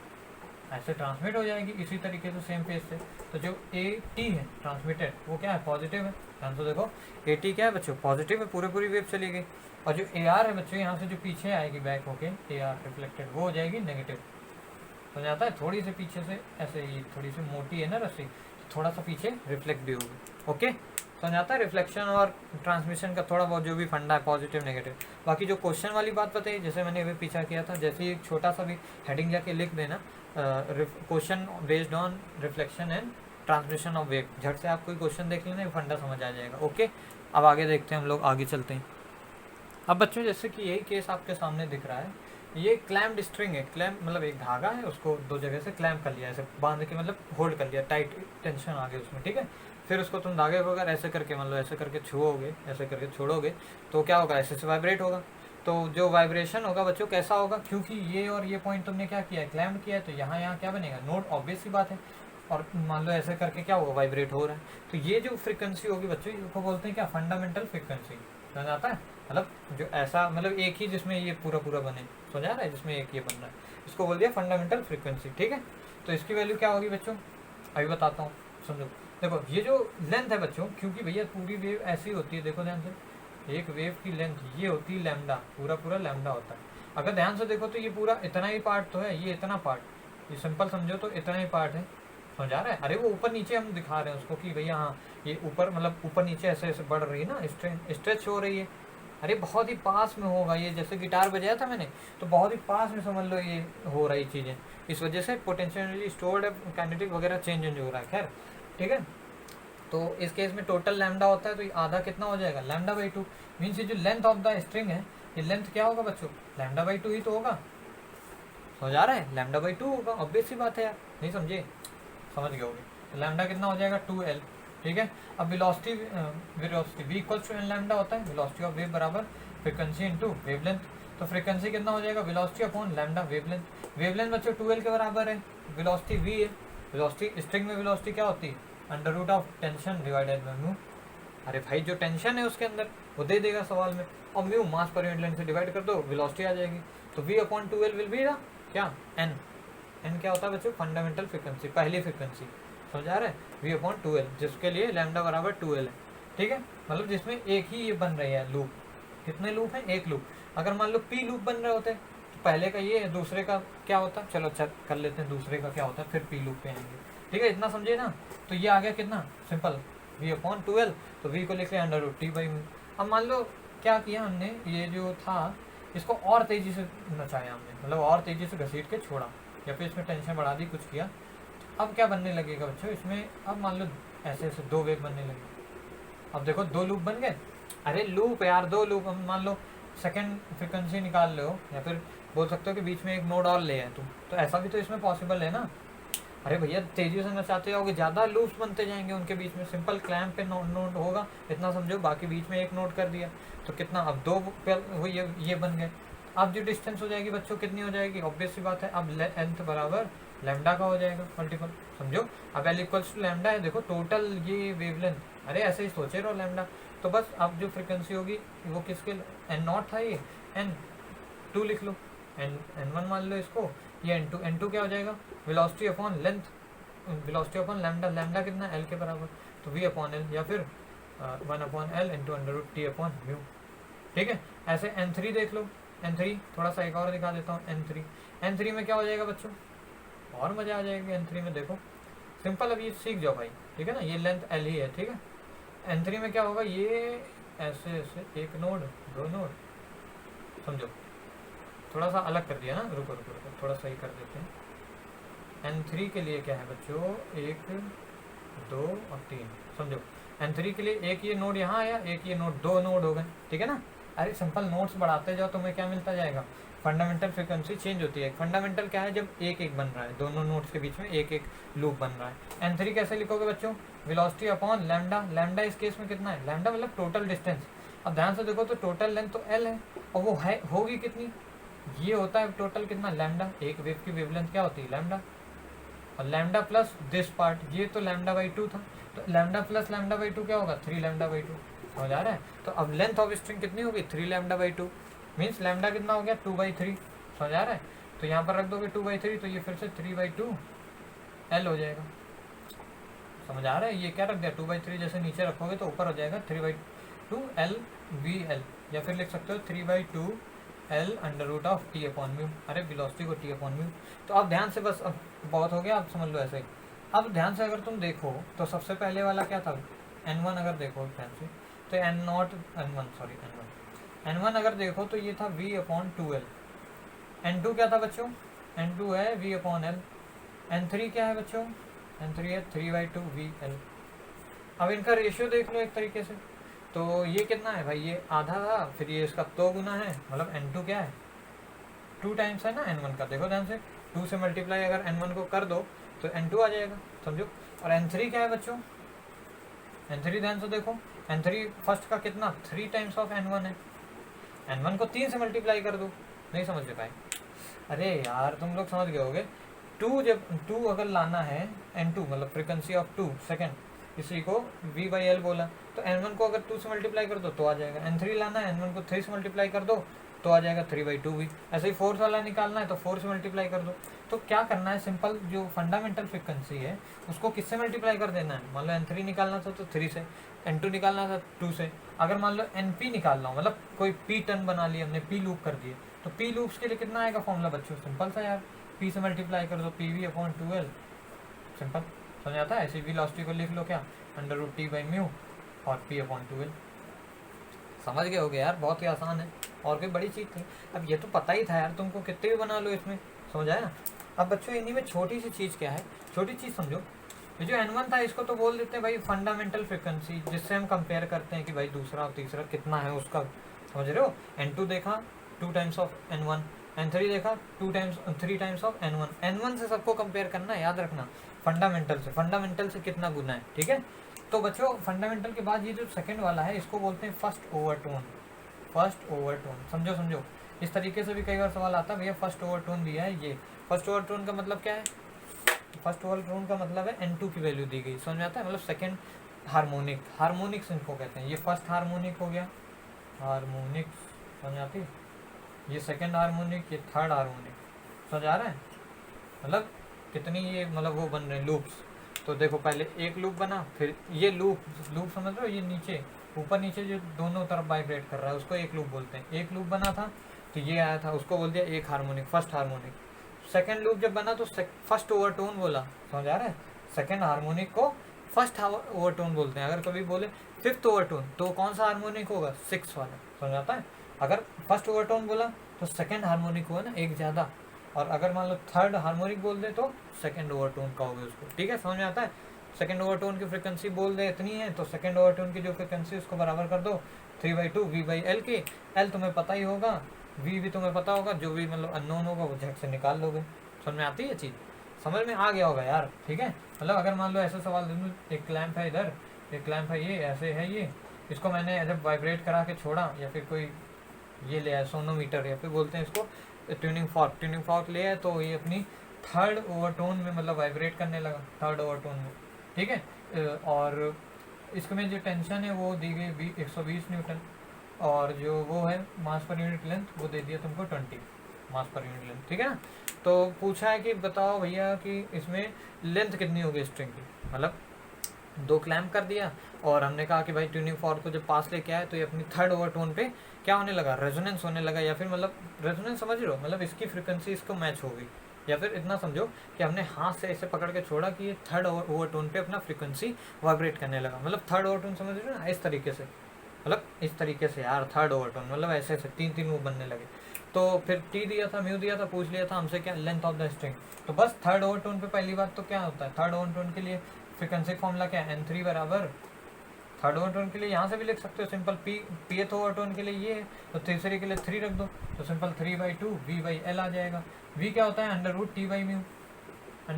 ऐसे ट्रांसमिट हो जाएगी। इसी तरीके से सेम पेज से तो जो ए टी है ट्रांसमिटेड वो क्या है, पॉजिटिव है। ध्यान से देखो, ए टी क्या है बच्चों, पॉजिटिव है, पूरे पूरी वेव चली गई। और जो ए आर है बच्चों, यहाँ से जो पीछे आएगी बैक होके ए आर रिफ्लेक्टेड, वो हो जाएगी नेगेटिव। समझ आता है? थोड़ी सी पीछे से ऐसे, ये थोड़ी सी मोटी है ना रस्सी, थोड़ा सा पीछे रिफ्लेक्ट भी होगी। ओके, समझ आता है? रिफ्लेक्शन और ट्रांसमिशन का थोड़ा बहुत जो भी फंडा है, पॉजिटिव नेगेटिव। बाकी जो क्वेश्चन वाली बात बताई, जैसे मैंने अभी पीछा किया था, जैसे एक छोटा सा भी हेडिंग जाके लिख देना, question based on reflection and transmission of wave, झट से आप कोई क्वेश्चन देख लेना, फंडा समझ आ जाएगा। ओके, अब आगे देखते हैं, हम लोग आगे चलते हैं। अब बच्चों जैसे कि यही केस आपके सामने दिख रहा है, ये क्लैम्ड स्ट्रिंग है। क्लैम्प मतलब एक धागा है, उसको दो जगह से क्लैम्प कर लिया, ऐसे बांध के, मतलब होल्ड कर लिया, टाइट टेंशन आ गई उसमें, ठीक है। फिर उसको तुम धागे को अगर ऐसे करके, मतलब ऐसे करके छुओगे, ऐसे करके छोड़ोगे तो क्या होगा, ऐसे से वाइब्रेट होगा। तो जो वाइब्रेशन होगा बच्चों कैसा होगा, क्योंकि ये और ये पॉइंट तुमने क्या किया है, क्लैम्प किया है, तो यहाँ क्या बनेगा, नोड, ऑब्वियस सी बात है। और मान लो ऐसे करके क्या होगा, वाइब्रेट हो रहा है। तो ये जो फ्रिक्वेंसी होगी बच्चों, इसको बोलते हैं क्या, फंडामेंटल फ्रिक्वेंसी। समझ आता है? मतलब जो ऐसा, मतलब एक ही जिसमें ये पूरा पूरा बने, समझ आ रहा है, जिसमें एक ये बन रहा है, इसको बोल दिया फंडामेंटल फ्रीक्वेंसी। ठीक है, तो इसकी वैल्यू क्या होगी बच्चों, अभी बताता हूँ, समझो। देखो ये जो लेंथ है बच्चों, क्योंकि भैया पूरी वेव ऐसी होती है, देखो ध्यान से, एक वेव की लेंथ ये होती है लैम्डा, पूरा पूरा लैम्डा होता है। अगर ध्यान से देखो तो ये पूरा इतना ही पार्ट तो है, ये इतना पार्ट, ये सिंपल समझो तो इतना ही पार्ट है। समझ आ रहा है? अरे वो ऊपर नीचे हम दिखा रहे हैं उसको कि भैया हाँ ये ऊपर, मतलब ऊपर नीचे ऐसे ऐसे बढ़ रही है ना, स्ट्रेच हो रही है। अरे बहुत ही पास में होगा ये, जैसे गिटार बजाया था मैंने, तो बहुत ही पास में समझ लो ये हो रही चीज़ें, इस वजह से पोटेंशियली स्टोर्ड काइनेटिक वगैरह चेंज हो रहा है। खैर ठीक है, तो इस केस में टोटल लैम्डा होता है, तो ये आधा कितना हो जाएगा, लैम्डा बाई टू। मीन्स ये जो लेंथ ऑफ द स्ट्रिंग है, ये लेंथ क्या होगा बच्चों, लैम्डा बाई टू ही तो होगा। समझ आ रहा है? लैम्डा बाई टू होगा, ऑब्वियस सी बात है यार, नहीं समझे, समझ गए होगे। तो लैम्डा कितना हो जाएगा, 2L। ठीक है, अब velocity v equals to N lambda होता है, वेलोसिटी ऑफ वेव बराबर फ्रीक्वेंसी इनटू वेवलेंथ। तो फ्रीक्वेंसी कितना हो जाएगा, velocity upon lambda wavelength. Wavelength बच्चों 2L के बराबर है, वेलोसिटी v है। वेलोसिटी स्ट्रिंग में वेलोसिटी क्या होती है, under root of tension divided by mu. अरे भाई जो टेंशन है उसके अंदर वो दे देगा सवाल में, और म्यू मास पर यूनिट लेंथ से डिवाइड कर दो, वेलोसिटी आ जाएगी। तो v upon 2L will be क्या, n क्या होता है बच्चों, फंडामेंटल फ्रीक्वेंसी, पहली फ्रीक्वेंसी। समझ आ रहा है, v अपॉन 2L, जिसके लिए लैम्डा बराबर 2L है। ठीक है, मतलब जिसमें एक ही ये बन रही है लूप। कितने लूप हैं, एक लूप। अगर मान लो p लूप बन रहे होते तो पहले का ये, दूसरे का क्या होता, चलो अच्छा कर लेते हैं, दूसरे का क्या होता है, फिर p लूप पे आएंगे। ठीक है, इतना समझे ना। तो ये आ गया कितना सिंपल, v अपॉन 2L, तो v को लिख लिया under root t by mu. अब मान लो क्या किया हमने, ये जो था इसको और तेजी से नचाया हमने, मतलब और तेजी से घसीट के छोड़ा, या फिर इसमें टेंशन बढ़ा दी, कुछ किया। अब क्या बनने लगेगा बच्चों इसमें, अब मान लो ऐसे ऐसे दो वेव बनने लगे। अब देखो दो लूप बन गए। अरे लूप यार, दो लूप, हम मान लो सेकंड फ्रिक्वेंसी निकाल लो, या फिर बोल सकते हो कि बीच में एक नोड और ले आए तुम, तो ऐसा भी तो इसमें पॉसिबल है ना। अरे भैया तेजी से नचाते जाओगे, ज़्यादा लूप्स बनते जाएंगे उनके बीच में, सिंपल क्लैम्प पे नोड होगा, इतना समझो, बाकी बीच में एक नोड कर दिया, तो कितना, अब दो वो ये बन गए। अब जो डिस्टेंस हो जाएगी बच्चों कितनी हो जाएगी, ऑब्वियस सी बात है, अब लेंथ बराबर लैम्डा का हो जाएगा मल्टीपल, समझो। अब L इक्वल्स टू लैम्डा है, देखो टोटल ये वेवलेंथ, अरे ऐसे ही सोचे रहो लैम्डा। तो बस अब जो फ्रिक्वेंसी होगी वो किसके, n0 था, ये n2 लिख लो, n1 मान लो इसको, ये n2 क्या हो जाएगा, velocity upon length, velocity upon lambda, lambda कितना L के बराबर, तो v अपॉन L, या फिर 1 upon L into under root t upon mu. ठीक है, ऐसे n3 देख लो, n3 थोड़ा सा एक और दिखा देता हूँ, n3 में क्या हो जाएगा बच्चों, और मजा आ जाएगा n3 में। देखो सिंपल, अब ये सीख जाओ भाई, ठीक है ना, ये लेंथ L ही है। ठीक है, n3 में क्या होगा, ये ऐसे ऐसे एक नोड, दो नोड, समझो, थोड़ा सा अलग कर दिया ना, रुको थोड़ा सही कर देते हैं। n3 के लिए क्या है बच्चों, 1 2 और 3, समझो। n3 के लिए एक ये नोड यहाँ आया, एक ये नोड, दो नोड हो गए, ठीक है ना। अरे सिंपल नोट्स बढ़ाते जाओ तुम्हें क्या मिलता जाएगा, फंडामेंटल फ्रीक्वेंसी चेंज होती है। फंडामेंटल क्या है, जब एक एक बन रहा है, दोनों नोट्स के बीच में एक एक लूप बन रहा है। n3 कैसे लिखोगे बच्चों, वेलोसिटी अपॉन लैम्डा। लैम्डा इस केस में कितना है, लैम्डा मतलब टोटल डिस्टेंस। अब ध्यान से देखो तो टोटल लेंथ तो l है, और वो है होगी कितनी, ये होता है टोटल कितना लैम्डा। एक वेव की वेवलेंथ क्या होती है लैम्डा, और लैम्डा प्लस दिस पार्ट, ये तो लैम्डा बाई 2 था, तो लैम्डा प्लस लैम्डा बाई 2 क्या होगा, 3 लैम्डा बाई 2। समझ आ रहा है। तो अब लेंथ ऑफ स्ट्रिंग कितनी होगी, 3 लैम्डा बाई 2, मीन्स लैम्डा कितना हो गया 2/3। समझ आ रहा है। तो यहाँ पर रख दोगे 2/3, तो ये फिर से 3/2 L हो जाएगा। समझ आ रहा है। ये क्या रख दिया 2/3, जैसे नीचे रखोगे तो ऊपर हो जाएगा 3/2 LVL, या फिर लिख सकते हो 3/2 L √of T/μ। अरे वेलोसिटी को T/μ। तो अब ध्यान से, बस अब बहुत हो गया, आप समझ लो ऐसे ही। अब ध्यान से अगर तुम देखो तो सबसे पहले वाला क्या था, n1 अगर देखो ध्यान से, तो n1 अगर देखो तो ये था V/2L। n2 क्या था बच्चों, n2 है V/L। n3 क्या है बच्चों, n3 है 3/2 VL। अब इनका रेशियो देख लो एक तरीके से, तो ये कितना है भाई, ये आधा था, फिर ये इसका 2 गुना है, मतलब n2 क्या है 2 टाइम्स है ना n1 का। देखो ध्यान से, 2 से मल्टीप्लाई अगर n1 को कर दो तो n2 आ जाएगा, समझो। और n3 क्या है बच्चों, n3 ध्यान से देखो, n3 फर्स्ट का कितना 3 टाइम्स ऑफ n1 है, n1 को 3 से मल्टीप्लाई कर दो। नहीं समझ पाए, अरे यार तुम लोग समझ गए होगे। 2 जब 2 अगर लाना है, n2 मतलब फ्रीक्वेंसी ऑफ 2 सेकेंड, इसी को V/L बोला, तो n1 को अगर 2 से मल्टीप्लाई कर दो तो आ जाएगा। n3 लाना है, n1 को 3 से मल्टीप्लाई कर दो तो आ जाएगा 3/2 भी। ऐसे ही फोर्थ वाला निकालना है तो 4 से मल्टीप्लाई कर दो। तो क्या करना है, सिंपल जो फंडामेंटल फ्रीक्वेंसी है उसको किससे मल्टीप्लाई कर देना है। मान लो n3 निकालना था तो 3 से, n2 निकालना था 2 से। अगर मान लो np निकालना हो, मतलब कोई p टर्न बना लिया हमने, p लूप कर दिए, तो p लूप्स के लिए कितना आएगा फॉर्मूला बच्चों, सिंपल सा यार, p से मल्टीप्लाई कर दो PV/2L। सिंपल समझ आता है। ऐसी वेलोसिटी को लिख लो क्या, √T/μ और P/2L। समझ गए होगे यार, बहुत ही आसान है, और कोई बड़ी चीज़ थी। अब ये तो पता ही था यार तुमको, कितने भी बना लो इसमें, समझ आया ना। अब बच्चों इन्हीं में छोटी सी चीज़ क्या है, छोटी चीज़ समझो। ये जो n1 था इसको तो बोल देते हैं भाई फंडामेंटल फ्रिक्वेंसी, जिससे हम कंपेयर करते हैं कि भाई दूसरा और तीसरा कितना है उसका, समझ रहे हो। n2 देखा 2 टाइम्स ऑफ n1, n3 देखा 3 टाइम्स ऑफ n1। n1 से सबको कंपेयर करना है, याद रखना, फंडामेंटल से कितना गुना है, ठीक है। तो बच्चों फंडामेंटल के बाद ये जो सेकंड वाला है इसको बोलते हैं फर्स्ट ओवरटोन। समझो। इस तरीके से भी कई बार सवाल आता है, भैया फर्स्ट ओवरटोन दिया है, ये फर्स्ट ओवरटोन का मतलब क्या है, फर्स्ट ओवरटोन का मतलब है n2 की वैल्यू दी गई, समझ में आता है, मतलब सेकंड हार्मोनिक्स इनको कहते हैं। ये फर्स्ट हार्मोनिक हो गया, हार्मोनिक्स समझ आती है, ये सेकंड हार्मोनिक, ये थर्ड हार्मोनिक, समझ आ रहा है। मतलब कितनी ये मतलब वो बन रहे हैं लूप्स। तो देखो पहले एक लूप बना, फिर ये लूप समझ रहे हो, ये नीचे ऊपर नीचे जो दोनों तरफ वाइब्रेट कर रहा है उसको एक लूप बोलते हैं। एक लूप बना था तो ये आया था, उसको बोल दिया एक harmonic, first harmonic. Second loop जब बना तो फर्स्ट ओवरटोन बोला, समझ आ रहा है। सेकंड हार्मोनिक को फर्स्ट ओवरटोन बोलते हैं। अगर कभी बोले फिफ्थ ओवरटोन तो कौन सा हार्मोनिक होगा, 6 वाला, समझ आता है। अगर फर्स्ट ओवरटोन बोला तो सेकंड हार्मोनिक हुआ ना एक ज़्यादा, और अगर मान लो थर्ड हार्मोनिक बोल दे तो सेकंड ओवरटोन का होगा उसको, ठीक है, समझ में आता है। सेकंड ओवरटोन की फ्रिक्वेंसी बोल दे इतनी है तो सेकंड ओवरटोन की जो फ्रिक्वेंसी उसको बराबर कर दो 3/2 V/L के। L तुम्हें पता ही होगा, V भी तुम्हें पता होगा, जो भी मतलब अननोन होगा वो झट से निकाल लोगे। समझ में आती है चीज़, समझ में आ गया होगा यार, ठीक है। मतलब अगर मान लो ऐसा सवाल दे दूँ, एक क्लैंप है इधर, एक क्लैंप है ये, ऐसे है ये, इसको मैंने जब वाइब्रेट करा के छोड़ा, या फिर कोई ये ले आया सोनोमीटर, या फिर बोलते हैं इसको ट्यूनिंग फॉर्क ले आया, तो ये अपनी थर्ड ओवरटोन में मतलब वाइब्रेट करने लगा, थर्ड ओवरटोन में, ठीक है। और इसमें जो टेंशन है वो दी गई 120 न्यूटन, और जो वो है मास पर यूनिट लेंथ वो दे दिया तुमको 20 मास पर यूनिट लेंथ, ठीक है ना। तो पूछा है कि बताओ भैया कि इसमें लेंथ कितनी होगी स्ट्रिंग की, मतलब 2 क्लैम्प कर दिया, और हमने कहा कि भाई ट्यूनिंग फॉर्क को जब पास लेके आए तो ये अपनी थर्ड ओवरटोन पे क्या होने लगा, रेजोनेंस होने लगा, या फिर मतलब रेजोनेंस समझ रहे हो, मतलब इसकी फ्रिक्वेंसी इसको मैच हो गई। या फिर इतना समझो कि हमने हाथ से ऐसे पकड़ के छोड़ा कि ये थर्ड ओवरटोन पे अपना फ्रिक्वेंसी वाइब्रेट करने लगा, मतलब थर्ड ओवरटोन समझ रहे हो ना, इस तरीके से, मतलब इस तरीके से यार थर्ड ओवरटोन, मतलब ऐसे ऐसे 3 वो बनने लगे। तो फिर टी दिया था, म्यू दिया था, पूछ लिया था हमसे क्या, लेंथ ऑफ द स्ट्रिंग। तो बस थर्ड ओवरटोन पे पहली बात तो क्या होता है, थर्ड ओवरटोन के लिए फ्रिक्वेंसी फॉर्मूला क्या है, n3 बराबर थर्ड ओवरटोन के लिए यहाँ से भी लिख सकते हो सिंपल, pth ओवरटोन के लिए ये है, तो तीसरे के लिए 3 रख दो, तो सिंपल 3/2 v/l आ जाएगा। v क्या होता है? √t/μ,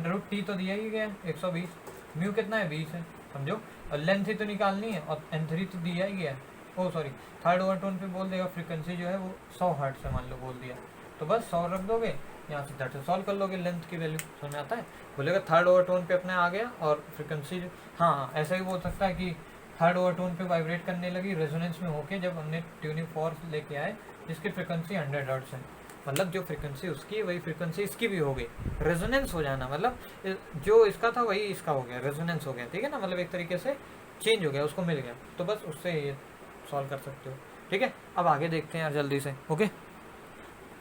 √t तो दिया ही गया 120, म्यू कितना है? 20 है, समझो। और लेंथ ही तो निकालनी है, और n3 तो दिया ही गया है। ओ सॉरी, थर्ड ओवरटोन पे बोल देगा फ्रीक्वेंसी जो है वो 100 हर्ट्ज है, मान लो बोल दिया, तो बस 100 रख दोगे, यहाँ से 30 सॉल्व कर लोगे, लेंथ की वैल्यू समझ में आता है। बोलेगा थर्ड ओवरटोन पे अपने आ गया, और फ्रीक्वेंसी जो, हाँ ऐसा ही बोल सकता है कि थर्ड ओवरटोन पे वाइब्रेट करने लगी रेजोनेंस में होके, जब हमने ट्यूनिंग फोर्क लेके आए जिसकी फ्रीक्वेंसी 100 हर्ट्ज है, मतलब जो फ्रीक्वेंसी उसकी वही फ्रीक्वेंसी इसकी भी हो गई, रेजोनेंस हो जाना, मतलब जो इसका था वही इसका हो गया, रेजोनेंस हो गया, ठीक है ना, मतलब एक तरीके से चेंज हो गया, उसको मिल गया, तो बस उससे ये सॉल्व कर सकते हो, ठीक है। अब आगे देखते हैं यार जल्दी से, ओके।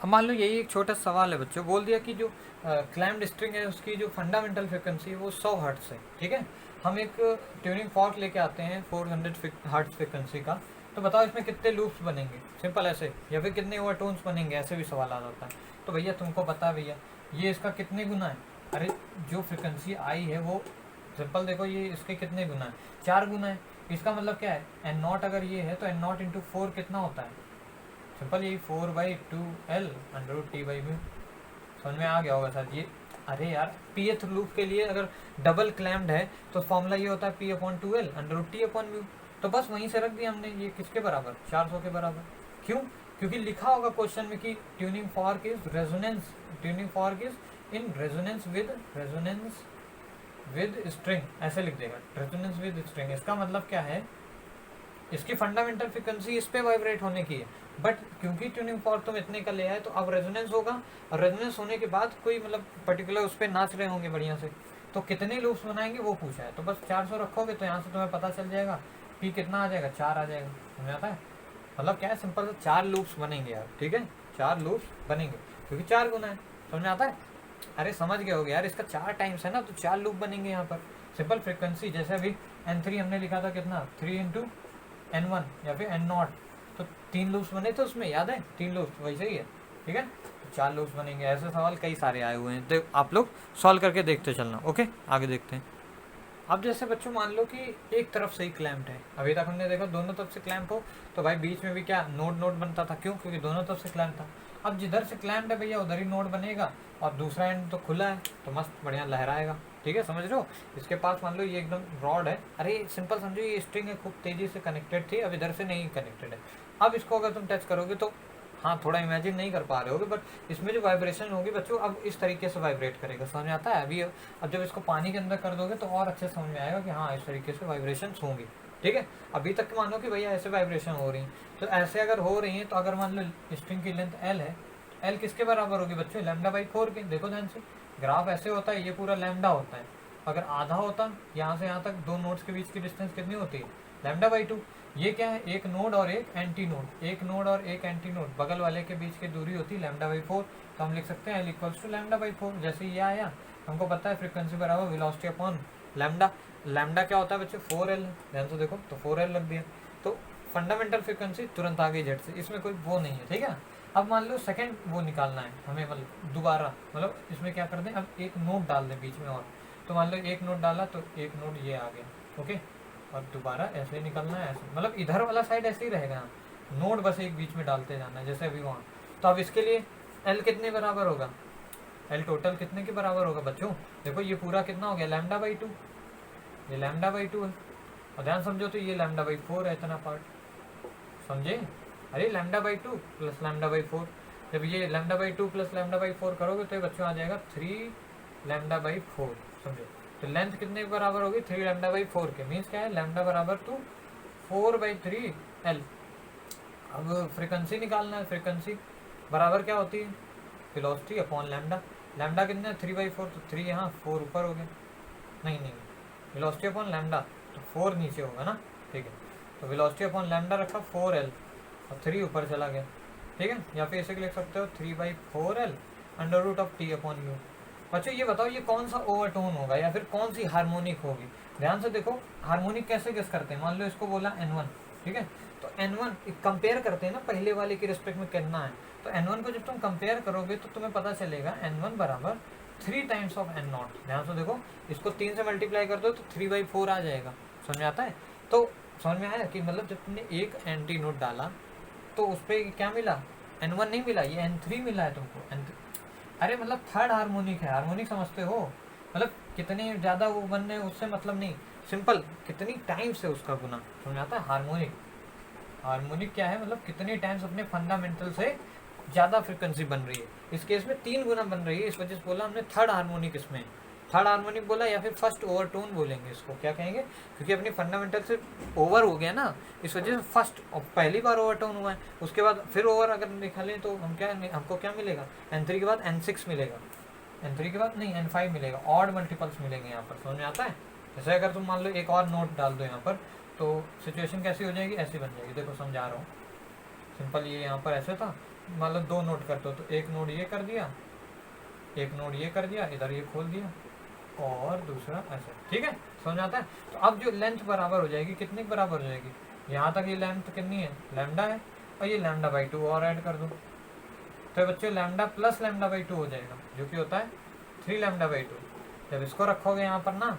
अब मान लो यही एक छोटा सवाल है बच्चों, बोल दिया कि जो क्लैम्ड स्ट्रिंग है उसकी जो फंडामेंटल फ्रिक्वेंसी है वो 100 हर्ट्ज है, ठीक है। हम एक ट्यूनिंग फॉर्क लेके आते हैं 400 हर्ट्ज फ्रिक्वेंसी का, तो बताओ इसमें कितने लूप्स बनेंगे, सिंपल ऐसे, या फिर कितने ओवरटोन्स बनेंगे, ऐसे भी सवाल आ जाता है। तो भैया तुमको पता है भैया ये इसका कितने गुना है, अरे जो फ्रिक्वेंसी आई है वो सिंपल देखो, ये इसके कितने गुना है? 4 गुना है। इसका मतलब क्या है? n0 अगर ये है तो n0 इंटू 4 कितना होता है? सिंपल यही 4/2l √t/μ, समझ में आ गया होगा सर ये। अरे यार pth लूप के लिए अगर डबल क्लैम्ड है तो फॉर्मूला ये होता है p/2l √t/μ, तो बस वहीं से रख दिया हमने, ये किसके बराबर? 400 के बराबर। क्यों? क्योंकि लिखा होगा क्वेश्चन में कि tuning fork is resonance, tuning fork is in resonance with string, ऐसे लिख देगा, रेजोनेंस विद स्ट्रिंग। इसका मतलब क्या है? इसकी फंडामेंटल फ्रिक्वेंसी इस पे वाइब्रेट होने की है, बट क्योंकि ट्यूनिंग फॉर्क तुम इतने का ले आए तो अब रेजोनेंस होगा, और रेजोनेंस होने के बाद कोई मतलब पर्टिकुलर उस पर नाच रहे होंगे बढ़िया से, तो कितने लूप्स बनाएंगे वो पूछा है, तो बस 400 रखोगे तो यहाँ से तुम्हें पता चल जाएगा कि कितना आ जाएगा, 4 आ जाएगा, समझ आता है। मतलब क्या है, सिंपल से 4 लूप्स बनेंगे यार, ठीक है, 4 लूप्स बनेंगे क्योंकि 4 गुना है, समझ में आता है। अरे समझ गए होगे यार, इसका 4 टाइम्स है ना, तो 4 लूप बनेंगे यहाँ पर। सिंपल फ्रिक्वेंसी जैसे अभी n3 हमने लिखा था कितना, 3 इंटू n1 या फिर n0, तो 3 लूप्स बने थे उसमें, याद है 3 लूप्स, वैसे ही है, ठीक है, 4 लूप्स बनेंगे। ऐसे सवाल कई सारे आए हुए हैं, तो आप लोग सॉल्व करके देखते चलना, ओके। आगे देखते हैं। अब जैसे बच्चों मान लो कि एक तरफ से ही क्लैम्प है, अभी तक हमने देखा दोनों तरफ से क्लैम्प हो तो भाई बीच में भी क्या नोड बनता था, क्यों? क्योंकि दोनों तरफ से क्लैम्प था। अब जिधर से क्लैम्प है भैया उधर ही नोड बनेगा, और दूसरा एंड तो खुला है, तो मस्त बढ़िया लहराएगा, ठीक है, समझ रहे हो। इसके पास मान लो ये एकदम रॉड है, अरे सिंपल समझो ये स्ट्रिंग है, खूब तेजी से कनेक्टेड थी, अब इधर से नहीं कनेक्टेड है। अब इसको अगर तुम टच करोगे तो हाँ थोड़ा इमेजिन नहीं कर पा रहे होगे, बट इसमें जो वाइब्रेशन होगी बच्चों अब इस तरीके से वाइब्रेट करेगा, समझ में आता है। अभी अब जब इसको पानी के अंदर कर दोगे तो और अच्छे समझ में आएगा कि हाँ इस तरीके से वाइब्रेशन होंगी, ठीक है। अभी तक मानो कि भैया ऐसे वाइब्रेशन हो रही हैं, तो ऐसे अगर हो रही हैं तो अगर मान लो स्ट्रिंग की लेंथ l है, l किसके बराबर होगी बच्चों? λ/4 के। देखो ध्यान से, ग्राफ ऐसे होता है, ये पूरा लैम्डा होता है, अगर आधा होता यहाँ से यहाँ तक दो नोड्स के बीच की डिस्टेंस कितनी होती है? λ/2। ये क्या है? एक नोड और एक एंटी नोड, एक नोड और एक एंटी नोड, बगल वाले के बीच की दूरी होती है λ/4, तो हम लिख सकते हैं l = λ/4। जैसे ये आया, हमको पता है फ्रीक्वेंसी बराबर वेलोसिटी अपॉन लैम्डा। लैम्डा क्या होता है बच्चों? 4l, ध्यान से देखो, तो 4l लग दिया, तो फंडामेंटल फ्रीक्वेंसी तुरंत आ गई जेड से, इसमें कोई वो नहीं है, ठीक है। अब मान लो सेकंड वो निकालना है हमें, मतलब दोबारा, मतलब इसमें क्या कर दें, अब एक नोड डाल दें बीच में, और तो मान लो एक नोड डाला तो एक नोड ये आ गया, ओके, और दोबारा ऐसे ही निकलना है, ऐसे मतलब इधर वाला साइड ऐसे ही रहेगा, नोड बस एक बीच में डालते जाना है जैसे अभी वहाँ। तो अब इसके लिए l कितने बराबर होगा? l टोटल कितने के बराबर होगा बच्चों? देखो ये पूरा कितना हो गया? λ/2, ये λ/2 है, और ध्यान समझो तो ये λ/4 है इतना पार्ट, समझे? अरे λ/2 प्लस λ/4, जब ये λ/2 प्लस λ/4 करोगे तो ये बच्चों आ जाएगा 3λ/4, समझो। तो लेंथ कितने के बराबर होगी? 3λ/4 के, मीन्स क्या है? लैम्डा बराबर टू 4/3l। अब फ्रीक्वेंसी निकालना है, फ्रीक्वेंसी बराबर क्या होती है? Velocity upon lambda. लैम्डा कितना है? 3/4, तो 3 यहाँ, 4 ऊपर हो गया, नहीं वेलोसिटी अपॉन लैम्डा, तो 4 नीचे होगा ना, ठीक है। तो वेलोसिटी अपॉन लैम्डा रखा 4l, और 3 ऊपर चला गया, ठीक है। या फिर इसे लिख सकते हो 3/4l √t/μ। बच्चों ये बताओ ये कौन सा ओवरटोन होगा या फिर कौन सी हार्मोनिक होगी? ध्यान से देखो, हार्मोनिक कैसे गेस करते हैं? मान लो इसको बोला n1, ठीक है, तो n1 कंपेयर करते हैं ना पहले वाले की रिस्पेक्ट में कितना है, तो n1 को जब तुम कंपेयर करोगे तो तुम्हें पता चलेगा n1 बराबर 3 टाइम्स ऑफ n0। ध्यान से देखो, इसको 3 से मल्टीप्लाई कर दो तो 3/4 आ जाएगा, समझ में आता है। तो समझ में आया कि मतलब जब तुमने एक एंटी नोड डाला तो उस पर क्या मिला, N1 नहीं मिला, ये N3 मिला है तुमको, अरे मतलब थर्ड हार्मोनिक है, हार्मोनिक समझते हो, मतलब कितने ज़्यादा वो बन रहे हैं उससे मतलब नहीं, सिंपल कितनी टाइम से उसका गुना, समझ आता है। हार्मोनिक, हार्मोनिक क्या है, मतलब कितने टाइम्स अपने फंडामेंटल से ज़्यादा फ्रिक्वेंसी बन रही है। इस केस में 3 गुना बन रही है, इस वजह से बोला हमने थर्ड हार्मोनिक, इसमें थर्ड हार्मोनिक बोला या फिर फर्स्ट ओवरटोन बोलेंगे इसको, क्या कहेंगे, क्योंकि अपनी फंडामेंटल से ओवर हो गया ना, इस वजह से फर्स्ट पहली बार ओवरटोन हुआ है, उसके बाद फिर ओवर अगर निकालें तो हम क्या, हमको क्या मिलेगा, N3 के बाद N6 मिलेगा, N3 के बाद नहीं N5 मिलेगा, ऑड मल्टीपल्स मिलेंगे यहाँ पर, समझ में आता है। जैसे अगर तुम मान लो एक और नोट डाल दो यहाँ पर, तो सिचुएशन कैसी हो जाएगी, ऐसी बन जाएगी, देखो समझा रहा हूँ सिंपल। ये यहाँ पर ऐसे था, मान लो 2 नोट करते हो, तो एक नोड ये कर दिया, एक नोड ये कर दिया, इधर ये खोल दिया, और दूसरा ऐसे, ठीक है, समझ आता है। तो अब जो लेंथ बराबर हो जाएगी, कितनी बराबर हो जाएगी, यहाँ तक ये लेंथ कितनी है, लैम्डा है, और ये λ/2 और ऐड कर दो, तो बच्चों लैम्डा प्लस λ/2 हो जाएगा, जो कि होता है 3 λ/2। जब इसको रखोगे यहाँ पर ना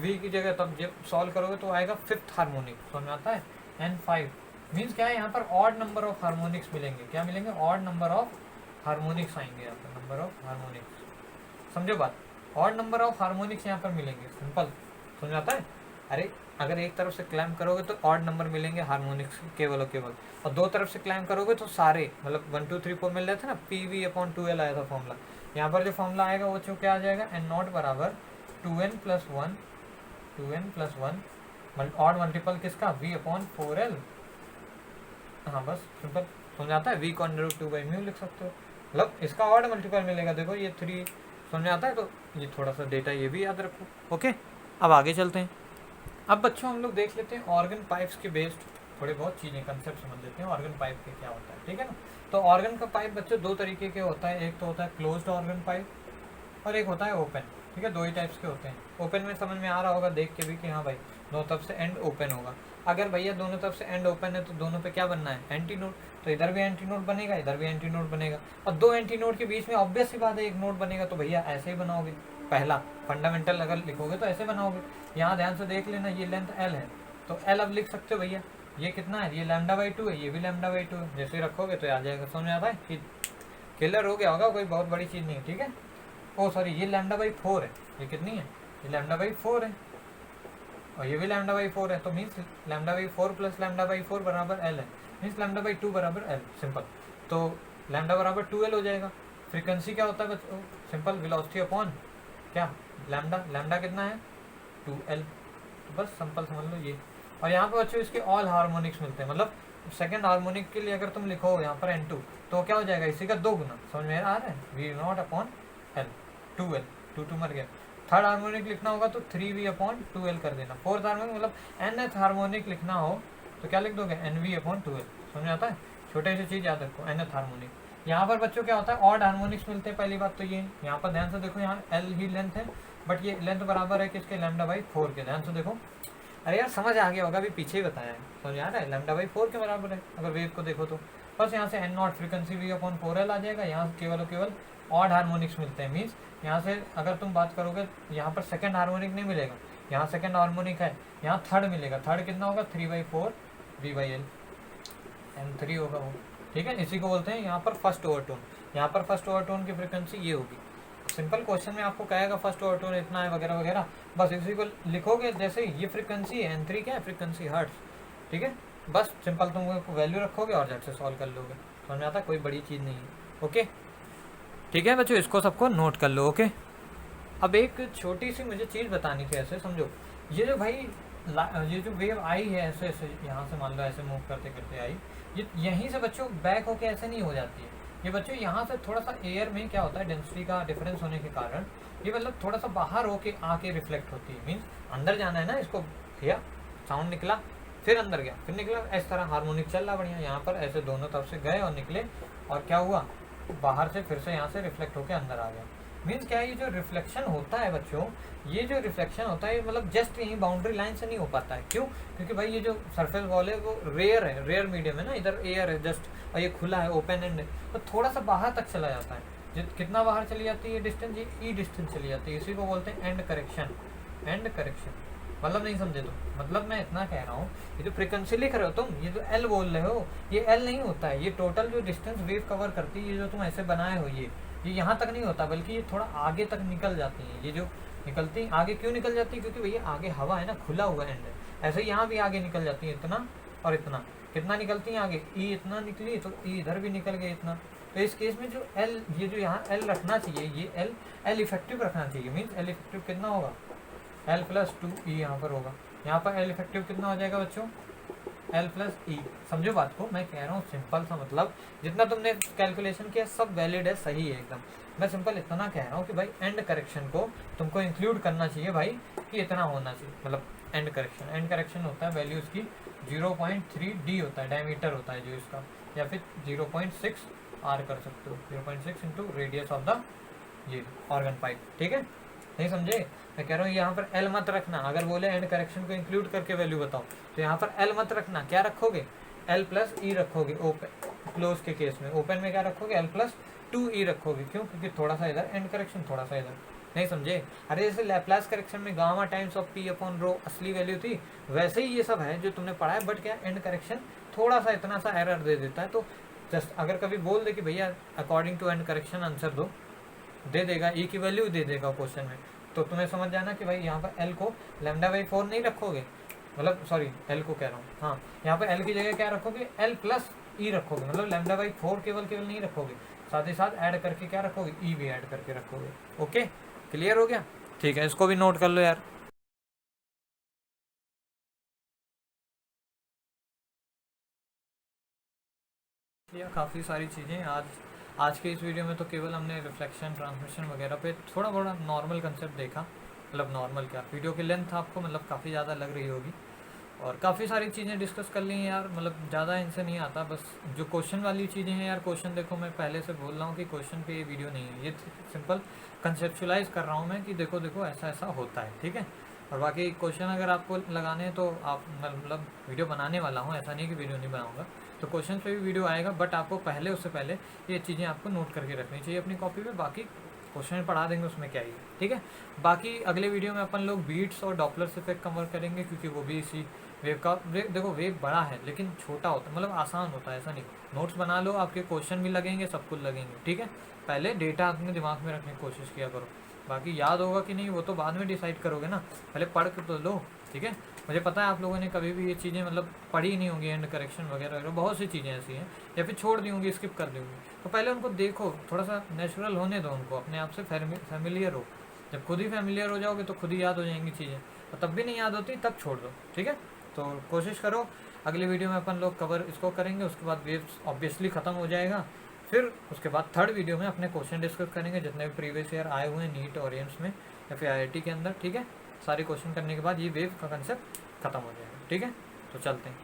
v की जगह, तब जब सॉल्व करोगे तो आएगा 5th हार्मोनिक, समझ में आता है। N5 मीन्स क्या है, यहाँ पर ऑड नंबर ऑफ हार्मोनिक्स मिलेंगे, क्या मिलेंगे, ऑड नंबर ऑफ हार्मोनिक्स आएंगे यहाँ पर, नंबर ऑफ हार्मोनिक्स, समझो बात, ऑड नंबर ऑफ हार्मोनिक्स यहाँ पर मिलेंगे, सिंपल, समझ आता है। अरे अगर एक तरफ से क्लाइम करोगे तो ऑड नंबर मिलेंगे हार्मोनिक्स केवल और केवल, और दो तरफ से क्लाइम करोगे तो सारे, मतलब 1 2 3 4 मिल रहे थे ना, PV/2L आया था फॉर्मूला, यहाँ पर जो फॉर्मूला आएगा वो क्या आ जाएगा, N0 बराबर 2n + 1, 2n + 1 ऑड मल्टीपल किसका, V/4L, हाँ बस सिंपल, समझ आता है। V को √2/μ लिख सकते हो, मतलब इसका ऑड मल्टीपल मिलेगा, देखो ये 3, समझ आता है। तो ये थोड़ा सा डेटा ये भी याद रखो, ओके। अब आगे चलते हैं। अब बच्चों हम लोग देख लेते हैं ऑर्गन पाइप्स के बेस्ड थोड़े बहुत चीज़ें, कंसेप्ट समझ लेते हैं ऑर्गन पाइप के क्या होता है, ठीक है ना। तो ऑर्गन का पाइप बच्चों 2 तरीके के होता है, एक तो होता है क्लोज्ड ऑर्गन पाइप और एक होता है ओपन, ठीक है, 2 ही टाइप्स के होते हैं। ओपन में समझ में आ रहा होगा देख के भी कि हाँ भाई दोनों तरफ से एंड ओपन होगा। अगर भैया दोनों तरफ से एंड ओपन है तो दोनों पे क्या बनना है, एंटी नोड, तो इधर भी एंटी नोड बनेगा, इधर भी एंटी नोड बनेगा, और 2 एंटी नोड के बीच में ऑब्वियस सी बात है एक नोड बनेगा, तो भैया ऐसे ही बनाओगे, पहला फंडामेंटल अगर लिखोगे तो ऐसे बनाओगे। यहाँ ध्यान से देख लेना, ये लेंथ L है, तो L अब लिख सकते हो भैया, ये कितना है, ये λ/2 है, ये भी λ/2 है, जैसे रखोगे तो आ जाएगा, समझ में आता है कि क्लियर हो गया होगा, कोई बहुत बड़ी चीज़ नहीं है, ठीक है। ओ सॉरी, ये λ/4 है, ये कितनी है, ये λ/4 है, और ये भी λ/4 है, तो मीन्स λ/4 + λ/4 बराबर L है, मीन्स λ/2 बराबर L, सिंपल। तो λ बराबर 2L हो जाएगा। फ्रीक्वेंसी क्या होता है बच्चों, सिंपल, वेलोसिटी अपॉन क्या, लैम्डा कितना है 2L, तो बस सिंपल समझ लो ये। और यहाँ पे बच्चों इसके ऑल हार्मोनिक्स मिलते हैं, मतलब सेकंड हार्मोनिक के लिए अगर तुम लिखो यहाँ पर N2 तो क्या हो जाएगा, इसी का 2 गुना, समझ में आ रहा है, V0/L, 2L, 2 मर गया। थर्ड हार्मोनिक लिखना होगा तो 3V/2L कर देना। फोर्थ हार्मोनिक मतलब nth हार्मोनिक लिखना हो तो क्या लिख दोगे, NV/2L, समझ में आता है। छोटे सी चीज़ याद रखो, nth हार्मोनिक। यहाँ पर बच्चों क्या होता है, ऑड हार्मोनिक्स मिलते हैं, पहली बात तो ये, यहाँ पर ध्यान से देखो, यहाँ L ही लेंथ है, बट ये लेंथ बराबर है किसके, λ/4 के, ध्यान से देखो। अरे यार समझ आ गया होगा, अभी पीछे ही बताया है, समझ आ रहा है, λ/4 के बराबर है अगर वेव को देखो तो। बस यहाँ से N0 फ्रीक्वेंसी V/4L आ जाएगा, यहाँ से केवल और केवल ऑड हार्मोनिक्स मिलते हैं, मीन्स यहाँ से अगर तुम बात करोगे यहाँ पर सेकंड हार्मोनिक नहीं मिलेगा, यहाँ सेकंड हार्मोनिक है, यहाँ थर्ड मिलेगा, थर्ड कितना होगा 3/4 V/L, N3 होगा वो, ठीक है। इसी को बोलते हैं यहाँ पर फर्स्ट ओवरटोन, यहाँ पर फर्स्ट ओवरटोन की फ्रीक्वेंसी ये होगी। सिंपल क्वेश्चन में आपको कहेगा फर्स्ट ओवरटोन इतना है वगैरह वगैरह, बस इसी को लिखोगे, जैसे ये फ्रीक्वेंसी है, N3 क्या है, फ्रीक्वेंसी हर्ट्ज, ठीक है। बस सिंपल तुम वैल्यू रखोगे और झट से सॉल्व कर लोगे, समझ में आता, कोई बड़ी चीज़ नहीं है, ओके, ठीक है बच्चों, इसको सबको नोट कर लो, ओके। अब एक छोटी सी मुझे चीज़ बतानी थी, ऐसे समझो, ये जो भाई ये जो वेव आई है ऐसे ऐसे, यहाँ से मान लो ऐसे मूव करते करते आई, ये यहीं से बच्चों बैक होके ऐसे नहीं हो जाती है, ये बच्चों यहाँ से थोड़ा सा एयर में क्या होता है, डेंसिटी का डिफरेंस होने के कारण ये मतलब थोड़ा सा बाहर होके आके रिफ्लेक्ट होती है, मीन्स अंदर जाना है ना इसको, भैया साउंड निकला फिर अंदर गया फिर निकला, इस तरह हार्मोनिक चल रहा बढ़िया, यहाँ पर ऐसे दोनों तरफ से गए और निकले, और क्या हुआ, बाहर से फिर से यहाँ से रिफ्लेक्ट होके अंदर आ गया। मीन्स क्या है, ये जो रिफ्लेक्शन होता है बच्चों, ये जो रिफ्लेक्शन होता है मतलब जस्ट यहीं बाउंड्री लाइन से नहीं हो पाता है, क्यों, क्योंकि भाई ये जो सरफेस वॉल है वो रेयर है, रेयर मीडियम है ना, इधर एयर है जस्ट, और ये खुला है, ओपन एंड है, तो थोड़ा सा बाहर तक चला जाता है। कितना बाहर चली जाती है डिस्टेंस, ये ई डिस्टेंस चली जाती है, इसी को बोलते हैं एंड करेक्शन, एंड करेक्शन, मतलब नहीं समझे तुम, मतलब मैं इतना कह रहा हूँ, ये जो फ्रीक्वेंसी लिख रहे हो तुम, ये जो एल बोल रहे हो, ये एल नहीं होता है, ये टोटल जो डिस्टेंस वेव कवर करती है, ये जो तुम ऐसे बनाए हो, ये यहाँ तक नहीं होता, बल्कि ये थोड़ा आगे तक निकल जाती है। ये जो निकलती आगे क्यों निकल जाती है, क्योंकि भैया आगे हवा है ना, खुला हुआ एंड है। ऐसे ही यहाँ भी आगे निकल जाती है इतना और इतना। कितना निकलती है आगे, ई इतना निकली तो ई इधर भी निकल गया इतना। तो इस केस में जो एल, ये जो यहाँ एल रखना चाहिए, ये एल इफेक्टिव रखना चाहिए। मीन्स एल इफेक्टिव कितना होगा, एल प्लस 2 ई यहाँ पर होगा। यहाँ पर एल इफेक्टिव कितना हो जाएगा बच्चों, एल प्लस ई। समझो बात को, मैं कह रहा हूँ सिंपल सा, मतलब जितना तुमने कैलकुलेशन किया सब वैलिड है, सही है एकदम। मैं सिंपल इतना कह रहा हूँ कि भाई एंड करेक्शन को तुमको इंक्लूड करना चाहिए भाई, कि इतना होना चाहिए। मतलब एंड करेक्शन होता है वैल्यू उसकी 0.3 डी होता है, डायमीटर होता है जो इसका, या फिर 0.6 आर कर सकते हो, 0.6 इंटू रेडियस ऑफ द ये ऑर्गन पाइप। ठीक है, नहीं समझे? मैं कह रहा हूँ यहाँ पर एल मत रखना। अगर बोले एंड करेक्शन को इंक्लूड करके वैल्यू बताओ, तो यहाँ पर एल मत रखना। क्या रखोगे, एल प्लस ई रखोगे। ओपन क्लोज के केस में, ओपन में क्या रखोगे, एल प्लस 2 ई रखोगे। क्यों, क्योंकि थोड़ा सा इधर एंड करेक्शन, थोड़ा सा इधर। नहीं समझे? अरे जैसे लैप्लास करेक्शन में gamma times of P upon रो असली वैल्यू थी, वैसे ही ये सब है जो तुमने पढ़ा है। बट क्या, एंड करेक्शन थोड़ा सा इतना सा एरर दे देता है। तो जस्ट अगर कभी बोल दे कि भैया according to end correction answer दो, दे देगा, ई की वैल्यू दे देगा क्वेश्चन में, तो तुम्हें समझ जाना कि भाई यहाँ पर एल को λ/4 नहीं रखोगे, मतलब सॉरी एल को कह रहा हूँ, हाँ यहाँ पर एल की जगह क्या रखोगे, एल प्लस ई रखोगे। मतलब λ/4 केवल नहीं रखोगे, साथ ही साथ ऐड करके क्या रखोगे, ई भी ऐड करके रखोगे। ओके, क्लियर हो गया? ठीक है, इसको भी नोट कर लो यार। काफ़ी सारी चीज़ें आज के इस वीडियो में तो केवल हमने रिफ्लेक्शन, ट्रांसमिशन वगैरह पे थोड़ा बड़ा नॉर्मल कंसेप्ट देखा। मतलब नॉर्मल क्या, वीडियो की लेंथ आपको मतलब काफ़ी ज़्यादा लग रही होगी, और काफ़ी सारी चीज़ें डिस्कस कर ली हैं यार। मतलब ज़्यादा इनसे नहीं आता, बस जो क्वेश्चन वाली चीज़ें हैं यार, क्वेश्चन देखो मैं पहले से बोल रहा हूँ कि क्वेश्चन पे ये वीडियो नहीं है, ये सिंपल कंसेप्चुलाइज कर रहा हूँ मैं कि देखो देखो ऐसा ऐसा होता है। ठीक है, और बाकी क्वेश्चन अगर आपको लगाने हैं तो आप, मतलब वीडियो बनाने वाला हूँ, ऐसा नहीं कि वीडियो नहीं बनाऊँगा, तो क्वेश्चन पे भी वीडियो आएगा। बट आपको पहले, उससे पहले ये चीज़ें आपको नोट करके रखनी चाहिए अपनी कॉपी पे। बाकी क्वेश्चन पढ़ा देंगे, उसमें क्या ही है। ठीक है, बाकी अगले वीडियो में अपन लोग बीट्स और डॉपलर्स इफेक्ट कवर करेंगे, क्योंकि वो भी इसी वेव का, देखो वेव बड़ा है लेकिन छोटा होता है, मतलब आसान होता है, ऐसा नहीं। नोट्स बना लो, आपके क्वेश्चन भी लगेंगे, सब कुछ लगेंगे। ठीक है, पहले डेटा अपने दिमाग में रखने की कोशिश किया करो। बाकी याद होगा कि नहीं वो तो बाद में डिसाइड करोगे ना, पहले पढ़ के तो लो। ठीक है, मुझे पता है आप लोगों ने कभी भी ये चीज़ें मतलब पढ़ी नहीं होंगी, एंड करेक्शन वगैरह वगैरह बहुत सी चीज़ें ऐसी हैं, या फिर छोड़ दी होंगी, स्किप कर दी होंगी। तो पहले उनको देखो, थोड़ा सा नेचुरल होने दो उनको, अपने आप से फैमिलियर हो। जब खुद ही फैमिलियर हो जाओगे तो खुद ही याद हो जाएंगी चीज़ें, और तब भी नहीं याद होती तब छोड़ दो। ठीक है, तो कोशिश करो। अगली वीडियो में अपन लोग कवर इसको करेंगे, उसके बाद वेव्स ऑब्वियसली ख़त्म हो जाएगा। फिर उसके बाद थर्ड वीडियो में अपने क्वेश्चन डिस्कस करेंगे, जितने भी प्रीवियस ईयर आए हुए हैं नीट और एम्स में या फिर IIT के अंदर। ठीक है, सारे क्वेश्चन करने के बाद ये वेव का कंसेप्ट खत्म हो जाएगा। ठीक है, तो चलते हैं।